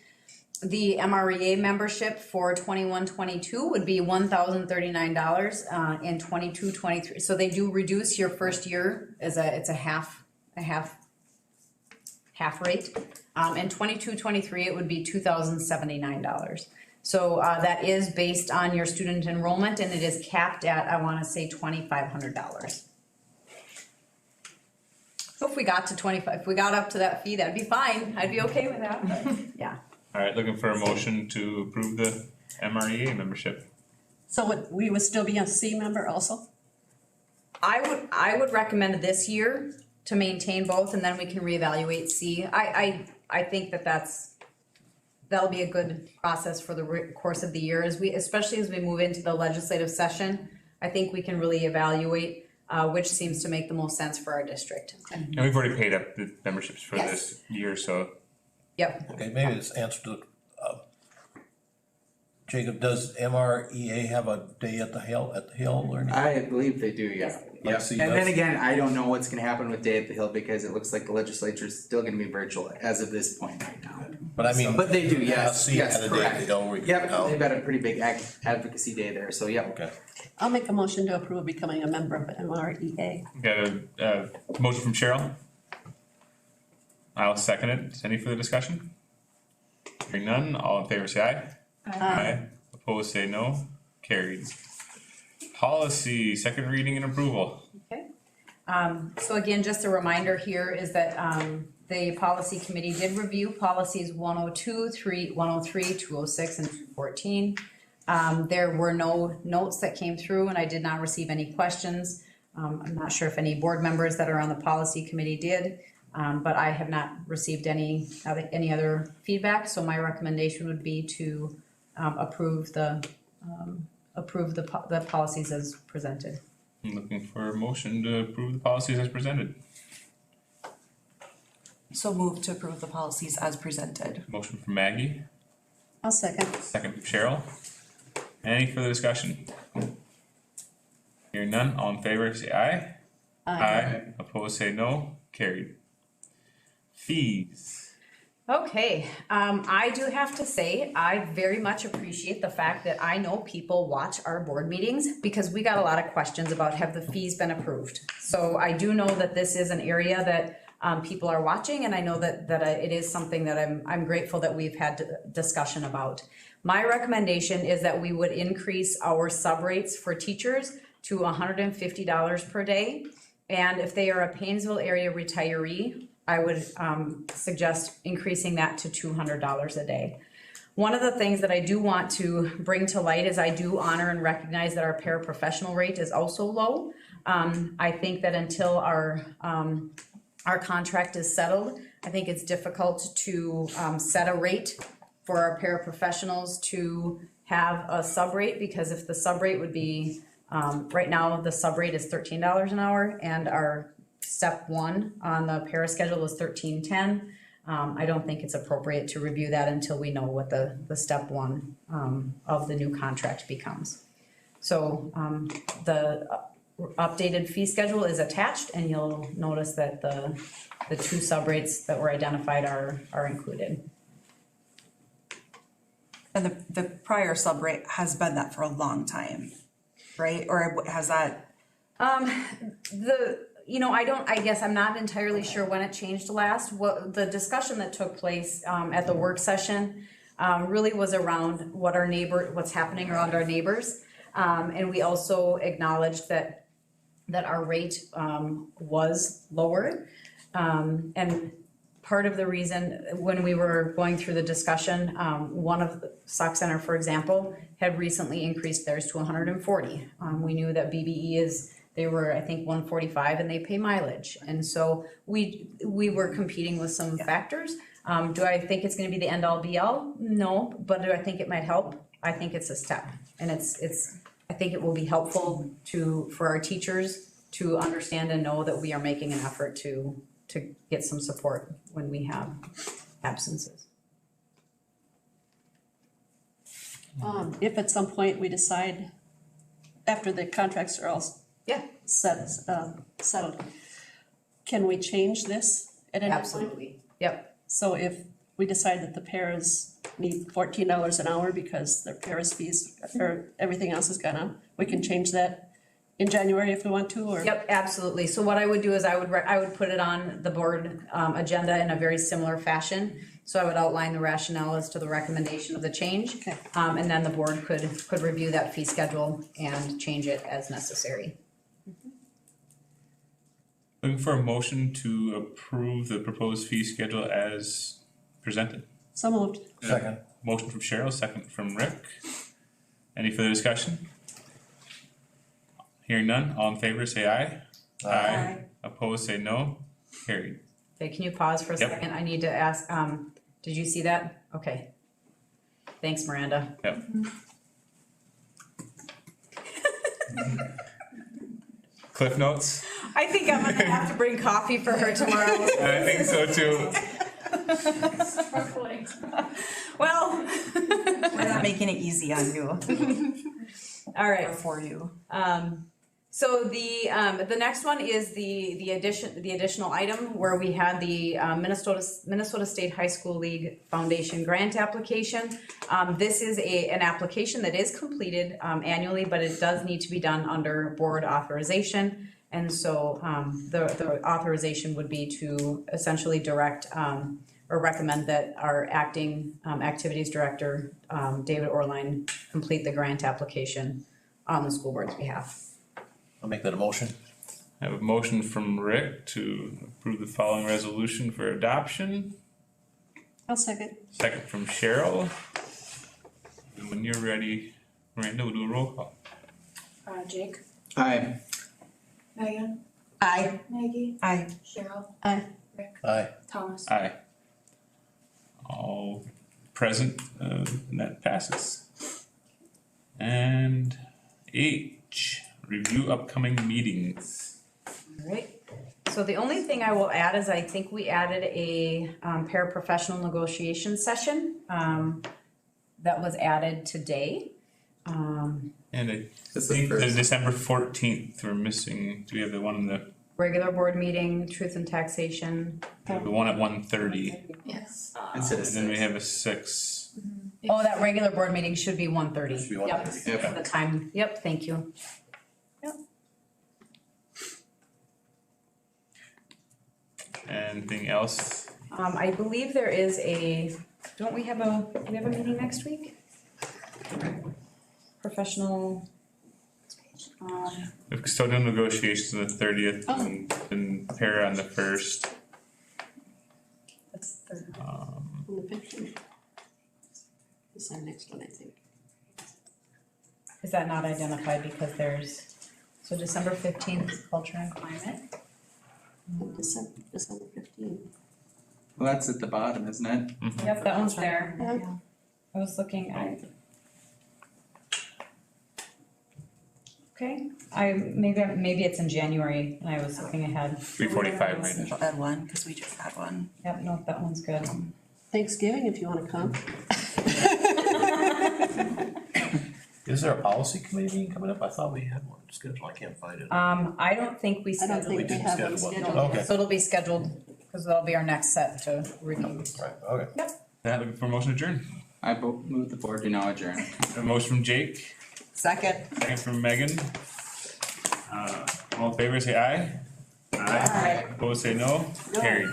The MREA membership for 21-22 would be $1,039 in 22-23. So they do reduce your first year as it's a half rate. In 22-23, it would be $2,079. So that is based on your student enrollment, and it is capped at, I wanna say, $2,500. So if we got to if we got up to that fee, that'd be fine, I'd be okay with that, but, yeah. Alright, looking for a motion to approve the MREA membership. So we would still be a C member also? I would recommend this year to maintain both, and then we can reevaluate C. I think that'll be a good process for the course of the year, especially as we move into the legislative session. I think we can really evaluate which seems to make the most sense for our district. And we've already paid up the memberships for Yes. this year, so. Yep. Okay, maybe this answer to, Jacob, does MREA have a day at the Hill or anything? I believe they do, yeah. Like C And does? then again, I don't know what's gonna happen with Day at the Hill, because it looks like the legislature is still gonna be virtual as of this point right now. But I mean. But they do, yes, C yes, had a day at correct. the Hill where you could Yep, go. they've got a pretty big advocacy day there, so yep. Okay. I'll make a motion to approve becoming a member of MREA. Got a motion from Cheryl. I'll second it. Any further discussion? Hearing none, all in favor say aye. Aye. Opposed say no. Carried. Policy, second reading and approval. Okay. So again, just a reminder here is that the policy committee did review policies 102, 103, 206, and 214. There were no notes that came through, and I did not receive any questions. I'm not sure if any board members that are on the policy committee did, but I have not received any other feedback, so my recommendation would be to approve the policies as presented. I'm looking for a motion to approve the policies as presented. So move to approve the policies as presented. Motion from Maggie, I'll second. second from Cheryl. Any further discussion? Hearing none, all in favor say aye. Opposed say no. Carried. Fees. Okay, I do have to say, I very much appreciate the fact that I know people watch our board meetings, because we got a lot of questions about have the fees been approved. So I do know that this is an area that people are watching, and I know that it is something that I'm grateful that we've had discussion about. My recommendation is that we would increase our sub rates for teachers to $150 per day. And if they are a Paynesville area retiree, I would suggest increasing that to $200 a day. One of the things that I do want to bring to light is I do honor and recognize that our paraprofessional rate is also low. I think that until our contract is settled, I think it's difficult to set a rate for our paraprofessionals to have a sub rate, because if the sub rate would be, right now the sub rate is $13 an hour, and our step one on the para schedule is $13.10. I don't think it's appropriate to review that until we know what the step one of the new contract becomes. So the updated fee schedule is attached, and you'll notice that the two sub rates that were identified are included. And the prior sub rate has been that for a long time, right? Or has that? I guess I'm not entirely sure when it changed last. What the discussion that took place at the work session really was around what's happening around our neighbors. And we also acknowledged that that our rate, was lower. And part of the reason, when we were going through the discussion, one of the Sauk Center, for example, had recently increased theirs to 140. We knew that BBE they were, I think, 145 and they pay mileage. And so we were competing with some factors. Do I think it's gonna be the end all be all? No, but do I think it might help? I think it's a step. And I think it will be helpful for our teachers to understand and know that we are making an effort to get some support when we have absences. If at some point we decide, after the contracts are all settled, can we change this at any point? Absolutely, yep. So if we decide that the paras need $14 an hour because their paras fees or everything else has gone up, we can change that in January if we want to, or? Yep, absolutely. So what I would do is I would put it on the board agenda in a very similar fashion. So I would outline the rationale as to the recommendation of the change. Okay. And then the board could review that fee schedule and change it as necessary. Looking for a motion to approve the proposed fee schedule as presented. So moved. Second. Motion from Cheryl, second from Rick. Any further discussion? Hearing none, all in favor say aye. Aye. Opposed say no. Carried. Okay, can you pause for a Yep. second? I need to ask, did you see that? Okay. Thanks, Miranda. Yep. Cliff notes? I think I'm gonna have to bring coffee for her tomorrow. I think so too. Well, We're not making it easy on you all right. or for you. So the next one is the additional item where we had the Minnesota State High School League Foundation grant application. This is an application that is completed annually, but it does need to be done under board authorization. And so the authorization would be to essentially direct or recommend that our acting activities director, David Orline, complete the grant application on the school board's behalf. I'll make that a motion. I have a motion from Rick to approve the following resolution for adoption. I'll second. Second from Cheryl. And when you're ready, Miranda, we'll do a roll call. Jake, Aye. Megan, Aye. Maggie, Aye. Cheryl, Aye. Aye. Thomas. Aye. All present, and that passes. And H, review upcoming meetings. Alright, so the only thing I will add is I think we added a paraprofessional negotiation session that was added today. And I That's the think the first. December 14th, we're missing, do we have the one in the, Regular board meeting, truth and taxation. the one at 1:30? Yes. Instead of And then we 6. have a 6. Oh, that regular board meeting should be 1:30. Should be Yep, 1:30. Yep. the time, yep, thank you. Anything else? I believe there is do we have a meeting next week? Professional. We're still doing negotiations on the 30th and para on the 1st. That's the, On the 15th. This is our next one, I think. is that not identified because so December 15th is culture and climate? December 15th. Well, that's at the bottom, isn't it? Yep, that one's there. Yeah. I was looking, okay, maybe it's in January and I was looking ahead. 3:45 right now. Special ed one, because we just had one. Yep, no, that one's good. Thanksgiving, if you wanna come. Is there a policy committee meeting coming up? I thought we had one scheduled. I can't find it. I don't think we I don't scheduled. think we didn't have one schedule one. scheduled. Okay. So it'll be scheduled, because that'll be our next set to review. Right, okay. That, looking for a motion to adjourn. I move the board to now adjourn. A motion from Jake, Second. second from Megan. All in favor say aye. Aye. Opposed say no. Carried.